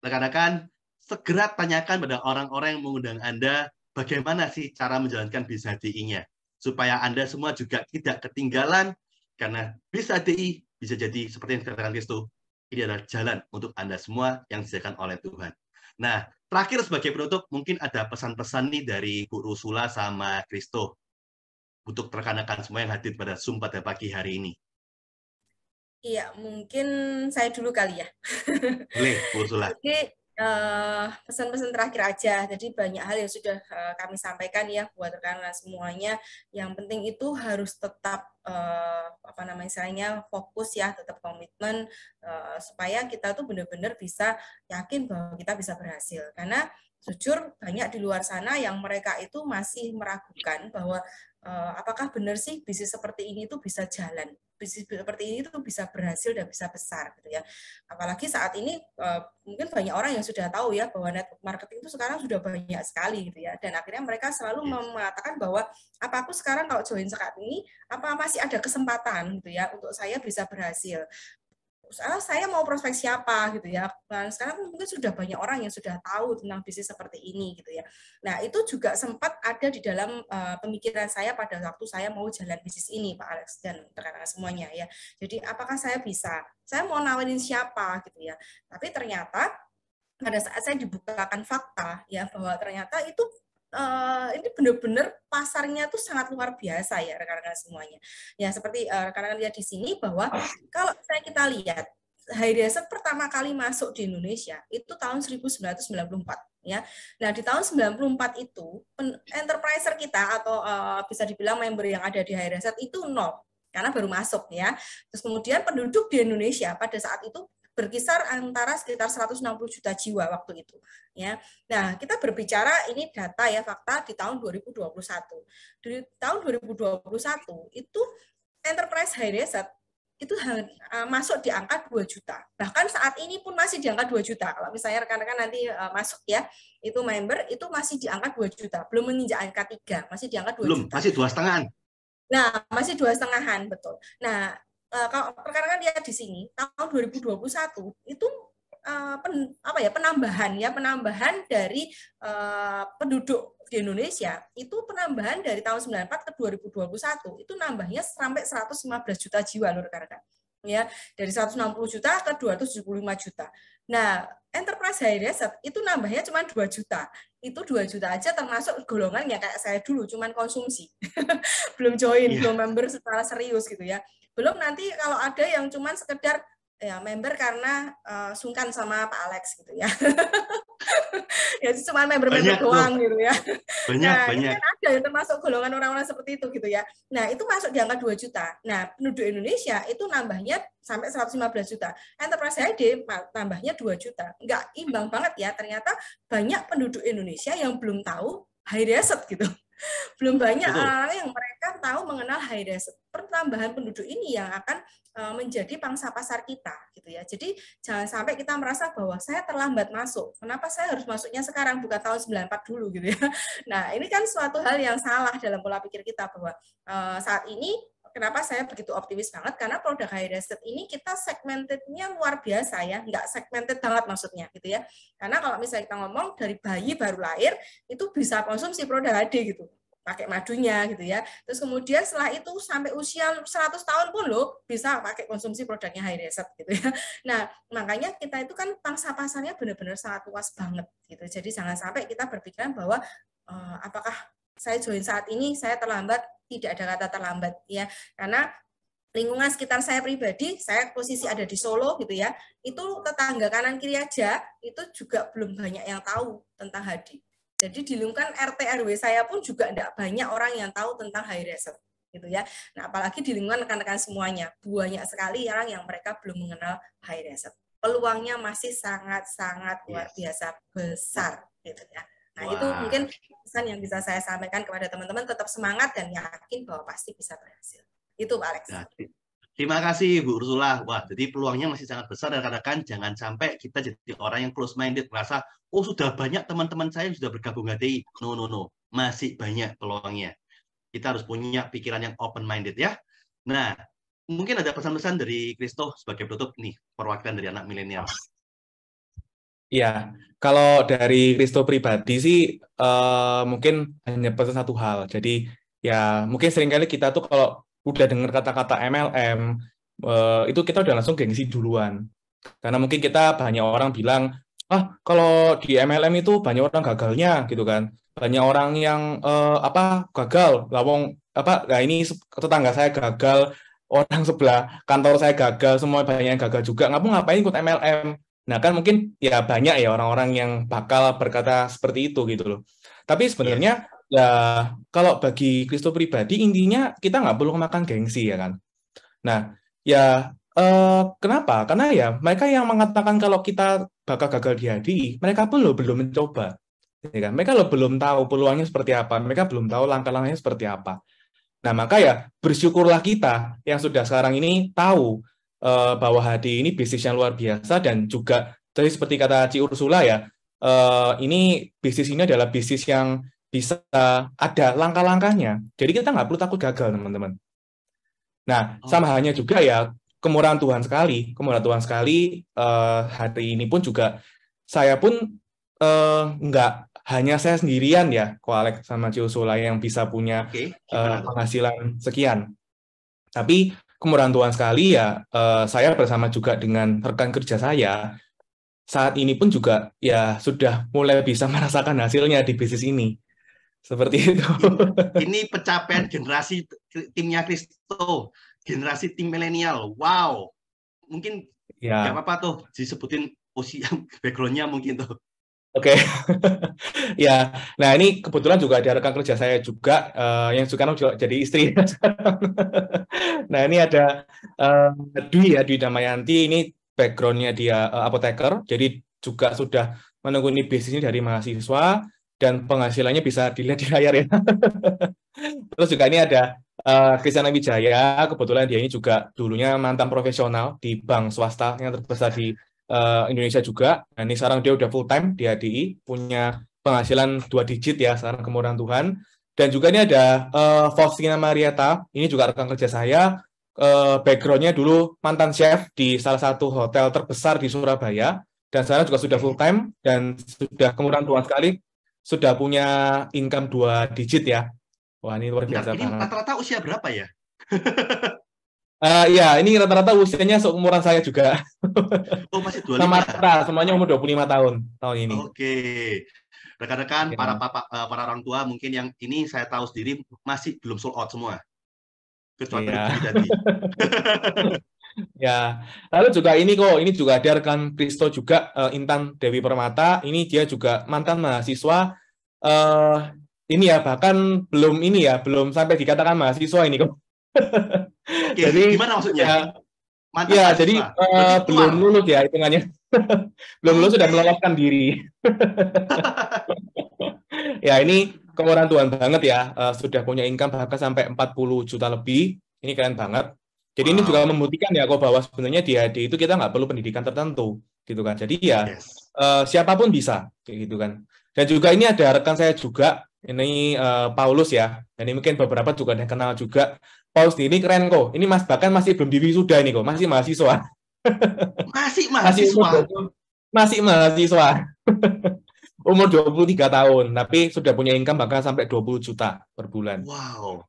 rekan-rekan, segera tanyakan pada orang-orang yang mengundang Anda bagaimana sih cara menjalankan bis HDI-nya. Supaya Anda semua juga tidak ketinggalan, karena bis HDI bisa jadi seperti yang dikatakan Kristo, ini adalah jalan untuk Anda semua yang disediakan oleh Tuhan. Nah, terakhir sebagai penutup, mungkin ada pesan-pesan nih dari Bu Ursula sama Kristo untuk rekan-rekan semua yang hadir pada Zoom pada pagi hari ini. Iya, mungkin saya dulu kali ya. Boleh, Bu Ursula. Jadi pesan-pesan terakhir aja. Jadi banyak hal yang sudah kami sampaikan ya buat rekan-rekan semuanya. Yang penting itu harus tetap fokus ya, tetap komitmen supaya kita tuh benar-benar bisa yakin bahwa kita bisa berhasil. Karena jujur banyak di luar sana yang mereka itu masih meragukan bahwa apakah benar sih bisnis seperti ini tuh bisa jalan, bisnis seperti ini tuh bisa berhasil dan bisa besar gitu ya. Apalagi saat ini mungkin banyak orang yang sudah tahu ya bahwa network marketing itu sekarang sudah banyak sekali gitu ya, dan akhirnya mereka selalu mengatakan bahwa apa aku sekarang kalau join saat ini apa masih ada kesempatan gitu ya untuk saya bisa berhasil. Saya mau prospek siapa gitu ya. Nah, sekarang mungkin sudah banyak orang yang sudah tahu tentang bisnis seperti ini gitu ya. Nah, itu juga sempat ada di dalam pemikiran saya pada waktu saya mau jalan bisnis ini, Pak Alex dan rekan-rekan semuanya ya. Jadi apakah saya bisa? Saya mau nawarin siapa gitu ya. Tapi ternyata pada saat saya dibukakan fakta ya bahwa ternyata itu ini benar-benar pasarnya tuh sangat luar biasa ya rekan-rekan semuanya. Ya seperti rekan-rekan lihat di sini bahwa kalau kita lihat HiReset pertama kali masuk di Indonesia itu tahun 1994 ya. Nah, di tahun 94 itu enterpriser kita atau bisa dibilang member yang ada di HiReset itu 0 karena baru masuk ya. Terus kemudian penduduk di Indonesia pada saat itu berkisar antara sekitar 160 juta jiwa waktu itu ya. Nah, kita berbicara ini data ya fakta di tahun 2021. Di tahun 2021 itu enterprise HiReset itu masuk di angka 2 juta. Bahkan saat ini pun masih di angka 2 juta. Kalau misalnya rekan-rekan nanti masuk ya, itu member itu masih di angka 2 juta. Belum menginjak angka 3, masih di angka 2 juta. Masih 2,5. Nah, masih 2,5, betul. Nah, kalau rekan-rekan lihat di sini tahun 2021 itu penambahan dari penduduk di Indonesia itu penambahan dari tahun 94 ke 2021 itu nambahnya sampai 115 juta jiwa loh rekan-rekan. Ya, dari 160 juta ke 275 juta. Nah, enterprise HiReset itu nambahnya cuma 2 juta. Itu 2 juta aja termasuk golongan yang kayak saya dulu cuman konsumsi. Belum join, belum member secara serius gitu ya. Belum nanti kalau ada yang cuman sekedar ya member karena sungkan sama Pak Alex gitu ya. Ya cuma member doang gitu ya. Banyak. Kan ada yang termasuk golongan orang-orang seperti itu gitu ya. Nah, itu masuk di angka 2 juta. Nah, penduduk Indonesia itu nambahnya sampai 115 juta. Enterprise ID nambahnya 2 juta. Enggak imbang banget ya. Ternyata banyak penduduk Indonesia yang belum tahu HiReset gitu. Belum banyak orang yang mereka tahu mengenal HiReset. Pertambahan penduduk ini yang akan menjadi pangsa pasar kita gitu ya. Jadi jangan sampai kita merasa bahwa saya terlambat masuk. Kenapa saya harus masuknya sekarang bukan tahun 94 dulu gitu ya. Nah, ini kan suatu hal yang salah dalam pola pikir kita bahwa saat ini kenapa saya begitu optimis banget karena produk HiReset ini kita segmented-nya luar biasa ya, nggak segmented banget maksudnya gitu ya. Karena kalau misalnya kita ngomong dari bayi baru lahir itu bisa konsumsi produk HD gitu. Pakai madunya gitu ya. Terus kemudian setelah itu sampai usia 100 tahun pun loh bisa pakai konsumsi produknya HiReset gitu ya. Nah, makanya kita itu kan pangsa pasarnya benar-benar sangat luas banget gitu. Jadi jangan sampai kita berpikiran bahwa apakah saya join saat ini saya terlambat, tidak ada kata terlambat ya. Karena lingkungan sekitar saya pribadi, saya posisi ada di Solo gitu ya. Itu tetangga kanan kiri aja itu juga belum banyak yang tahu tentang HD. Jadi di lingkungan RT RW saya pun juga tidak banyak orang yang tahu tentang HiReset gitu ya. Nah, apalagi di lingkungan rekan-rekan semuanya, banyak sekali orang yang mereka belum mengenal HiReset. Peluangnya masih sangat-sangat luar biasa besar gitu ya. Nah, itu mungkin pesan yang bisa saya sampaikan kepada teman-teman, tetap semangat dan yakin bahwa pasti bisa berhasil. Itu Pak Alex. Terima kasih Bu Ursula. Wah, jadi peluangnya masih sangat besar dan rekan-rekan jangan sampai kita jadi orang yang close minded merasa oh sudah banyak teman-teman saya yang sudah bergabung HDI. No, masih banyak peluangnya. Kita harus punya pikiran yang open minded ya. Nah, mungkin ada pesan-pesan dari Christo sebagai penutup nih, perwakilan dari anak milenial. Ya, kalau dari Christo pribadi sih mungkin hanya pesan satu hal. Jadi ya mungkin seringkali kita tuh kalau udah dengar kata-kata MLM itu kita udah langsung gengsi duluan. Karena mungkin kita banyak orang bilang, kalau di MLM itu banyak orang gagalnya gitu kan. Banyak orang yang gagal, lawong ini tetangga saya gagal, orang sebelah kantor saya gagal, semua banyak yang gagal juga. Ngapain ikut MLM? Nah, kan mungkin ya banyak ya orang-orang yang bakal berkata seperti itu gitu loh. Tapi sebenarnya ya kalau bagi Christo pribadi intinya kita nggak perlu makan gengsi ya kan. Nah, ya kenapa? Karena ya mereka yang mengatakan kalau kita bakal gagal di HDI, mereka pun belum mencoba. Ya kan? Mereka belum tahu peluangnya seperti apa, mereka belum tahu langkah-langkahnya seperti apa. Nah, maka ya bersyukurlah kita yang sudah sekarang ini tahu bahwa HDI ini bisnis yang luar biasa dan juga tadi seperti kata Ci Ursula ya, ini bisnis ini adalah bisnis yang bisa ada langkah-langkahnya. Jadi kita nggak perlu takut gagal, teman-teman. Nah, sama halnya juga ya kemurahan Tuhan sekali. Hari ini pun juga saya pun nggak hanya saya sendirian ya, Ko Alex sama Ci Ursula yang bisa punya penghasilan sekian. Tapi kemurahan Tuhan sekali ya, saya bersama juga dengan rekan kerja saya saat ini pun juga ya sudah mulai bisa merasakan hasilnya di bisnis ini. Seperti itu. Ini pencapaian generasi timnya Christo, generasi tim milenial. Wow. Mungkin nggak apa-apa tuh disebutin usia background-nya mungkin tuh. Oke. Ya, nah ini kebetulan juga ada rekan kerja saya juga yang sekarang juga jadi istri. Nah, ini ada Dwi Damayanti, ini background-nya dia apoteker, jadi juga sudah menekuni bisnis ini dari mahasiswa dan penghasilannya bisa dilihat di layar ya. Terus juga ini ada Krisana Wijaya, kebetulan dia ini juga dulunya mantan profesional di bank swasta yang terbesar di Indonesia juga. Nah, ini sekarang dia udah full time di HDI, punya penghasilan 2 digit ya sekarang kemurahan Tuhan. Dan juga ini ada Faustina Marieta, ini juga rekan kerja saya, background-nya dulu mantan chef di salah satu hotel terbesar di Surabaya, dan sekarang juga sudah full time dan sudah kemurahan Tuhan sekali, sudah punya income 2 digit ya. Wah, ini luar biasa banget. Ini rata-rata usia berapa ya? Ya, ini rata-rata usianya seumuran saya juga. Oh, masih 25. Sama rata, semuanya umur 25 tahun ini. Oke. Rekan-rekan, para orang tua mungkin yang ini saya tahu sendiri masih belum sold out semua. Kecuali tadi. Ya, lalu juga ini juga ada rekan Christo juga, Intan Dewi Permata, ini dia juga mantan mahasiswa, ini ya bahkan belum sampai dikatakan mahasiswa ini kok. Oke, jadi gimana maksudnya? Ya, jadi belum lulus ya hitungannya. Belum lulus sudah meloloskan diri. Ya, ini kemurahan Tuhan banget ya, sudah punya income bahkan sampai 40 juta lebih. Ini keren banget. Jadi ini juga membuktikan ya kok bahwa sebenarnya di HDI itu kita nggak perlu pendidikan tertentu gitu kan. Jadi ya siapapun bisa gitu kan. Dan juga ini ada rekan saya juga, ini Paulus ya. Dan ini mungkin beberapa juga ada kenal juga. Paulus ini keren kok. Ini bahkan masih belum diwisuda nih kok, masih mahasiswa. Masih mahasiswa. Umur 23 tahun, tapi sudah punya income bahkan sampai 20 juta per bulan. Wow.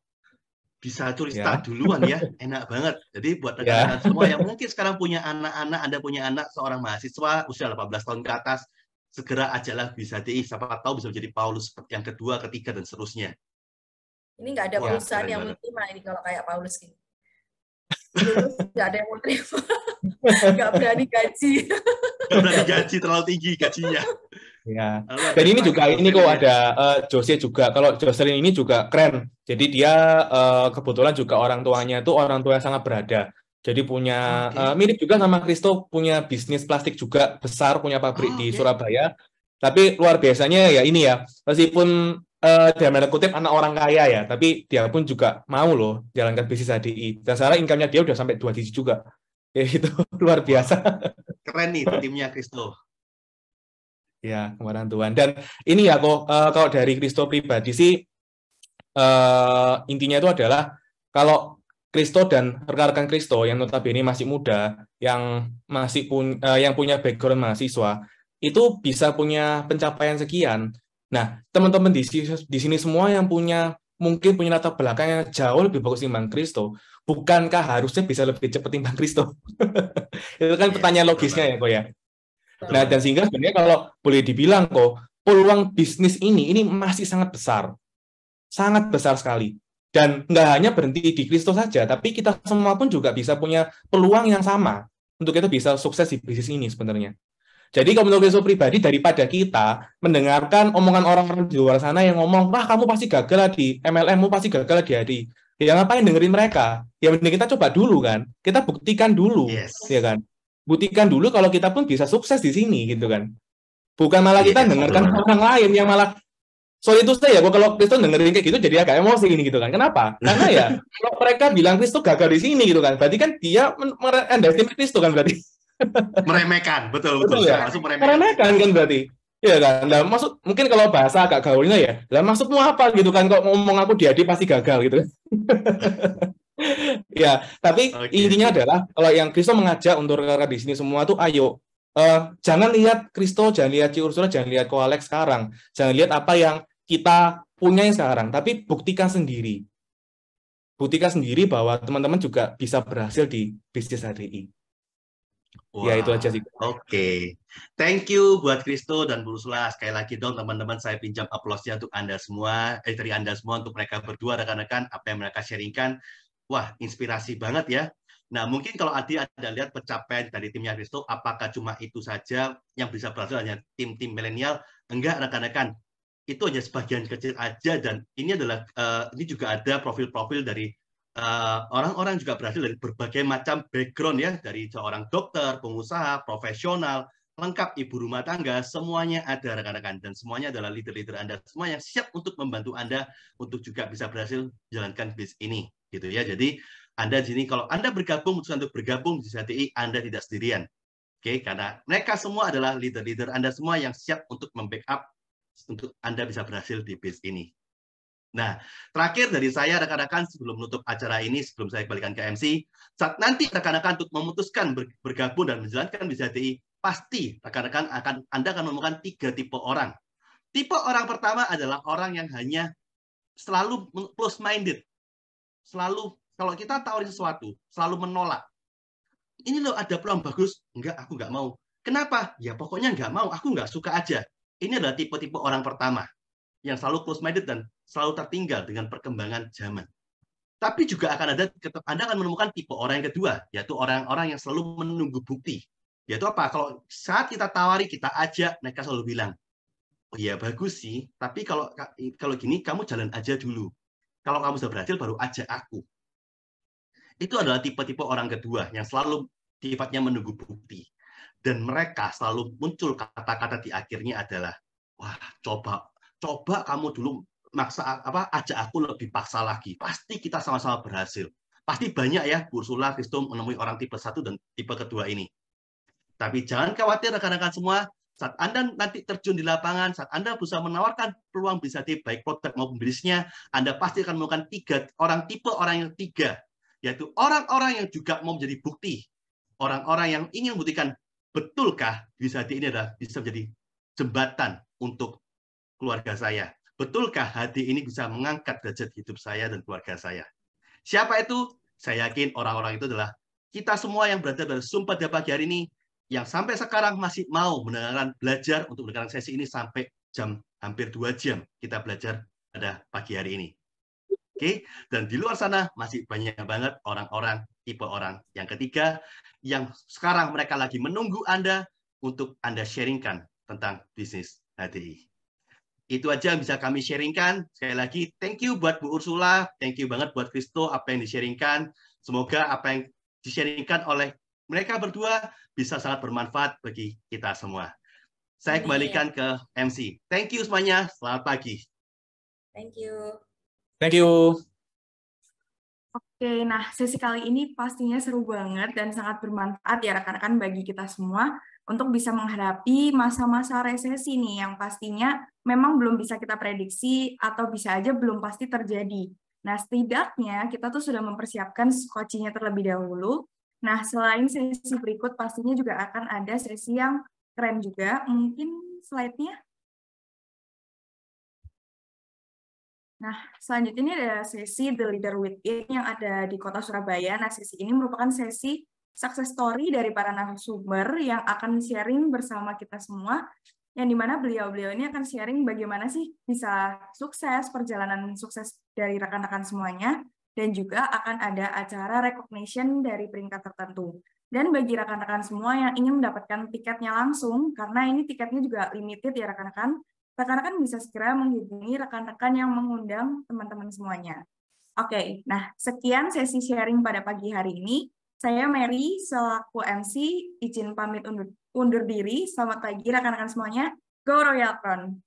Bisa tulis duluan ya, enak banget. Jadi buat rekan-rekan semua yang mungkin sekarang punya anak-anak, Anda punya anak seorang mahasiswa usia 18 tahun ke atas, segera ajalah bisa HDI, siapa tahu bisa menjadi Paulus yang kedua, ketiga, dan seterusnya. Ini nggak ada perusahaan yang menerima ini kalau kayak Paulus ini. Lulus nggak ada yang mau terima, nggak berani gaji. Nggak berani gaji, terlalu tinggi gajinya. Ya. Dan ini juga kok ada Jose juga. Kalau Jocelyn ini juga keren. Jadi dia kebetulan juga orang tuanya itu orang tua yang sangat berada. Jadi punya mirip juga sama Christo, punya bisnis plastik juga besar, punya pabrik di Surabaya. Tapi luar biasanya ya ini ya, meskipun dalam tanda kutip anak orang kaya ya, tapi dia pun juga mau loh jalankan bisnis HDI. Dan sekarang income-nya dia udah sampai 2 digit juga. Ya itu luar biasa. Keren nih timnya Kristo. Ya, kemarahan Tuhan. Dan ini ya kok kalau dari Kristo pribadi sih intinya itu adalah kalau Kristo dan rekan-rekan Kristo yang notabene masih muda, yang yang punya background mahasiswa, itu bisa punya pencapaian sekian. Nah, teman-teman di sini semua yang mungkin punya latar belakang yang jauh lebih bagus timbang Kristo, bukankah harusnya bisa lebih cepat timbang Kristo? Itu kan pertanyaan logisnya ya kok ya. Nah, dan sehingga sebenarnya kalau boleh dibilang kok, peluang bisnis ini masih sangat besar sekali. Dan nggak hanya berhenti di Kristo saja, tapi kita semua pun juga bisa punya peluang yang sama untuk kita bisa sukses di bisnis ini sebenarnya. Jadi kalau menurut Kristo pribadi, daripada kita mendengarkan omongan orang-orang di luar sana yang ngomong, wah kamu pasti gagal di MLM, kamu pasti gagal di HDI. Ya ngapain dengerin mereka? Ya mending kita coba dulu kan, kita buktikan dulu, ya kan? Buktikan dulu kalau kita pun bisa sukses di sini gitu kan. Bukan malah kita dengarkan orang lain yang malah sorry itu saya ya, kalau Kristo dengerin kayak gitu jadi agak emosi ini gitu kan. Kenapa? Karena ya kalau mereka bilang Kristo gagal di sini gitu kan, berarti kan dia underestimate Kristo kan berarti. Meremehkan, betul ya. Langsung meremehkan kan berarti. Iya kan. Nah, maksud mungkin kalau bahasa agak gaulnya ya, lah maksudmu apa gitu kan kok ngomong aku di HDI pasti gagal gitu. Ya, tapi intinya adalah kalau yang Kristo mengajak untuk rekan-rekan di sini semua tuh ayo jangan lihat Kristo, jangan lihat Ci Ursula, jangan lihat Ko Alex sekarang, jangan lihat apa yang kita punya sekarang, tapi buktikan sendiri. Buktikan sendiri bahwa teman-teman juga bisa berhasil di bisnis HDI. Wow. Ya itu aja sih. Oke. Thank you buat Kristo dan Bu Ursula. Sekali lagi dong teman-teman, saya pinjam aplausnya untuk Anda semua, dari Anda semua untuk mereka berdua rekan-rekan apa yang mereka sharingkan. Wah, inspirasi banget ya. Nah, mungkin kalau Anda lihat pencapaian dari timnya Kristo, apakah cuma itu saja yang bisa berhasil hanya tim-tim milenial? Enggak, rekan-rekan. Itu hanya sebagian kecil aja, dan ini adalah ini juga ada profil-profil dari orang-orang juga berhasil dari berbagai macam background ya, dari seorang dokter, pengusaha, profesional, lengkap ibu rumah tangga, semuanya ada rekan-rekan, dan semuanya adalah leader-leader Anda semua yang siap untuk membantu Anda untuk juga bisa berhasil menjalankan bisnis ini gitu ya. Jadi Anda di sini kalau Anda memutuskan untuk bergabung di HDI, Anda tidak sendirian. Oke, karena mereka semua adalah leader-leader Anda semua yang siap untuk membackup untuk Anda bisa berhasil di bisnis ini. Nah, terakhir dari saya rekan-rekan sebelum menutup acara ini, sebelum saya kembalikan ke MC, saat nanti rekan-rekan untuk memutuskan bergabung dan menjalankan bisnis HDI, pasti rekan-rekan Anda akan menemukan 3 tipe orang. Tipe orang pertama adalah orang yang hanya selalu close-minded. Selalu, kalau kita tawarin sesuatu, selalu menolak. Ini loh ada peluang bagus, enggak, aku enggak mau. Kenapa? Ya pokoknya enggak mau, aku enggak suka aja. Ini adalah tipe-tipe orang pertama, yang selalu close-minded dan selalu tertinggal dengan perkembangan zaman. Tapi juga Anda akan menemukan tipe orang yang kedua, yaitu orang-orang yang selalu menunggu bukti. Yaitu apa? Kalau saat kita tawari, kita ajak, mereka selalu bilang, oh iya bagus sih, tapi kalau gini, kamu jalan aja dulu. Kalau kamu sudah berhasil, baru ajak aku. Itu adalah tipe-tipe orang kedua, yang selalu sifatnya menunggu bukti. Dan mereka selalu muncul kata-kata di akhirnya adalah, wah coba kamu dulu ajak aku lebih paksa lagi. Pasti kita sama-sama berhasil. Pasti banyak ya, Bu Ursula, Kristo menemui orang tipe 1 dan tipe kedua ini. Tapi jangan khawatir rekan-rekan semua, saat Anda nanti terjun di lapangan, saat Anda berusaha menawarkan peluang bisa di baik produk maupun bisnisnya, Anda pasti akan menemukan tipe orang yang 3, yaitu orang-orang yang juga mau menjadi bukti. Orang-orang yang ingin membuktikan, betulkah bisa ini adalah bisa menjadi jembatan untuk keluarga saya. Betulkah hati ini bisa mengangkat derajat hidup saya dan keluarga saya? Siapa itu? Saya yakin orang-orang itu adalah kita semua yang berada pada Sumpah Dia pagi hari ini, yang sampai sekarang masih mau belajar untuk mendengarkan sesi ini sampai hampir 2 jam kita belajar pada pagi hari ini. Oke, dan di luar sana masih banyak banget orang-orang tipe orang yang ketiga yang sekarang mereka lagi menunggu Anda untuk Anda sharingkan tentang bisnis HDI. Itu aja yang bisa kami sharingkan. Sekali lagi, thank you buat Bu Ursula, thank you banget buat Kristo apa yang di-sharingkan. Semoga apa yang di-sharingkan oleh mereka berdua bisa sangat bermanfaat bagi kita semua. Saya kembalikan ke MC. Thank you semuanya, selamat pagi. Thank you. Thank you. Oke, nah sesi kali ini pastinya seru banget dan sangat bermanfaat ya rekan-rekan bagi kita semua untuk bisa menghadapi masa-masa resesi nih yang pastinya memang belum bisa kita prediksi atau bisa aja belum pasti terjadi. Nah, setidaknya kita tuh sudah mempersiapkan skocinya terlebih dahulu. Nah, selain sesi berikut pastinya juga akan ada sesi yang keren juga. Mungkin slide-nya. Nah, selanjutnya ini ada sesi The Leader Within yang ada di Kota Surabaya. Nah, sesi ini merupakan sesi success story dari para narasumber yang akan sharing bersama kita semua, yang dimana beliau-beliau ini akan sharing bagaimana sih bisa sukses, perjalanan sukses dari rekan-rekan semuanya, dan juga akan ada acara recognition dari peringkat tertentu. Dan bagi rekan-rekan semua yang ingin mendapatkan tiketnya langsung, karena ini tiketnya juga limited ya rekan-rekan bisa segera menghubungi rekan-rekan yang mengundang teman-teman semuanya. Oke, nah sekian sesi sharing pada pagi hari ini. Saya Mary, selaku MC, izin pamit undur diri. Selamat pagi rekan-rekan semuanya. Go Royal Crown!